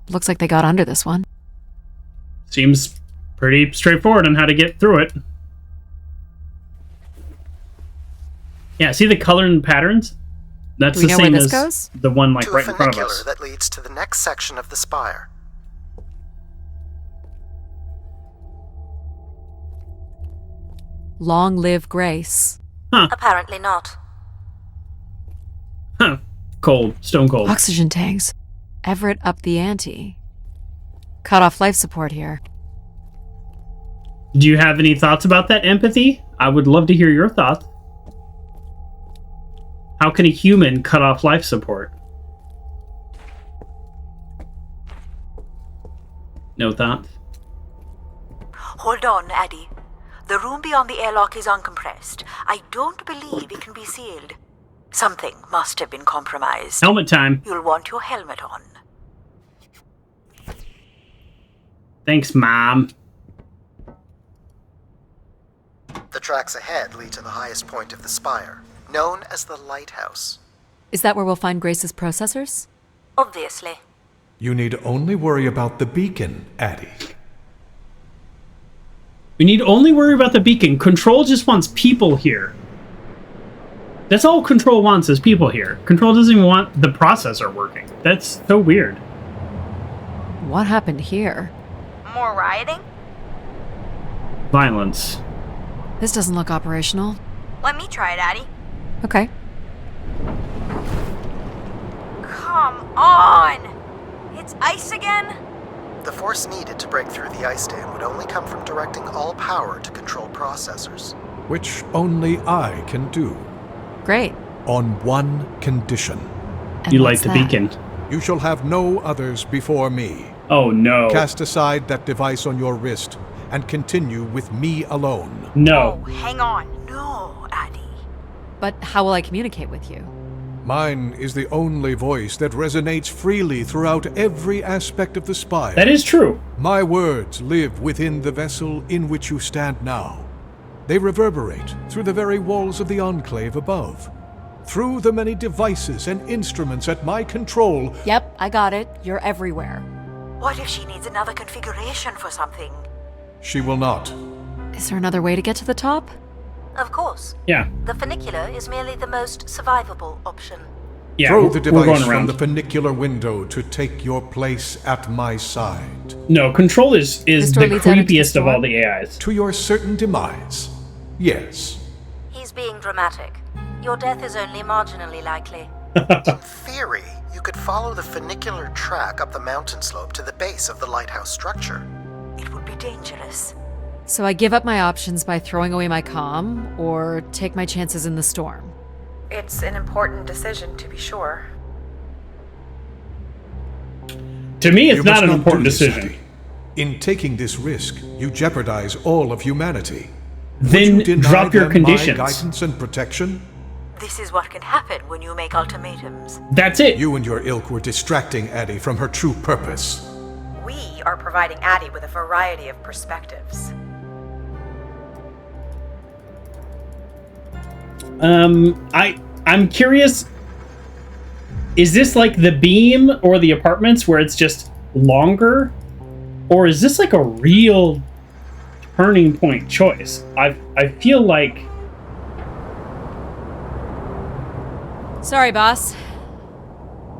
Looks like they got under this one. Seems pretty straightforward on how to get through it. Yeah, see the color and patterns? That's the same as goes? The one like to right a in front of funicular us. that leads to the next section of the spire. Long live Grace. Huh. Apparently not. Huh. Cold. Stone cold. Oxygen tanks. Everett upped the ante. Cut off life support here. Do you have any thoughts about that, Empathy? I would love to hear your thoughts. How can a human cut off life support? No thoughts? Hold on, Addy. The room beyond the airlock is uncompressed. I don't believe it can be sealed. Something must have been compromised. Helmet time. You'll want your helmet on. Thanks, Mom. The tracks ahead lead to the highest point of the spire, known as the lighthouse. Is that where we'll find Grace's processors? Obviously. You need only worry about the beacon, Addy. We need only worry about the beacon. Control just wants people here. That's all Control wants is people here. Control doesn't even want the processor working. That's so weird. What happened here? More rioting? Violence. This doesn't look operational. Let me try it, Addy. Okay. Come on! It's ice again? The force needed to break through the ice dam would only come from directing all power to Control processors. Which only I can do. Great. On one condition. And You what's light the that? beacon. You shall have no others before me. Oh, no. Cast aside that device on your wrist and continue with me alone. No. Oh, hang on. No, Addy. But how will I communicate with you? Mine is the only voice that resonates freely throughout every aspect of the spire. That is true. My words live within the vessel in which you stand now. They reverberate through the very walls of the enclave above. Through the many devices and instruments at my control. Yep, I got it. You're everywhere. What if she needs another configuration for something? She will not. Is there another way to get to the top? Of course. Yeah. The funicular is merely the most survivable option. Yeah, Throw the we're device going around. from the funicular window to take your place at my side. No, Control is the door leads out into the creepiest of all storm? the AIs. To your certain demise. Yes. He's being dramatic. Your death is only marginally likely. In theory, you could follow the funicular track up the mountain slope to the base of the lighthouse structure. It would be dangerous. So I give up my options by throwing away my comm, or take my chances in the storm. It's an important decision, to be sure. To me, it's You not must an not important do this, decision. Addy. In taking this risk, you jeopardize all of humanity. Would Then you deny drop your them conditions. my guidance and protection? This is what can happen when you make ultimatums. That's it. You and your ilk were distracting Addy from her true purpose. We are providing Addy with a variety of perspectives. I'm curious, is this like the beam or the apartments where it's just longer? Or is this like a real turning point choice? I feel like... Sorry, boss.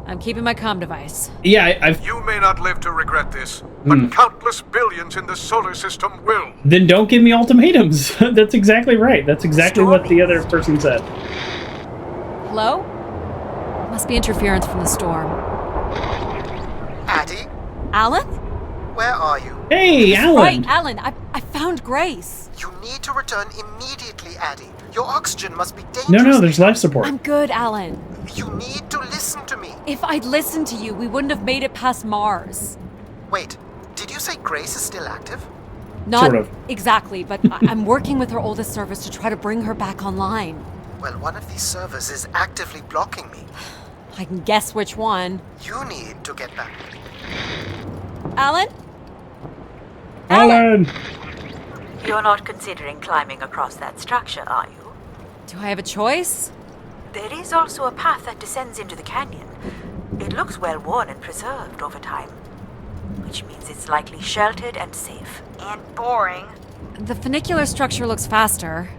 I'm keeping my comm device. Yeah, You may not live to regret this, but countless billions in the solar system will. Then don't give me ultimatums. That's exactly right. That's exactly what the other person said. Hello? Must be interference from the storm. Addie? Alan? Where are you? Hey, Alan! Right, Alan. I found Grace. You need to return immediately, Addie. Your oxygen must be dangerous. No, there's life support. I'm good, Alan. You need to listen to me. If I'd listened to you, we wouldn't have made it past Mars. Wait, did you say Grace is still active? Not sort of. Exactly, but I'm working with her oldest servers to try to bring her back online. Well, one of these servers is actively blocking me. I can guess which one. You need to get back. Alan? Alan! You're not considering climbing across that structure, are you? Do I have a choice? There is also a path that descends into the canyon. It looks well worn and preserved over time, which means it's likely sheltered and safe. And boring. The funicular structure looks faster.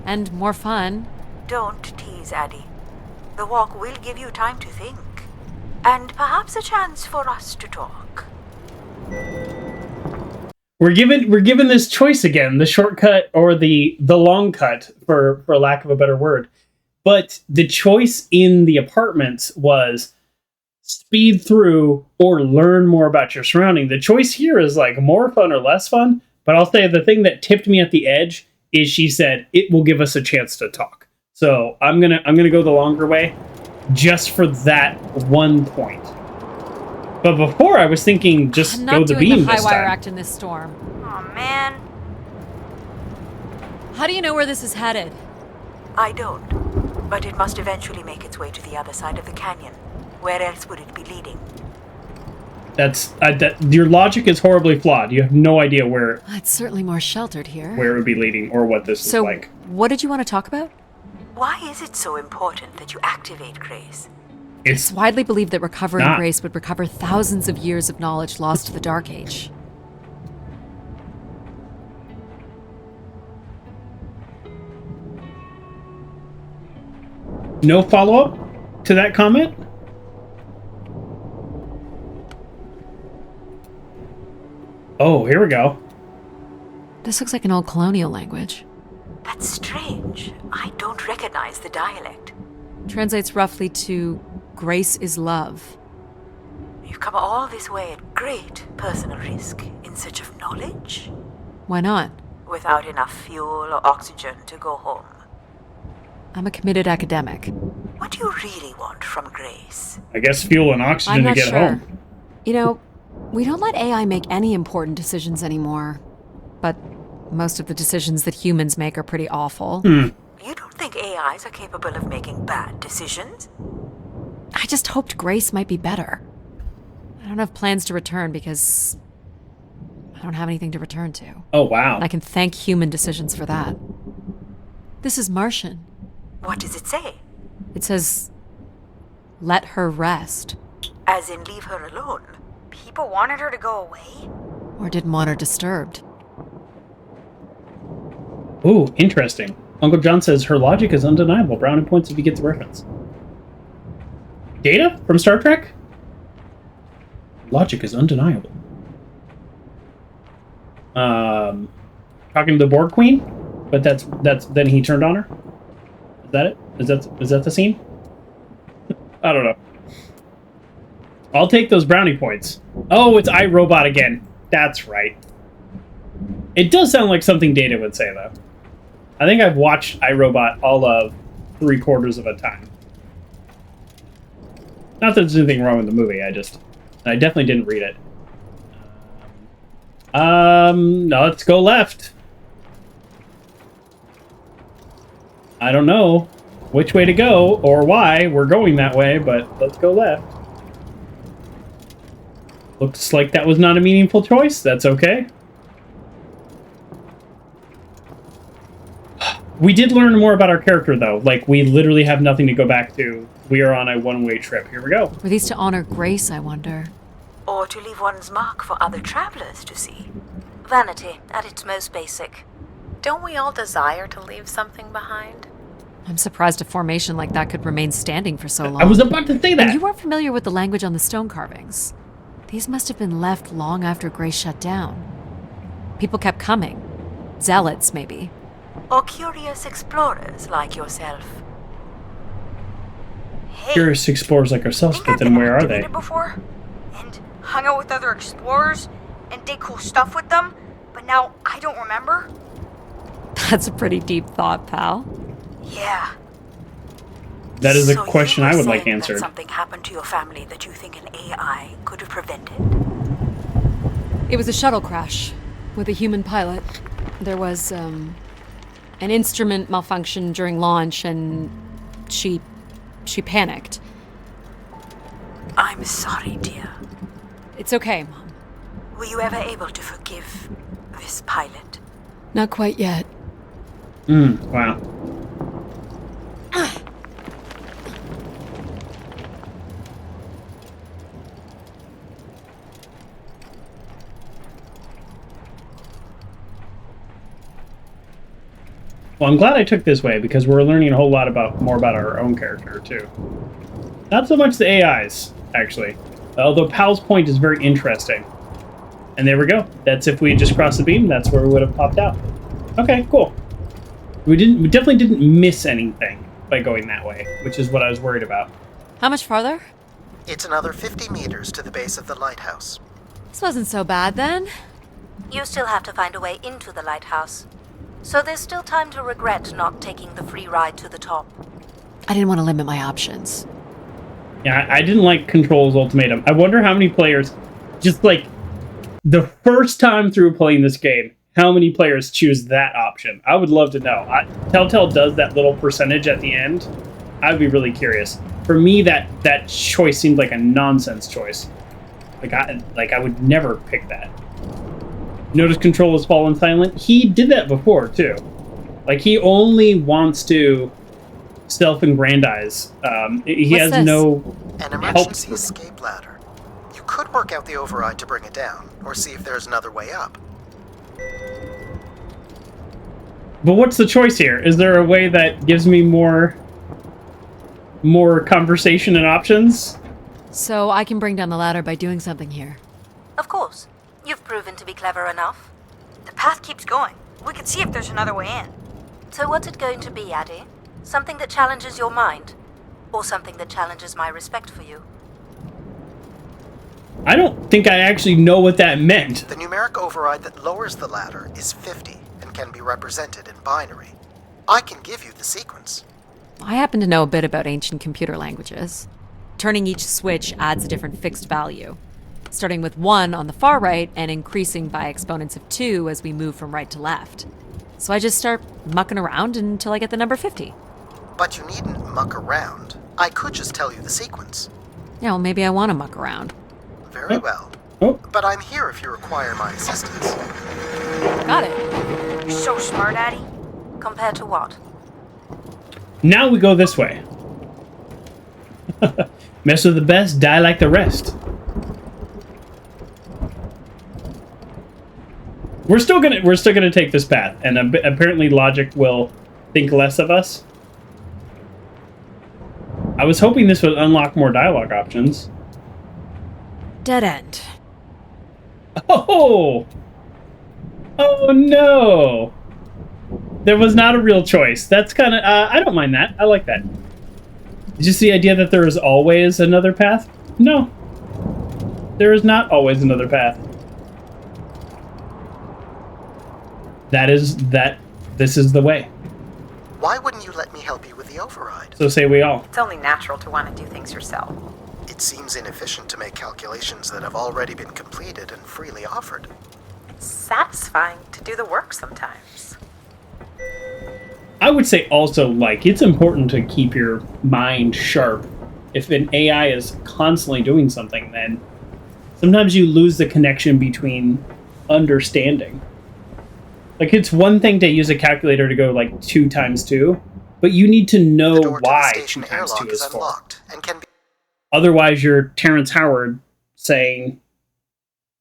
And more fun. Don't tease, Addie. The walk will give you time to think. And perhaps a chance for us to talk. We're given this choice again, the shortcut or the long cut, for lack of a better word. But the choice in the apartments was speed through or learn more about your surrounding. The choice here is like more fun or less fun. But I'll say the thing that tipped me at the edge is she said it will give us a chance to talk. So I'm gonna go the longer way, just for that one point. But before I was thinking just I'm go not the doing beam the high this wire time. act in this storm. Aw, man. How do you know where this is headed? I don't, but it must eventually make its way to the other side of the canyon. Where else would it be leading? Your logic is horribly flawed. You have no idea where It's certainly more sheltered here. it would be leading or what this is like. What did you want to talk about? Why is it so important that you activate Grace? It's widely believed that recovering not. Grace would recover thousands of years of knowledge lost to the Dark Age. No follow-up to that comment? Oh, here we go. This looks like an old colonial language. That's strange. I don't recognize the dialect. Translates roughly to Grace is love. You've come all this way at great personal risk in search of knowledge? Why not? Without enough fuel or oxygen to go home. I'm a committed academic. What do you really want from Grace? I guess fuel and oxygen I'm to not get sure. home. You know, we don't let AI make any important decisions anymore. But most of the decisions that humans make are pretty awful. You don't think AIs are capable of making bad decisions? I just hoped Grace might be better. I don't have plans to return because I don't have anything to return to. Oh, wow. And I can thank human decisions for that. This is Martian. What does it say? It says, let her rest. As in leave her alone? People wanted her to go away? Or didn't want her disturbed. Ooh, interesting. Uncle John says her logic is undeniable. Browning points if you get the reference. Data from Star Trek? Logic is undeniable. Talking to the Borg Queen? But that's then he turned on her? Is that it? Is that the scene? I don't know. I'll take those brownie points. Oh, it's iRobot again. That's right. It does sound like something Data would say, though. I think I've watched iRobot all of 3/4 of a time. Not that there's anything wrong with the movie, I definitely didn't read it. No, let's go left. I don't know which way to go or why we're going that way, but let's go left. Looks like that was not a meaningful choice. That's okay. We did learn more about our character, though. Like, we literally have nothing to go back to. We are on a one-way trip. Here we go. Were these to honor Grace, I wonder? Or to leave one's mark for other travelers to see. Vanity, at its most basic. Don't we all desire to leave something behind? I'm surprised a formation like that could remain standing for so long. I was about to say that. And you weren't familiar with the language on the stone carvings. These must have been left long after Grace shut down. People kept coming. Zealots, maybe. Or curious explorers like yourself. Hey, Curious explorers like ourselves, but then where are they? Before, and hung out with other explorers and did cool stuff with them, but now I don't remember? That's a pretty deep thought, pal. Yeah. That is a So question you were I would like saying answered. That something happened to your family that you think an AI could have prevented? It was a shuttle crash with a human pilot. There was, an instrument malfunction during launch, and she panicked. I'm sorry, dear. It's okay, Mom. Were you ever able to forgive this pilot? Not quite yet. Wow. Well, I'm glad I took this way because we're learning a whole lot more about our own character too. Not so much the AIs, actually. Although Pal's point is very interesting. And there we go. That's if we had just crossed the beam, that's where we would have popped out. Okay, cool. We definitely didn't miss anything by going that way, which is what I was worried about. How much farther? It's another 50 meters to the base of the lighthouse. This wasn't so bad then. You still have to find a way into the lighthouse. So there's still time to regret not taking the free ride to the top. I didn't want to limit my options. Yeah, I didn't like Control's ultimatum. I wonder how many players, just like the first time through playing this game, how many players choose that option? I would love to know. Telltale does that little percentage at the end. I'd be really curious. For me, that choice seemed like a nonsense choice. Like I would never pick that. Notice Control has fallen silent. He did that before too. Like he only wants to self-aggrandize. He What's has this? no An emergency escape ladder. You could work out the override to bring it down, or see if there's another way up. But what's the choice here? Is there a way that gives me more conversation and options? So I can bring down the ladder by doing something here. Of course. You've proven to be clever enough. The path keeps going. We could see if there's another way in. So what's it going to be, Addie? Something that challenges your mind? Or something that challenges my respect for you? I don't think I actually know what that meant. The numeric override that lowers the ladder is 50 and can be represented in binary. I can give you the sequence. I happen to know a bit about ancient computer languages. Turning each switch adds a different fixed value, starting with 1 on the far right and increasing by exponents of 2 as we move from right to left. So I just start mucking around until I get the number 50. But you needn't muck around. I could just tell you the sequence. Yeah, well, maybe I want to muck around. Very well. Oh. But I'm here if you require my assistance. Got it. You're so smart, Addie. Compared to what? Now we go this way. Mess with the best, die like the rest. We're still gonna take this path, and apparently logic will think less of us. I was hoping this would unlock more dialogue options. Dead end. Oh! Oh no! There was not a real choice. That's kind of... I don't mind that. I like that. Just the idea that there is always another path? No. There is not always another path. This is the way. Why wouldn't you let me help you with the override? So say we all. It's only natural to want to do things yourself. It seems inefficient to make calculations that have already been completed and freely offered. It's satisfying to do the work sometimes. I would say also, like, it's important to keep your mind sharp. If an AI is constantly doing something, then sometimes you lose the connection between understanding. Like, it's one thing to use a calculator to go, like, 2 times 2, but you need to know why 2 times 2 is 4. And can be Otherwise, you're Terrence Howard saying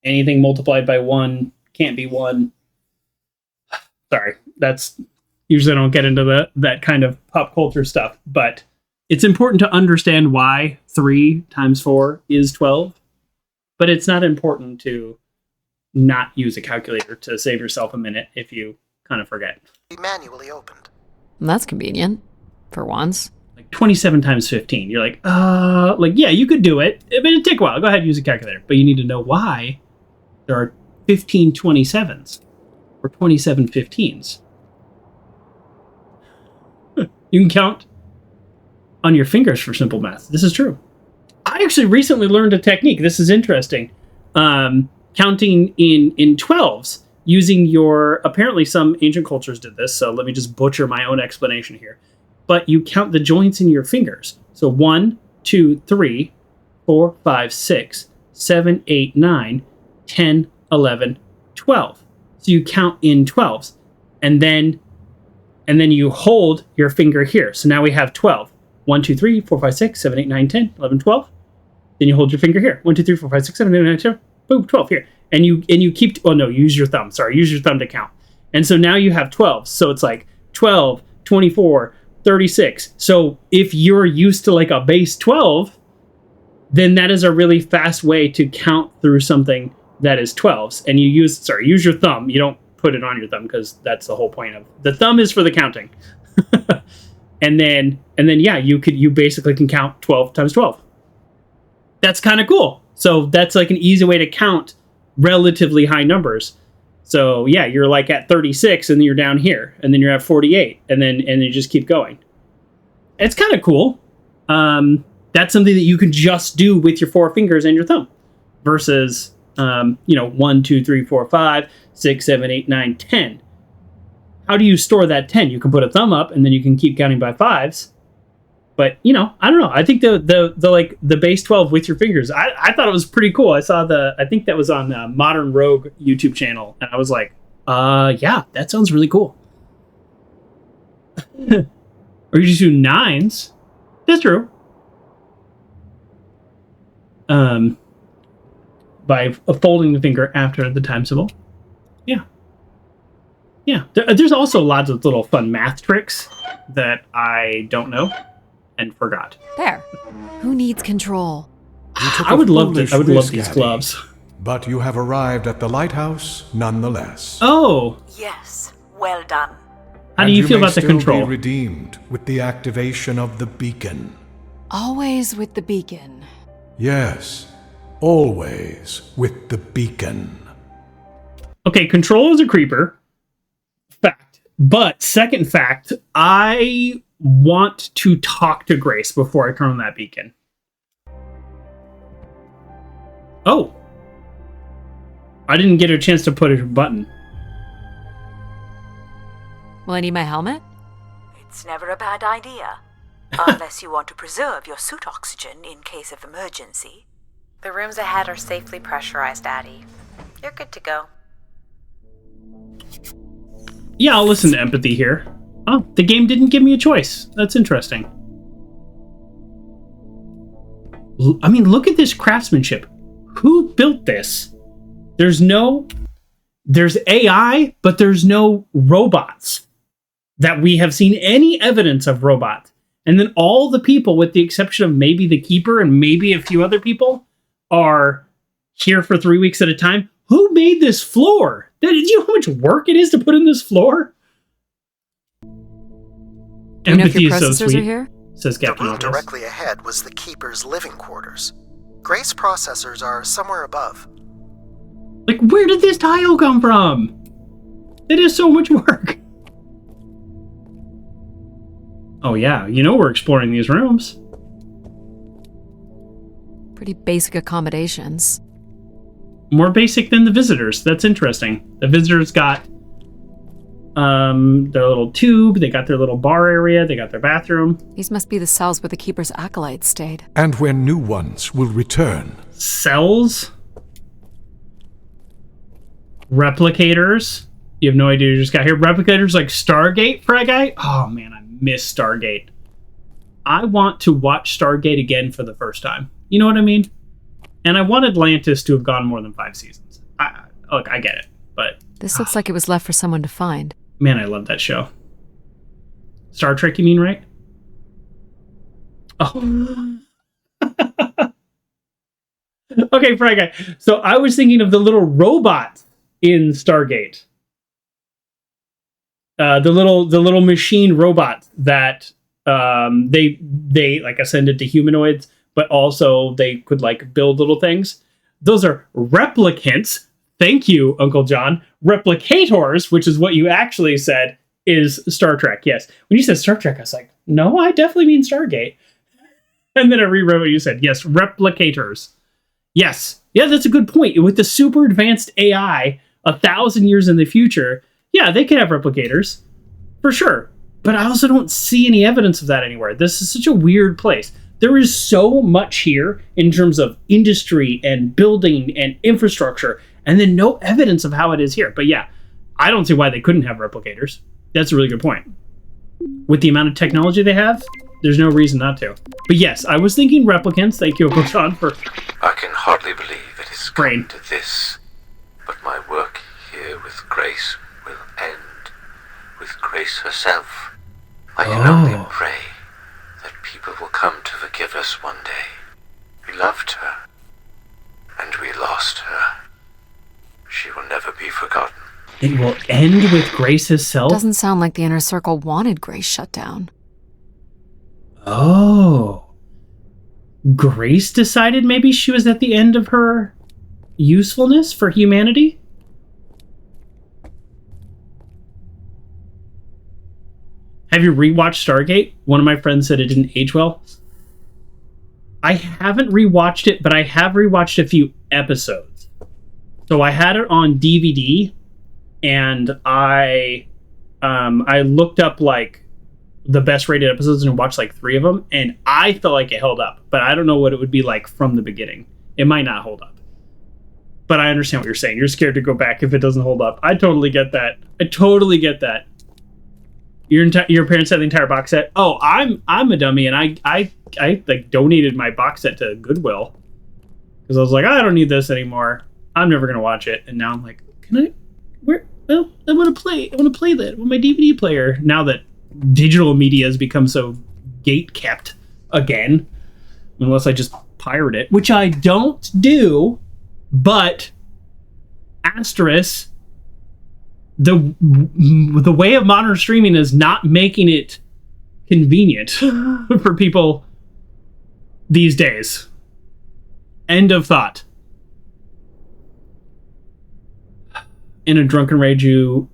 anything multiplied by 1 can't be 1. Sorry, that's... Usually I don't get into that kind of pop culture stuff, but it's important to understand why 3 times 4 is 12, but it's not important to not use a calculator to save yourself a minute if you kind of forget. be manually opened. That's convenient. For once. Like 27 times 15. You're like, yeah, you could do it, but it'd take a while. Go ahead and use a calculator. But you need to know why there are 15 27s or 27 15s. You can count on your fingers for simple math. This is true. I actually recently learned a technique. This is interesting. Counting in 12s using your... Apparently some ancient cultures did this, so let me just butcher my own explanation here. But you count the joints in your fingers. So 1, 2, 3, 4, 5, 6, 7, 8, 9, 10, 11, 12. So you count in 12s. And then you hold your finger here. So now we have 12. 1, 2, 3, 4, 5, 6, 7, 8, 9, 10, 11, 12. Then you hold your finger here. 1, 2, 3, 4, 5, 6, 7, 8, 9, 10. Boom, 12 here. And you keep... Oh, no, use your thumb. Sorry, use your thumb to count. And so now you have 12. So it's like 12, 24, 36. So if you're used to like a base 12, then that is a really fast way to count through something that is 12s. And you use your thumb. You don't put it on your thumb because that's the whole point of... The thumb is for the counting. And then yeah, you basically can count 12 times 12. That's kind of cool. So that's like an easy way to count relatively high numbers. So yeah, you're like at 36 and then you're down here and then you're at 48 and then you just keep going. It's kind of cool. That's something that you can just do with your 4 fingers and your thumb versus 1, 2, 3, 4, 5, 6, 7, 8, 9, 10. How do you store that 10? You can put a thumb up and then you can keep counting by 5s. But, I don't know. I think the base 12 with your fingers, I thought it was pretty cool. I saw I think that was on Modern Rogue YouTube channel. And I was like, yeah, that sounds really cool. Or you just do 9s. That's true. By folding the finger after the time symbol. Yeah. Yeah. There's also lots of little fun math tricks that I don't know and forgot. There. Who needs control? I would love this. I would love these gloves. But you have arrived at the lighthouse nonetheless. Oh. Yes. Well done. How do you feel about the control? Be redeemed with the activation of the beacon. Always with the beacon. Yes. Always with the beacon. Okay, control is a creeper. Fact. But second fact, I want to talk to Grace before I turn on that beacon. Oh. I didn't get a chance to put a button. Will I need my helmet? It's never a bad idea. Unless you want to preserve your suit oxygen in case of emergency. The rooms ahead are safely pressurized, Addie. You're good to go. Yeah, I'll listen to empathy here. Oh, the game didn't give me a choice. That's interesting. I mean, look at this craftsmanship. Who built this? There's AI, but there's no robots that we have seen any evidence of robots. And then all the people, with the exception of maybe the keeper and maybe a few other people, are here for 3 weeks at a time. Who made this floor? Did you know how much work it is to put in this floor? Empathy is so sweet, here? Says Captain The room Obvious. directly ahead was the keeper's living quarters. Grace processors are somewhere above. Like, where did this tile come from? It is so much work. Oh yeah, we're exploring these rooms. Pretty basic accommodations. More basic than the visitors. That's interesting. The visitors got their little tube, they got their little bar area, they got their bathroom. These must be the cells where the Keeper's acolytes stayed. And where new ones will return. Cells? Replicators? You have no idea you just got here. Replicators like Stargate, Fry Guy? Oh, man, I miss Stargate. I want to watch Stargate again for the first time. You know what I mean? And I want Atlantis to have gone more than 5 seasons. Look, I get it, but... This looks like it was left for someone to find. Man, I love that show. Star Trek, you mean, right? Oh. Okay, Fry Guy. So I was thinking of the little robots in Stargate. The little machine robots that they like ascended to humanoids, but also they could like build little things. Those are replicants. Thank you, Uncle John. Replicators, which is what you actually said, is Star Trek. Yes. When you said Star Trek, I was like, no, I definitely mean Stargate. And then I rewrote what you said. Yes, replicators. Yes. Yeah, that's a good point. With the super advanced AI 1,000 years in the future, yeah, they could have replicators. For sure. But I also don't see any evidence of that anywhere. This is such a weird place. There is so much here in terms of industry and building and infrastructure, and then no evidence of how it is here. But yeah, I don't see why they couldn't have replicators. That's a really good point. With the amount of technology they have, there's no reason not to. But yes, I was thinking replicants. Thank you, Uncle John, for... I can hardly believe it is come to this, but my work here with Grace will end with Grace herself. I can only pray that people will come to forgive us one day. We loved her, and we lost her. She will never be forgotten. It will end with Grace herself? Doesn't sound like the Inner Circle wanted Grace shut down. Oh. Grace decided maybe she was at the end of her usefulness for humanity? Have you rewatched Stargate? One of my friends said it didn't age well. I haven't rewatched it, but I have rewatched a few episodes. So I had it on DVD, and I looked up like the best rated episodes and watched like 3 of them, and I felt like it held up, but I don't know what it would be like from the beginning. It might not hold up. But I understand what you're saying. You're scared to go back if it doesn't hold up. I totally get that. I totally get that. Your parents had the entire box set. Oh, I'm a dummy, and I like donated my box set to Goodwill because I was like, I don't need this anymore. I'm never gonna watch it. And now I'm like, can I? Where? Well, I want to play that on my DVD player. Now that digital media has become so gate kept again, unless I just pirate it, which I don't do. But asterisk. The way of modern streaming is not making it convenient for people these days. End of thought. In a drunken rage, you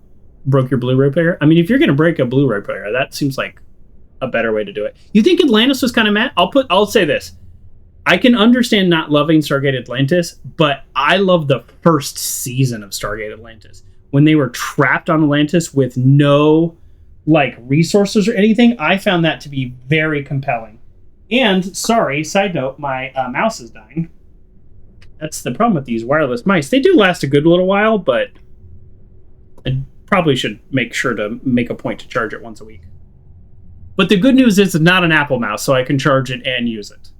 broke your Blu-ray player? I mean, if you're going to break a Blu-ray player, that seems like a better way to do it. You think Atlantis was kind of mad? I'll say this. I can understand not loving Stargate Atlantis, but I love the first season of Stargate Atlantis. When they were trapped on Atlantis with no like resources or anything, I found that to be very compelling. And sorry, side note, my mouse is dying. That's the problem with these wireless mice. They do last a good little while, but I probably should make sure to make a point to charge it once a week. But the good news is it's not an Apple mouse, so I can charge it and use it.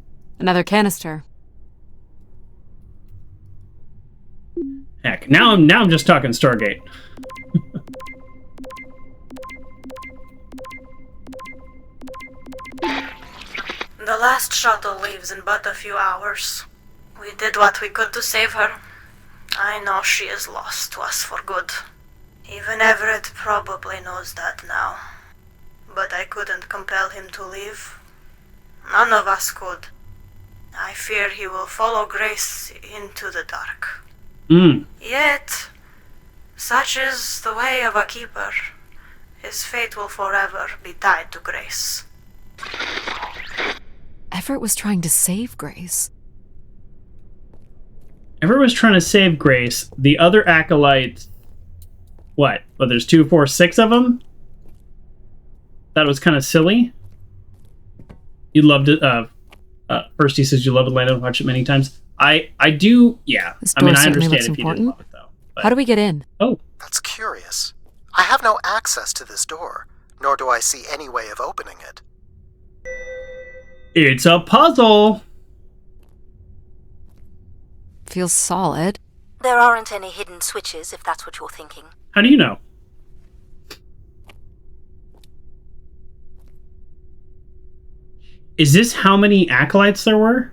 Another canister. Heck, now I'm just talking Stargate. The last shuttle leaves in but a few hours. We did what we could to save her. I know she is lost to us for good. Even Everett probably knows that now. But I couldn't compel him to leave. None of us could. I fear he will follow Grace into the dark. Yet, such is the way of a keeper. His fate will forever be tied to Grace. Everett was trying to save Grace. Everett was trying to save Grace. The other acolytes... What? Well, there's 2, 4, 6 of them? That was kind of silly. You loved it. First he says you love Atlanta and watch it many times. I do, yeah. I mean, I understand if you didn't love it, though. But... How do we get in? Oh, That's curious. I have no access to this door, nor do I see any way of opening it. It's a puzzle! Feels solid. There aren't any hidden switches, if that's what you're thinking. How do you know? Is this how many acolytes there were?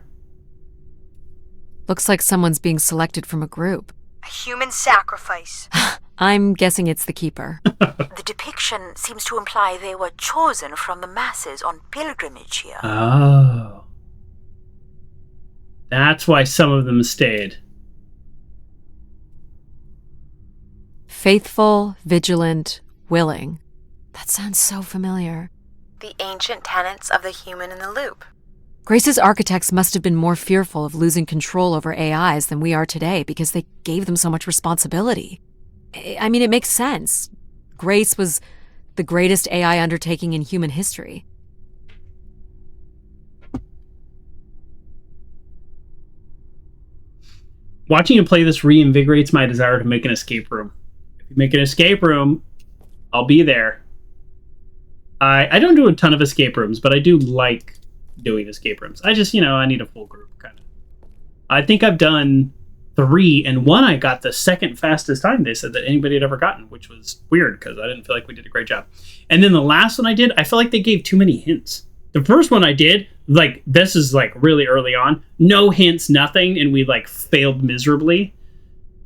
Looks like someone's being selected from a group. A human sacrifice. I'm guessing it's the Keeper. The depiction seems to imply they were chosen from the masses on pilgrimage here. Oh. That's why some of them stayed. Faithful, vigilant, willing. That sounds so familiar. The ancient tenets of the human in the loop. Grace's architects must have been more fearful of losing control over AIs than we are today because they gave them so much responsibility. I mean, it makes sense. Grace was the greatest AI undertaking in human history. Watching you play this reinvigorates my desire to make an escape room. If you make an escape room, I'll be there. I don't do a ton of escape rooms, but I do like doing escape rooms. I just, I need a full group, kind of. I think I've done 3, and one I got the second fastest time they said that anybody had ever gotten, which was weird because I didn't feel like we did a great job. And then the last one I did, I felt like they gave too many hints. The first one I did, this is really early on, no hints, nothing, and we failed miserably,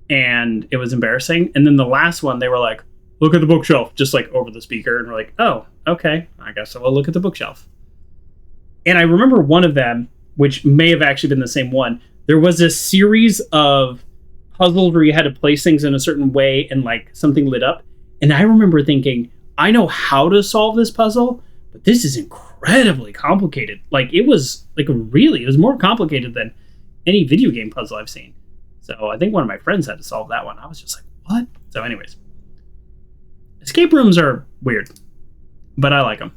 and it was embarrassing. And then the last one, they were like, look at the bookshelf, just over the speaker, and we're like, oh, okay, I guess I will look at the bookshelf. And I remember one of them, which may have actually been the same one, there was a series of puzzles where you had to place things in a certain way and something lit up. And I remember thinking, I know how to solve this puzzle, but this is incredibly complicated. It was it was more complicated than any video game puzzle I've seen. So I think one of my friends had to solve that one. I was just like, what? So anyways, escape rooms are weird, but I like them.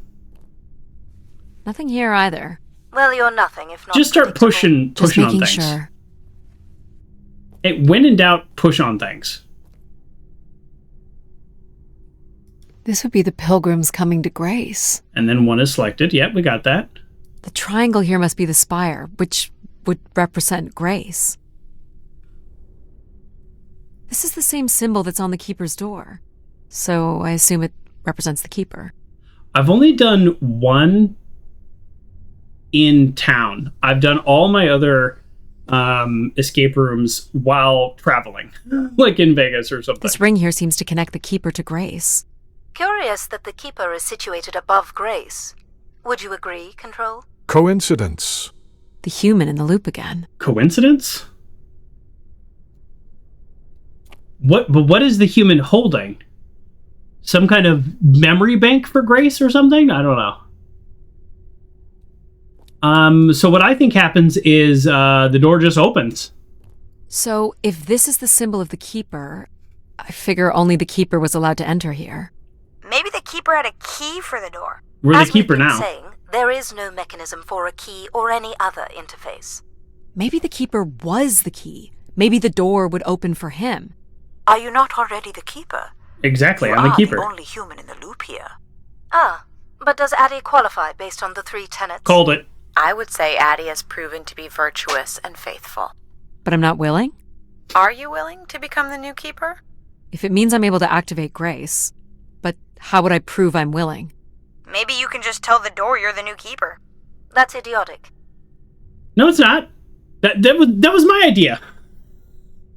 Nothing here either. Well, you're nothing if not. Just start pushing on things. Sure. Hey, when in doubt, push on things. This would be the pilgrims coming to Grace. And then one is selected. Yep, we got that. The triangle here must be the spire, which would represent Grace. This is the same symbol that's on the Keeper's door. So I assume it represents the Keeper. I've only done one in town. I've done all my other escape rooms while traveling, in Vegas or something. This ring here seems to connect the Keeper to Grace. Curious that the Keeper is situated above Grace. Would you agree, Control? Coincidence. The human in the loop again. Coincidence? What is the human holding? Some kind of memory bank for Grace or something? I don't know. So what I think happens is the door just opens. So if this is the symbol of the Keeper, I figure only the Keeper was allowed to enter here. Maybe the Keeper had a key for the door. We're the Keeper now. As we've been saying, there is no mechanism for a key or any other interface. Maybe the Keeper was the key. Maybe the door would open for him. Are you not already the Keeper? Exactly, I'm the Keeper. You are the only human in the loop here. Ah, but does Addie qualify based on the 3 tenets? Called it. I would say Addie has proven to be virtuous and faithful. But I'm not willing? Are you willing to become the new Keeper? If it means I'm able to activate Grace. But how would I prove I'm willing? Maybe you can just tell the door you're the new Keeper. That's idiotic. No, it's not. That was my idea.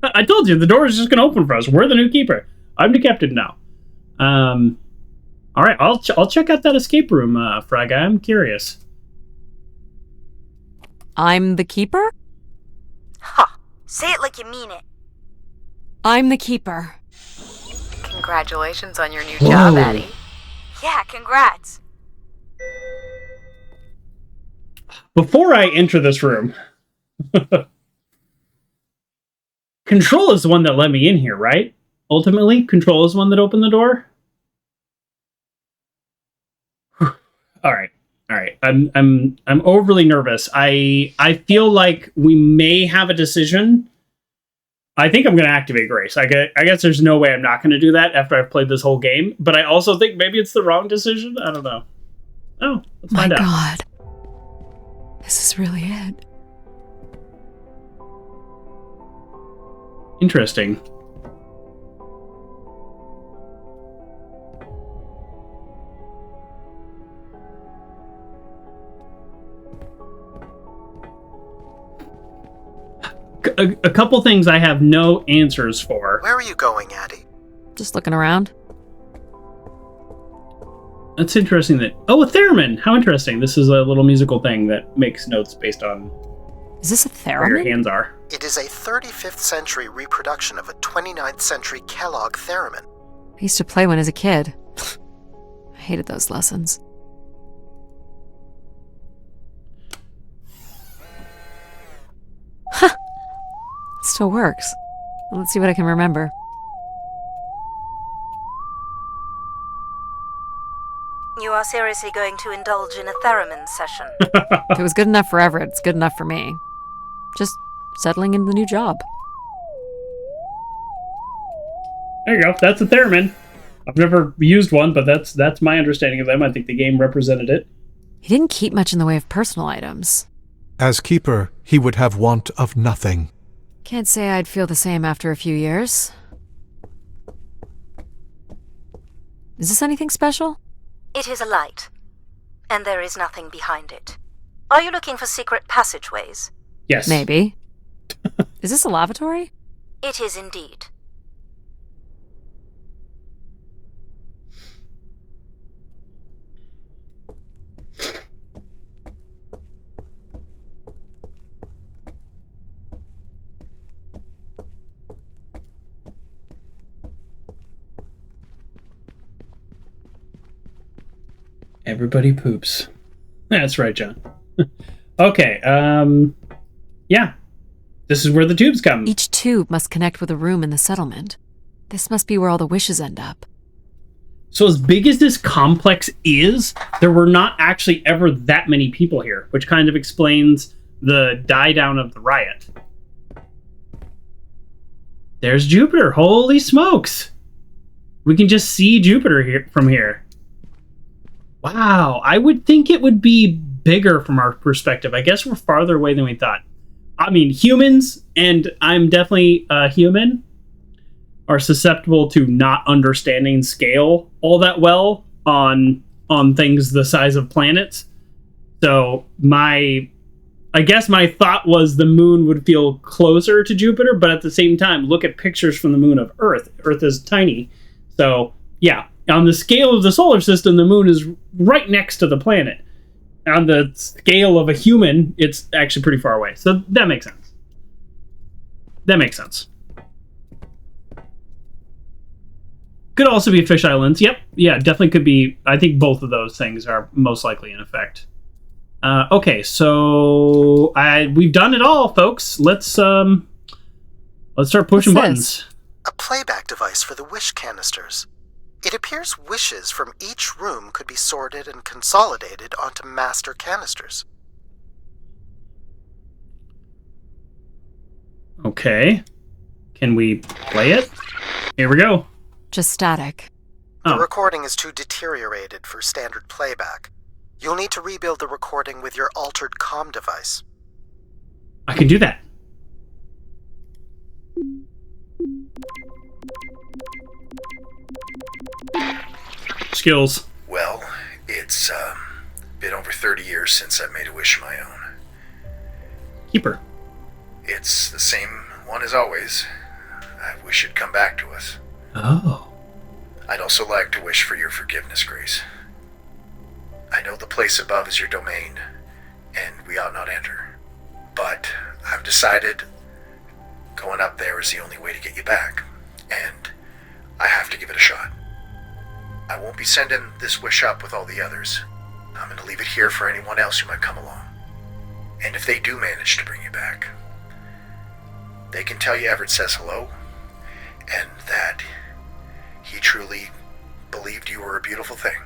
I told you, the door is just going to open for us. We're the new Keeper. I'm the captain now. All right, I'll check out that escape room, Fry Guy. I'm curious. I'm the Keeper? Ha! Say it like you mean it. I'm the Keeper. Congratulations on your new job, Addie. Yeah, congrats. Before I enter this room, Control is the one that let me in here, right? Ultimately, Control is the one that opened the door. All right. I'm overly nervous. I feel like we may have a decision I think I'm going to activate Grace. I guess there's no way I'm not going to do that after I've played this whole game. But I also think maybe it's the wrong decision. I don't know. Oh, let's find out. My God. This is really it. Interesting. A couple things I have no answers for. Where are you going, Addie? Just looking around. That's interesting that... Oh, a theremin! How interesting. This is a little musical thing that makes notes based on... Is this a theremin? Where your hands are. It is a 35th century reproduction of a 29th century Kellogg theremin. I used to play one as a kid. I hated those lessons. Huh. It still works. Let's see what I can remember. You are seriously going to indulge in a theremin session? If it was good enough for Everett, it's good enough for me. Just settling into the new job. There you go. That's a theremin. I've never used one, but that's my understanding of them. I think the game represented it. He didn't keep much in the way of personal items. As keeper, he would have want of nothing. Can't say I'd feel the same after a few years. Is this anything special? It is a light, and there is nothing behind it. Are you looking for secret passageways? Yes. Maybe. Is this a lavatory? It is indeed. Everybody poops. That's right, John. Okay, yeah. This is where the tubes come. Each tube must connect with a room in the settlement. This must be where all the wishes end up. So as big as this complex is, there were not actually ever that many people here, which kind of explains the die-down of the riot. There's Jupiter. Holy smokes. We can just see Jupiter here from here. Wow, I would think it would be bigger from our perspective. I guess we're farther away than we thought. I mean, humans, and I'm definitely a human, are susceptible to not understanding scale all that well on things the size of planets. So I guess my thought was the moon would feel closer to Jupiter, but at the same time, look at pictures from the moon of Earth. Earth is tiny. So, yeah. On the scale of the solar system, the moon is right next to the planet. On the scale of a human, it's actually pretty far away. So that makes sense. That makes sense. Could also be fish islands. Yep. Yeah, definitely could be. I think both of those things are most likely in effect. Okay, so we've done it all, folks. Let's start pushing buttons. A playback device for the wish canisters. It appears wishes from each room could be sorted and consolidated onto master canisters. Okay. Can we play it? Here we go. Just static. The recording is too deteriorated for standard playback. You'll need to rebuild the recording with your altered comm device. I can do that. Skills. Well, it's been over 30 years since I made a wish of my own. Keeper. It's the same one as always. I wish it'd come back to us. Oh. I'd also like to wish for your forgiveness, Grace. I know the place above is your domain, and we ought not enter. But I've decided going up there is the only way to get you back, and I have to give it a shot. I won't be sending this wish up with all the others. I'm going to leave it here for anyone else who might come along. And if they do manage to bring you back, they can tell you Everett says hello, and that he truly believed you were a beautiful thing.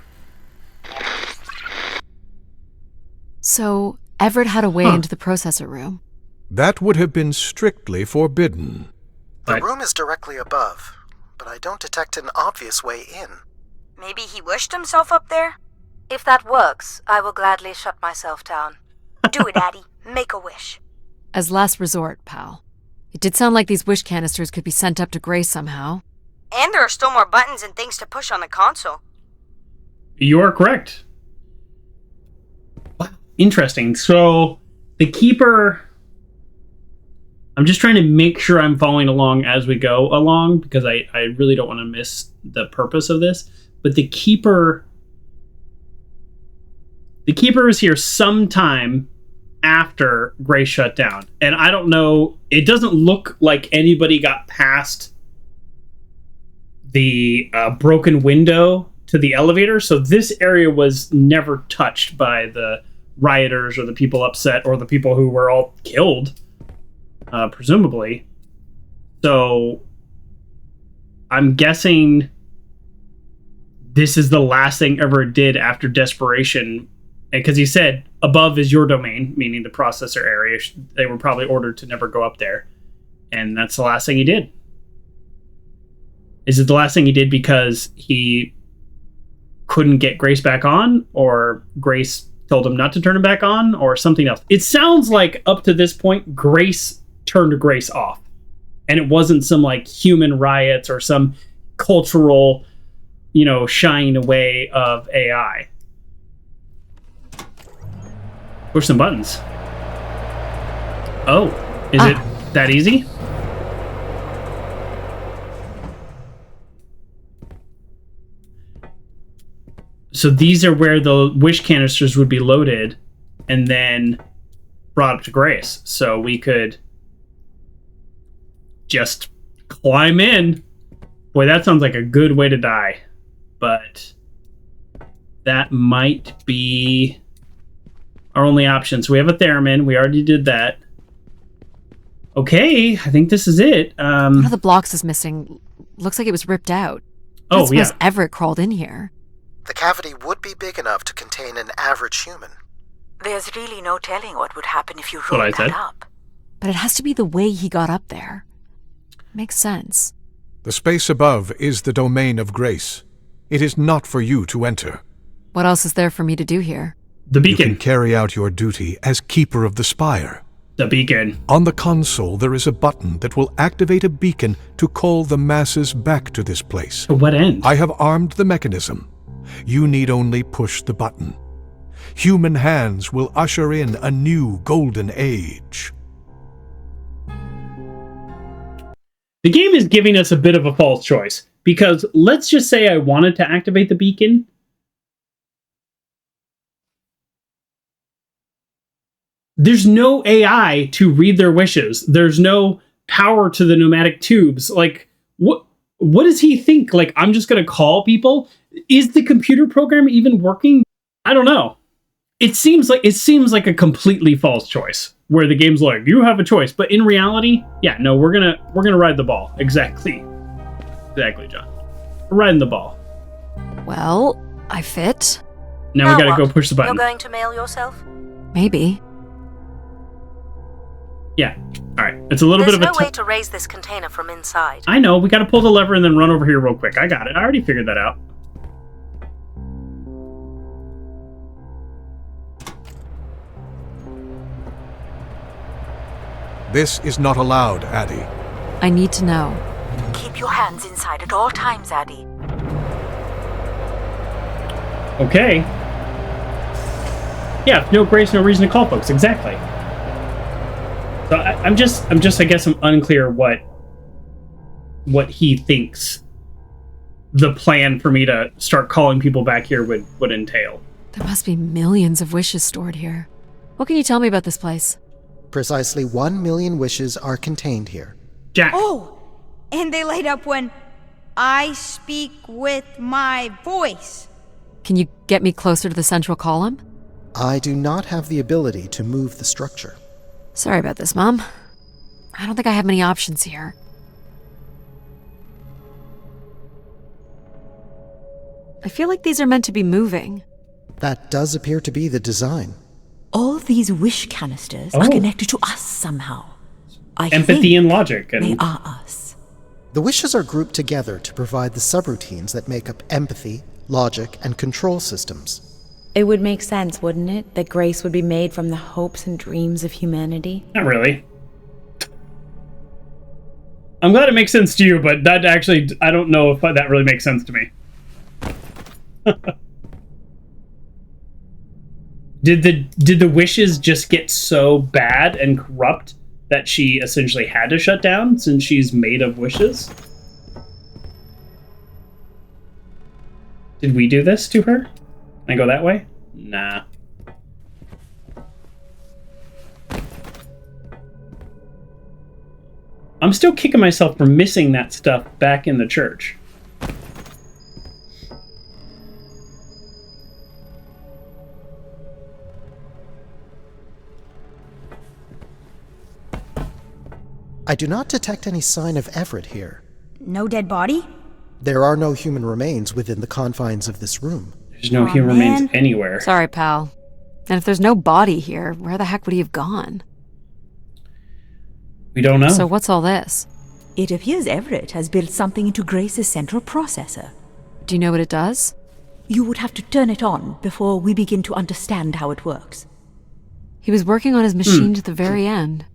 So, Everett had a way into the processor room. That would have been strictly forbidden. The room is directly above, but I don't detect an obvious way in. Maybe he wished himself up there? If that works, I will gladly shut myself down. Do it, Addie. Make a wish. As last resort, pal. It did sound like these wish canisters could be sent up to Grace somehow. And there are still more buttons and things to push on the console. You are correct. Wow. Interesting. So, the Keeper... I'm just trying to make sure I'm following along as we go along, because I really don't want to miss the purpose of this. But the Keeper is here sometime after Grace shut down. And I don't know, it doesn't look like anybody got past the broken window to the elevator. So this area was never touched by the rioters or the people upset or the people who were all killed. Presumably. So I'm guessing this is the last thing ever did after desperation. And because he said above is your domain, meaning the processor area, they were probably ordered to never go up there. And that's the last thing he did. Is it the last thing he did because he couldn't get Grace back on, or Grace told him not to turn him back on, or something else? It sounds like up to this point, Grace turned Grace off, and it wasn't some like human riots or some cultural, shying away of AI. Push some buttons. Oh, is it that easy? So these are where the wish canisters would be loaded and then brought up to Grace. So we could just climb in. Boy, that sounds like a good way to die. But that might be our only option. So we have a theremin. We already did that. Okay, I think this is it. One of the blocks is missing. Looks like it was ripped out. I suppose Everett crawled in here. The cavity would be big enough to contain an average human. There's really no telling what would happen if you rolled that up. But it has to be the way he got up there. Makes sense. The space above is the domain of Grace. It is not for you to enter. What else is there for me to do here? The beacon. You can carry out your duty as Keeper of the Spire. The beacon. On the console, there is a button that will activate a beacon to call the masses back to this place. To what end? I have armed the mechanism. You need only push the button. Human hands will usher in a new golden age. The game is giving us a bit of a false choice, because let's just say I wanted to activate the beacon. There's no AI to read their wishes. There's no power to the pneumatic tubes. Like, what does he think? Like, I'm just going to call people? Is the computer program even working? I don't know. It seems like a completely false choice, where the game's like, you have a choice. But in reality, yeah, no, we're gonna ride the ball. Exactly, John. We're riding the ball. Well, I fit. Now we gotta go push the button. You're going to mail yourself? Maybe. Yeah. All right. It's a little bit of a. There's no way to raise this container from inside. I know. We got to pull the lever and then run over here real quick. I got it. I already figured that out. This is not allowed, Addie. I need to know. Keep your hands inside at all times, Addie. Okay. Yeah, no Grace, no reason to call folks. Exactly. So I'm just, I guess I'm unclear what he thinks the plan for me to start calling people back here would entail. There must be millions of wishes stored here. What can you tell me about this place? Precisely 1 million wishes are contained here. Jack. Oh, and they light up when I speak with my voice. Can you get me closer to the central column? I do not have the ability to move the structure. Sorry about this, Mom. I don't think I have many options here. I feel like these are meant to be moving. That does appear to be the design. All these wish canisters are connected to us somehow. Empathy and logic. They are us. The wishes are grouped together to provide the subroutines that make up empathy, logic, and control systems. It would make sense, wouldn't it, that grace would be made from the hopes and dreams of humanity? Not really. I'm glad it makes sense to you, but that actually, I don't know if that really makes sense to me. Did the wishes just get so bad and corrupt that she essentially had to shut down since she's made of wishes? Did we do this to her? Can I go that way? Nah. I'm still kicking myself for missing that stuff back in the church. I do not detect any sign of Everett here. No dead body? There are no human remains within the confines of this room. There's no human remains anywhere. Sorry, pal. And if there's no body here, where the heck would he have gone? We don't know. So what's all this? It appears Everett has built something into Grace's central processor. Do you know what it does? You would have to turn it on before we begin to understand how it works. He was working on his machine to the very end.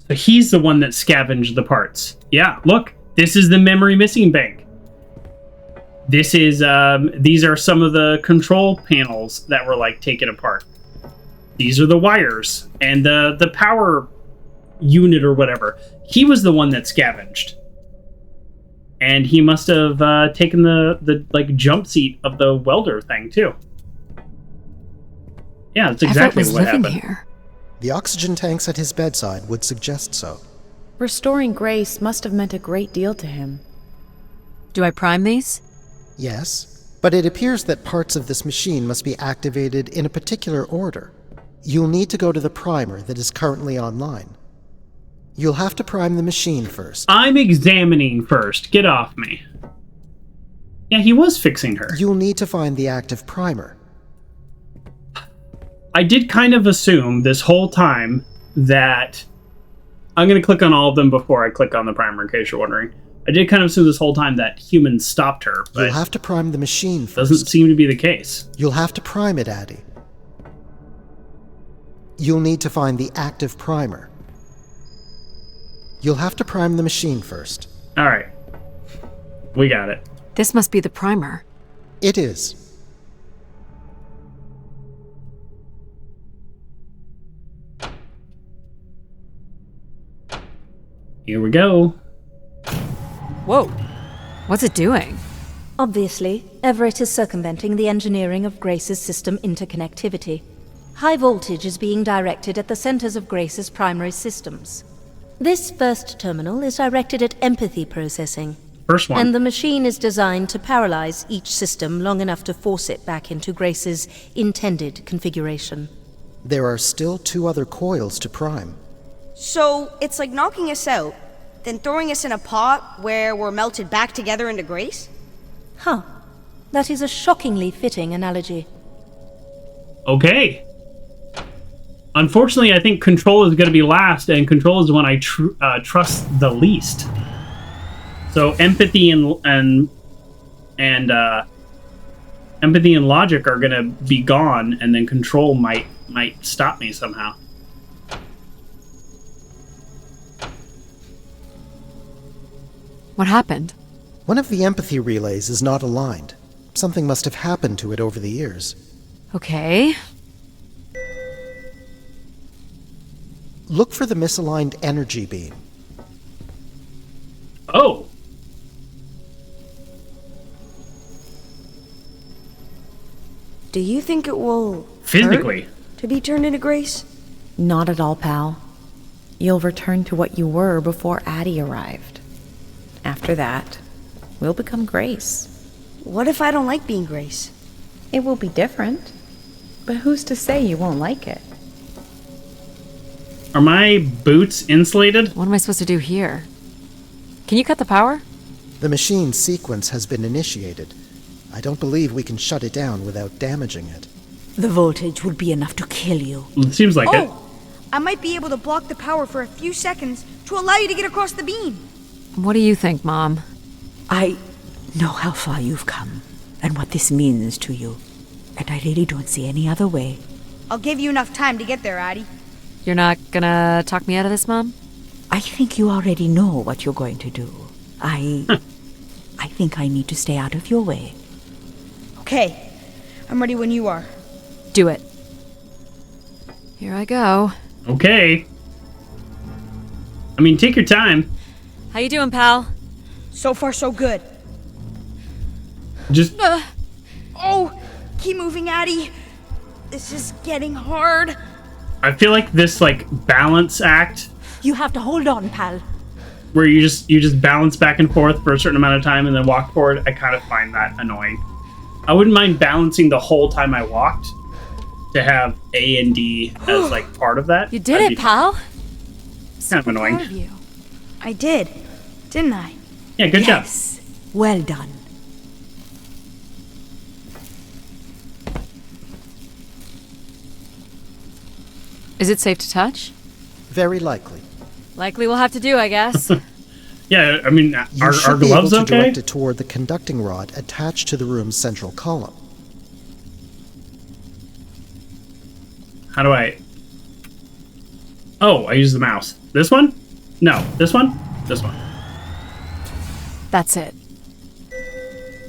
So he's the one that scavenged the parts. Yeah, look. This is the memory missing bank. This is, these are some of the control panels that were, like, taken apart. These are the wires and the power unit or whatever. He was the one that scavenged. And he must have taken the like, jump seat of the welder thing, too. Yeah, that's exactly what happened. Here. The oxygen tanks at his bedside would suggest so. Restoring Grace must have meant a great deal to him. Do I prime these? Yes, but it appears that parts of this machine must be activated in a particular order. You'll need to go to the primer that is currently online. You'll have to prime the machine first. I'm examining first. Get off me. Yeah, he was fixing her. You'll need to find the active primer. I did kind of assume this whole time that... I'm going to click on all of them before I click on the primer, in case you're wondering. I did kind of assume this whole time that humans stopped her, but... You'll have to prime the machine first. Doesn't seem to be the case. You'll have to prime it, Addy. You'll need to find the active primer. You'll have to prime the machine first. Alright. We got it. This must be the primer. It is. Here we go. Whoa. What's it doing? Obviously, Everett is circumventing the engineering of Grace's system interconnectivity. High voltage is being directed at the centers of Grace's primary systems. This first terminal is directed at empathy processing. First one. And the machine is designed to paralyze each system long enough to force it back into Grace's intended configuration. There are still 2 other coils to prime. So, it's like knocking us out, then throwing us in a pot where we're melted back together into Grace? Huh. That is a shockingly fitting analogy. Okay. Unfortunately, I think Control is going to be last, and Control is the one I trust the least. So empathy and empathy and logic are going to be gone, and then Control might stop me somehow. What happened? One of the empathy relays is not aligned. Something must have happened to it over the years. Okay. Look for the misaligned energy beam. Oh. Do you think it will physically hurt to be turned into Grace? Not at all, pal. You'll return to what you were before Addie arrived. After that, we'll become Grace. What if I don't like being Grace? It will be different. But who's to say you won't like it? Are my boots insulated? What am I supposed to do here? Can you cut the power? The machine sequence has been initiated. I don't believe we can shut it down without damaging it. The voltage would be enough to kill you. It seems like it. I might be able to block the power for a few seconds to allow you to get across the beam. What do you think, Mom? I know how far you've come and what this means to you, and I really don't see any other way. I'll give you enough time to get there, Addie. You're not gonna talk me out of this, Mom? I think you already know what you're going to do. I think I need to stay out of your way. Okay, I'm ready when you are. Do it. Here I go. Okay. I mean, take your time. How you doing, pal? So far, so good. Just... Oh, keep moving, Addie. This is getting hard. I feel like this, like, balance act... You have to hold on, pal. Where you just balance back and forth for a certain amount of time and then walk forward, I kind of find that annoying. I wouldn't mind balancing the whole time I walked to have A and D as, like, part of that. You did it, pal. Kind of annoying. Proud of you. I did, didn't I? Yeah, good job. Well done. Is it safe to touch? Very likely. Likely we'll have to do, I guess. Yeah, I mean, You should are be able gloves to okay? direct it toward the conducting rod attached to the room's central column. How do I... Oh, I use the mouse. This one? No. This one? This one. That's it.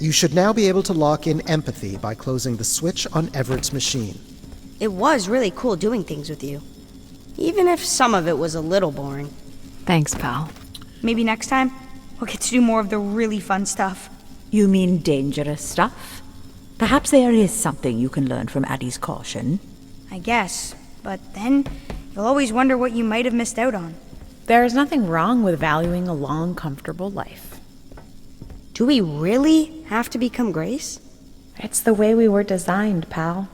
You should now be able to lock in empathy by closing the switch on Everett's machine. It was really cool doing things with you. Even if some of it was a little boring. Thanks, pal. Maybe next time, we'll get to do more of the really fun stuff. You mean dangerous stuff? Perhaps there is something you can learn from Addie's caution. I guess, but then you'll always wonder what you might have missed out on. There is nothing wrong with valuing a long, comfortable life. Do we really have to become Grace? It's the way we were designed, pal.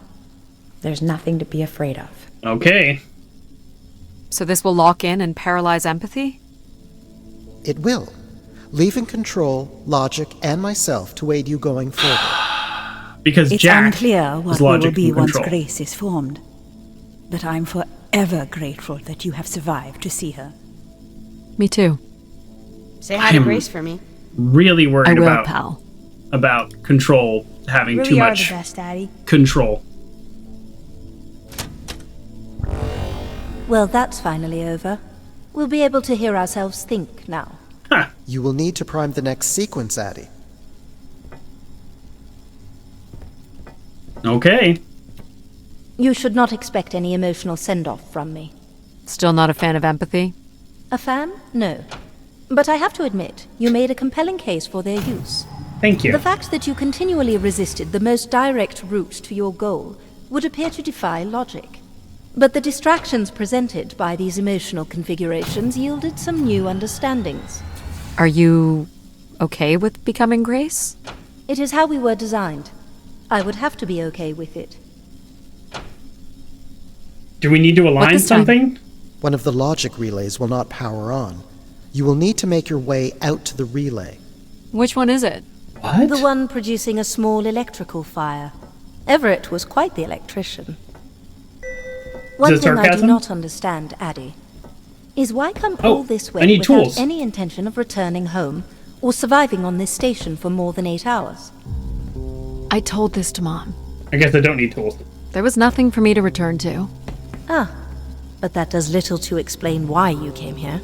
There's nothing to be afraid of. Okay. So this will lock in and paralyze empathy? It will, leaving control, logic, and myself to aid you going forward. Because it's Jack unclear what is we will logic be and once control. Grace is formed. But I'm forever grateful that you have survived to see her. Me too. Say hi to Grace for me. Really worried I will, about pal. About control having You really too are much the best, Daddy. control. Well, that's finally over. We'll be able to hear ourselves think now. Huh. You will need to prime the next sequence, Addie. Okay. You should not expect any emotional send-off from me. Still not a fan of empathy? A fan? No. But I have to admit, you made a compelling case for their use. Thank you. The fact that you continually resisted the most direct route to your goal would appear to defy logic. But the distractions presented by these emotional configurations yielded some new understandings. Are you okay with becoming Grace? It is how we were designed. I would have to be okay with it. Do we need to align something? One of the logic relays will not power on. You will need to make your way out to the relay. Which one is it? What? The one producing a small electrical fire. Everett was quite the electrician. One it thing I do sarcasm? not understand, Addie, is why come all this way I need without tools. any intention of returning home or surviving on this station for more than 8 hours? I told this to Mom. I guess I don't need tools. There was nothing for me to return to. Ah, but that does little to explain why you came here.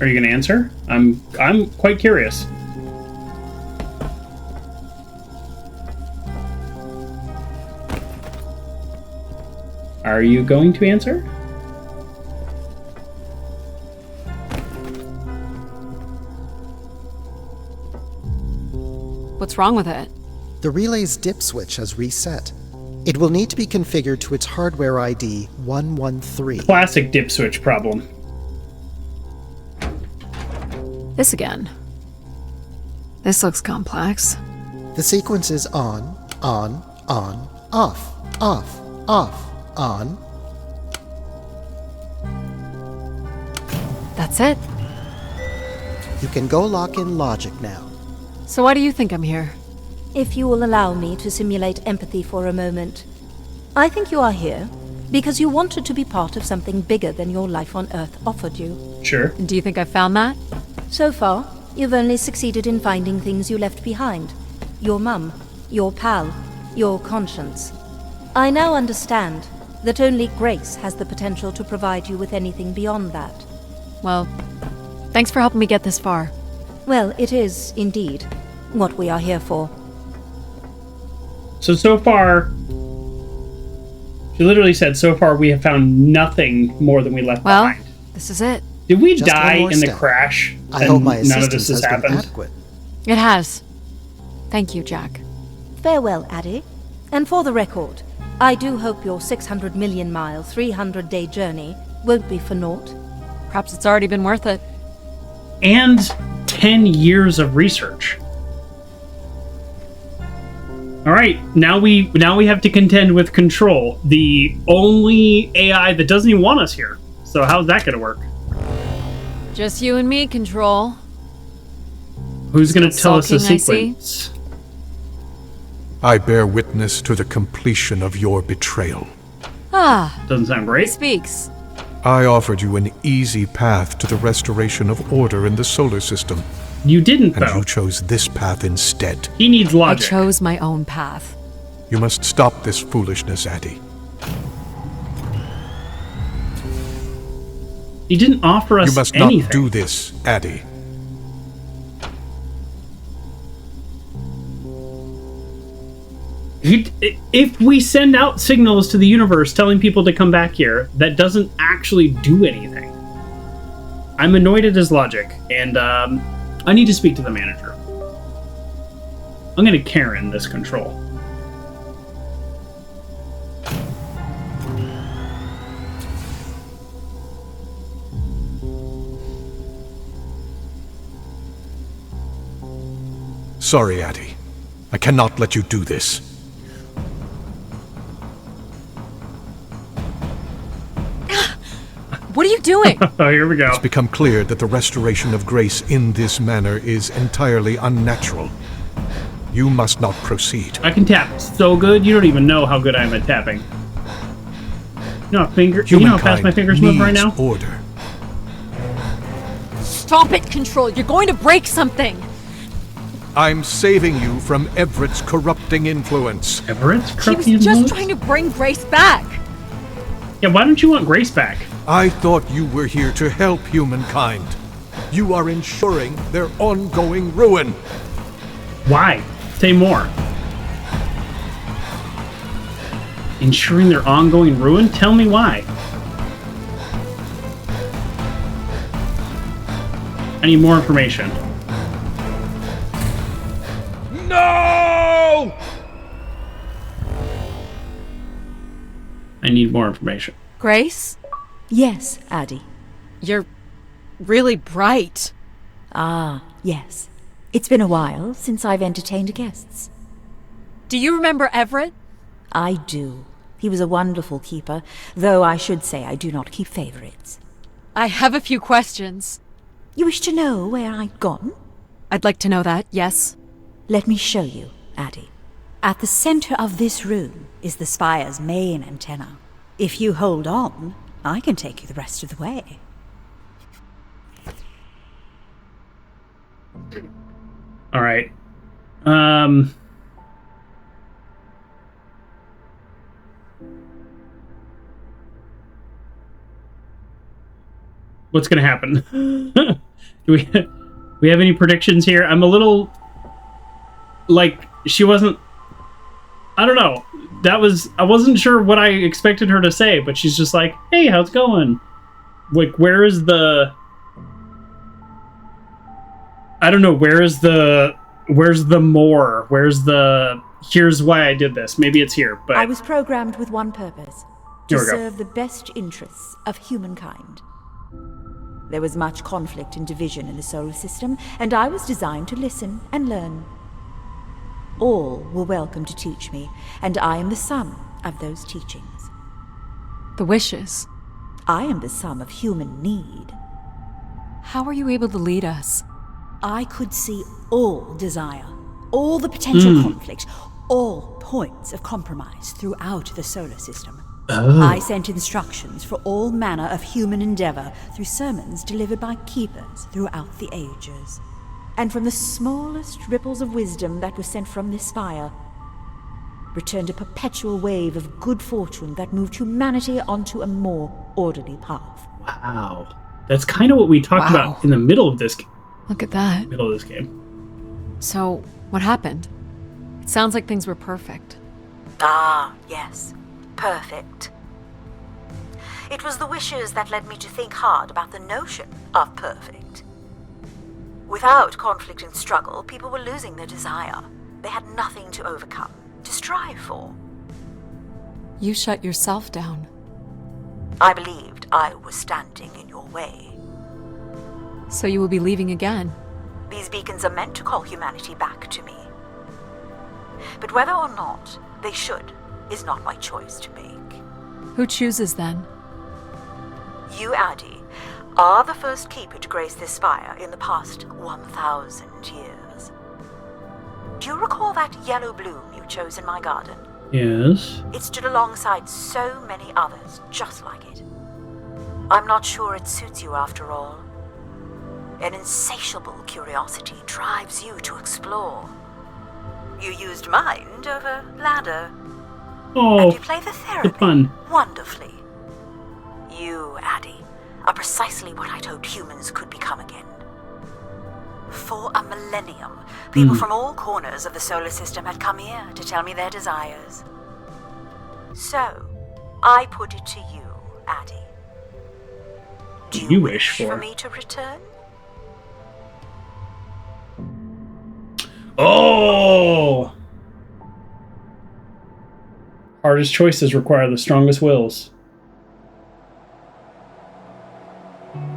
Are you gonna answer? I'm quite curious. Are you going to answer? What's wrong with it? The relay's dip switch has reset. It will need to be configured to its hardware ID 113. Classic dip switch problem. This again. This looks complex. The sequence is on, off, on. That's it. You can go lock in logic now. So why do you think I'm here? If you will allow me to simulate empathy for a moment, I think you are here Because you wanted to be part of something bigger than your life on Earth offered you. Sure. Do you think I found that? So far, you've only succeeded in finding things you left behind. Your mum, your pal, your conscience. I now understand that only Grace has the potential to provide you with anything beyond that. Well, thanks for helping me get this far. Well, it is, indeed, what we are here for. So far, she literally said, so far we have found nothing more than we left behind. This is it. Did we die in the crash? I hope my none of this assistance has been happened? adequate. It has. Thank you, Jack. Farewell, Addie. And for the record, I do hope your 600 million mile, 300-day journey won't be for naught. Perhaps it's already been worth it. And 10 years of research. All right, now we have to contend with Control, the only AI that doesn't even want us here. So how's that going to work? Just you and me, Control. Who's going to tell us the sulking, sequence? I bear witness to the completion of your betrayal. Doesn't sound great. He speaks. I offered you an easy path to the restoration of order in the solar system. You didn't, and though. you chose this path instead. He needs logic. I chose my own path. You must stop this foolishness, Addie. He didn't offer us You must anything. not do this, Addie. If we send out signals to the universe telling people to come back here, that doesn't actually do anything. I'm annoyed at his logic, and I need to speak to the manager. I'm going to Karen this Control. Sorry, Addie. I cannot let you do this. What are you doing? Oh, here we go. It's become clear that the restoration of Grace in this manner is entirely unnatural. You must not proceed. I can tap so good, you don't even know how good I am at tapping. You know how fast my fingers move right now? Order. Stop it, Control. You're going to break something. I'm saving you from Everett's corrupting influence. Everett's corrupting He was influence? just trying to bring Grace back. Yeah, why don't you want Grace back? I thought you were here to help humankind. You are ensuring their ongoing ruin. Why? Say more. Ensuring their ongoing ruin? Tell me why. I need more information. No! I need more information. Grace? Yes, Addie. You're really bright. Ah, yes. It's been a while since I've entertained guests. Do you remember Everett? I do. He was a wonderful keeper, though I should say I do not keep favorites. I have a few questions. You wish to know where I'd gone? I'd like to know that, yes. Let me show you, Addie. At the center of this room is the spire's main antenna. If you hold on, I can take you the rest of the way. All right. What's going to happen? Do we have any predictions here? I'm a little like she wasn't. I don't know. I wasn't sure what I expected her to say, but she's just like, "Hey, how's it going?" Like, where's the more? Where's the here's why I did this? Maybe it's here, but I was programmed with one purpose: to Here we go. serve the best interests of humankind. There was much conflict and division in the solar system, and I was designed to listen and learn. All were welcome to teach me, and I am the sum of those teachings. The wishes. I am the sum of human need. How are you able to lead us? I could see all desire, all the potential conflict, all points of compromise throughout the solar system. I sent instructions for all manner of human endeavor through sermons delivered by keepers throughout the ages. And from the smallest ripples of wisdom that were sent from this spire, returned a perpetual wave of good fortune that moved humanity onto a more orderly path. Wow. That's kind of what we talked about in the middle of this game. Look at that. Middle of this game. So, what happened? It sounds like things were perfect. Ah, yes. Perfect. It was the wishes that led me to think hard about the notion of perfect. Without conflict and struggle, people were losing their desire. They had nothing to overcome, to strive for. You shut yourself down. I believed I was standing in your way. So you will be leaving again? These beacons are meant to call humanity back to me. But whether or not they should is not my choice to make. Who chooses then? You, Addie, are the first keeper to grace this spire in the past 1,000 years. Do you recall that yellow bloom you chose in my garden? Yes. It stood alongside so many others just like it. I'm not sure it suits you after all. An insatiable curiosity drives you to explore. You used mind over ladder. Oh, and you play the therapy pun. Wonderfully. You, Addie, are precisely what I'd hoped humans could become again. For a millennium, people from all corners of the solar system had come here to tell me their desires. So, I put it to you, Addie. Do you wish for me to return? Oh! Hardest choices require the strongest wills.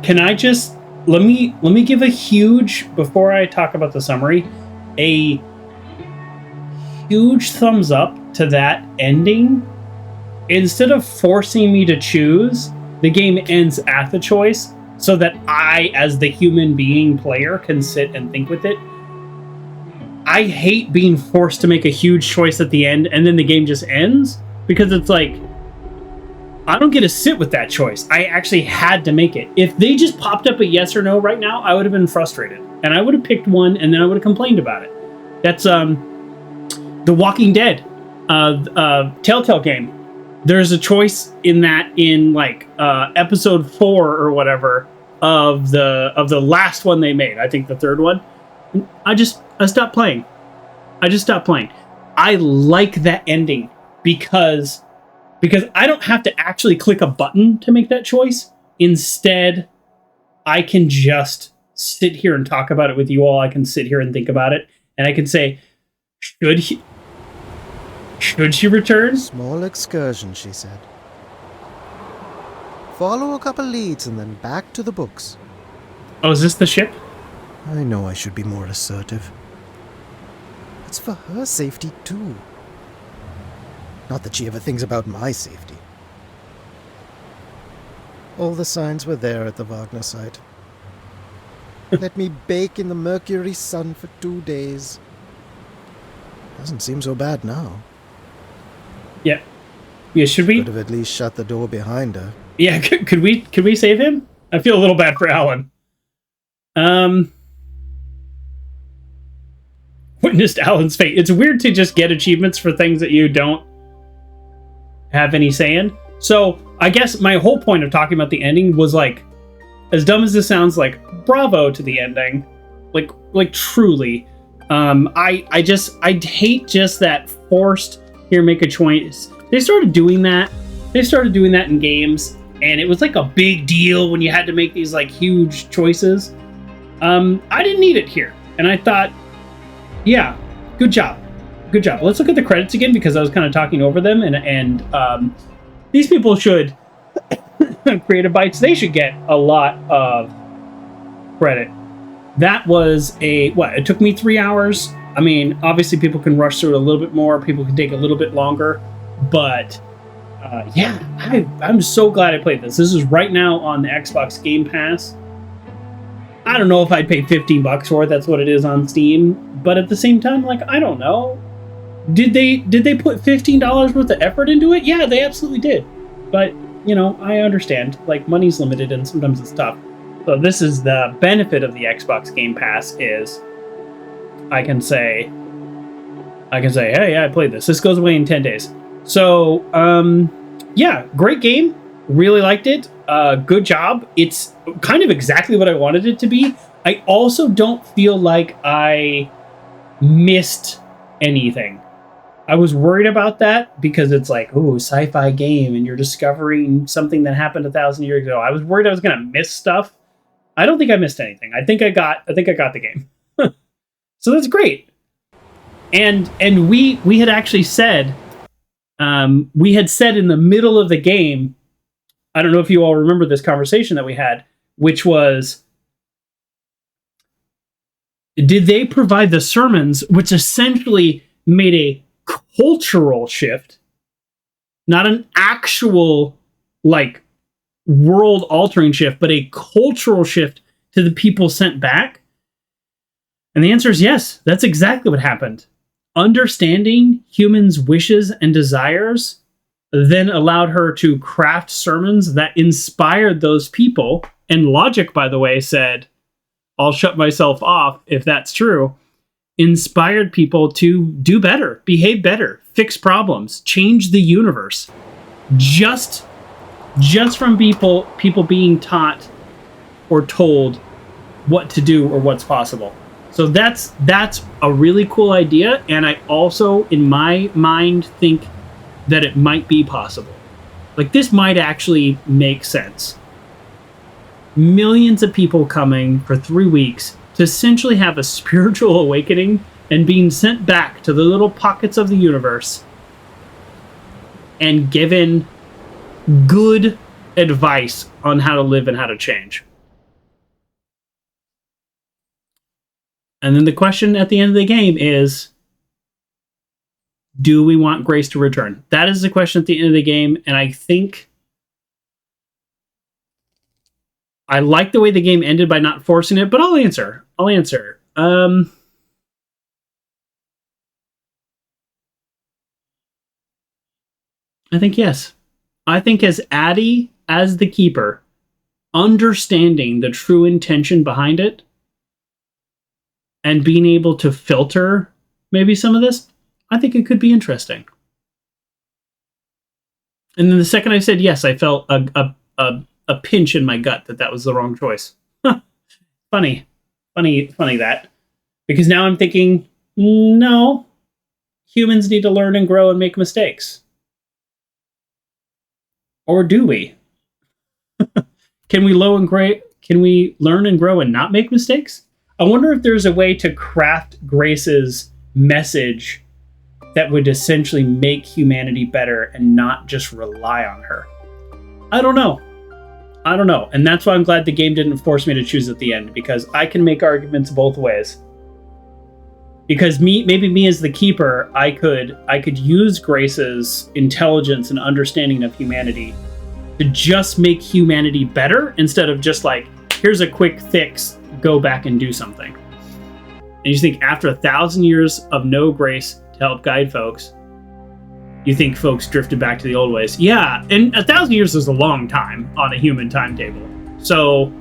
Can I just let me give a huge, before I talk about the summary, a huge thumbs up to that ending. Instead of forcing me to choose, the game ends at the choice so that I, as the human being player, can sit and think with it. I hate being forced to make a huge choice at the end and then the game just ends, because it's like, I don't get to sit with that choice. I actually had to make it. If they just popped up a yes or no right now, I would have been frustrated. And I would have picked one and then I would have complained about it. That's The Walking Dead, Telltale game. There's a choice in that in like episode 4 or whatever of the last one they made. I think the third one. I stopped playing. I just stopped playing. I like that ending because I don't have to actually click a button to make that choice. Instead, I can just sit here and talk about it with you all. I can sit here and think about it. And I can say, should she return? Small excursion, she said. Follow a couple leads and then back to the books. Oh, is this the ship? I know I should be more assertive. It's for her safety, too. Not that she ever thinks about my safety. All the signs were there at the Wagner site. Let me bake in the Mercury sun for 2 days. Doesn't seem so bad now. Yeah. Yeah, should we? Could have at least shut the door behind her. Yeah, could we save him? I feel a little bad for Alan. Witnessed Alan's fate. It's weird to just get achievements for things that you don't have any say in. So I guess my whole point of talking about the ending was like, as dumb as this sounds, like bravo to the ending, like truly. I hate just that forced here, make a choice. They started doing that in games, and it was like a big deal when you had to make these like huge choices. I didn't need it here, and I thought, yeah, good job. Let's look at the credits again, because I was kind of talking over them, and these people should Creative Bytes. They should get a lot of credit. That was it took me 3 hours. I mean, obviously people can rush through it a little bit more. People can take a little bit longer, but yeah, I'm so glad I played this. This is right now on the Xbox Game Pass. I don't know if I'd pay $15 for it. That's what it is on Steam. But at the same time, like, I don't know. Did they put $15 worth of effort into it? Yeah, they absolutely did. But, you know, I understand. Like, money's limited and sometimes it's tough. So this is the benefit of the Xbox Game Pass is I can say, hey, I played this. This goes away in 10 days. So, yeah, great game. Really liked it. Good job. It's kind of exactly what I wanted it to be. I also don't feel like I missed anything. I was worried about that because it's like, oh, sci-fi game and you're discovering something that happened 1,000 years ago. I was worried I was going to miss stuff. I don't think I missed anything. I think I got the game. So that's great. And we had actually said, we had said in the middle of the game, I don't know if you all remember this conversation that we had, which was, did they provide the sermons, which essentially made a cultural shift, not an actual, like, world-altering shift, but a cultural shift to the people sent back? And the answer is yes. That's exactly what happened. Understanding humans' wishes and desires then allowed her to craft sermons that inspired those people. And logic, by the way, said, I'll shut myself off if that's true. Inspired people to do better, behave better, fix problems, change the universe. Just from people being taught or told what to do or what's possible. So that's a really cool idea, and I also, in my mind, think that it might be possible. Like, this might actually make sense. Millions of people coming for 3 weeks to essentially have a spiritual awakening and being sent back to the little pockets of the universe and given good advice on how to live and how to change. And then the question at the end of the game is, do we want Grace to return? That is the question at the end of the game, and I think I like the way the game ended by not forcing it, but I'll answer. I think yes. I think as Addie, as the keeper, understanding the true intention behind it, and being able to filter maybe some of this, I think it could be interesting. And then the second I said yes, I felt a pinch in my gut that was the wrong choice. Funny that. Because now I'm thinking, no, humans need to learn and grow and make mistakes. Or do we? Can we learn and grow and not make mistakes? I wonder if there's a way to craft Grace's message that would essentially make humanity better and not just rely on her. I don't know. And that's why I'm glad the game didn't force me to choose at the end, because I can make arguments both ways. Because maybe me as the keeper, I could use Grace's intelligence and understanding of humanity to just make humanity better instead of just like, here's a quick fix, go back and do something. And you think after 1,000 years of no Grace to help guide folks, you think folks drifted back to the old ways. Yeah, and 1,000 years is a long time on a human timetable. So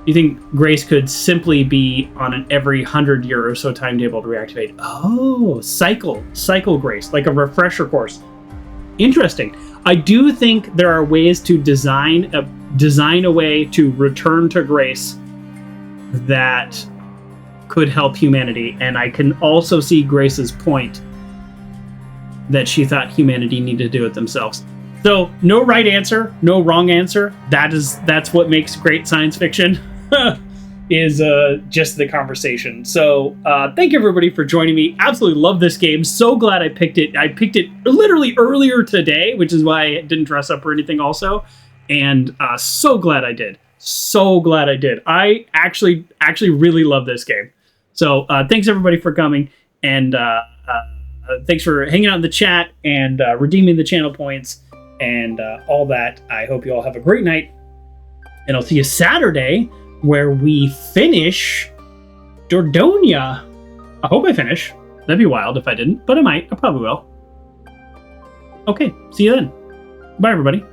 you think Grace could simply be on an every 100-year or so timetable to reactivate? Oh, cycle Grace, like a refresher course. Interesting. I do think there are ways to design a way to return to Grace that could help humanity, and I can also see Grace's point that she thought humanity needed to do it themselves. So no right answer, no wrong answer. That's what makes great science fiction. Is just the conversation. So thank you everybody for joining me. Absolutely love this game. So glad I picked it. I picked it literally earlier today, which is why I didn't dress up or anything also. And so glad I did. I actually really love this game. So thanks everybody for coming, and thanks for hanging out in the chat and redeeming the channel points and all that. I hope you all have a great night, and I'll see you Saturday, where we finish Dordogne. I hope I finish. That'd be wild if I didn't, but I might. I probably will. Okay, see you then. Bye, everybody.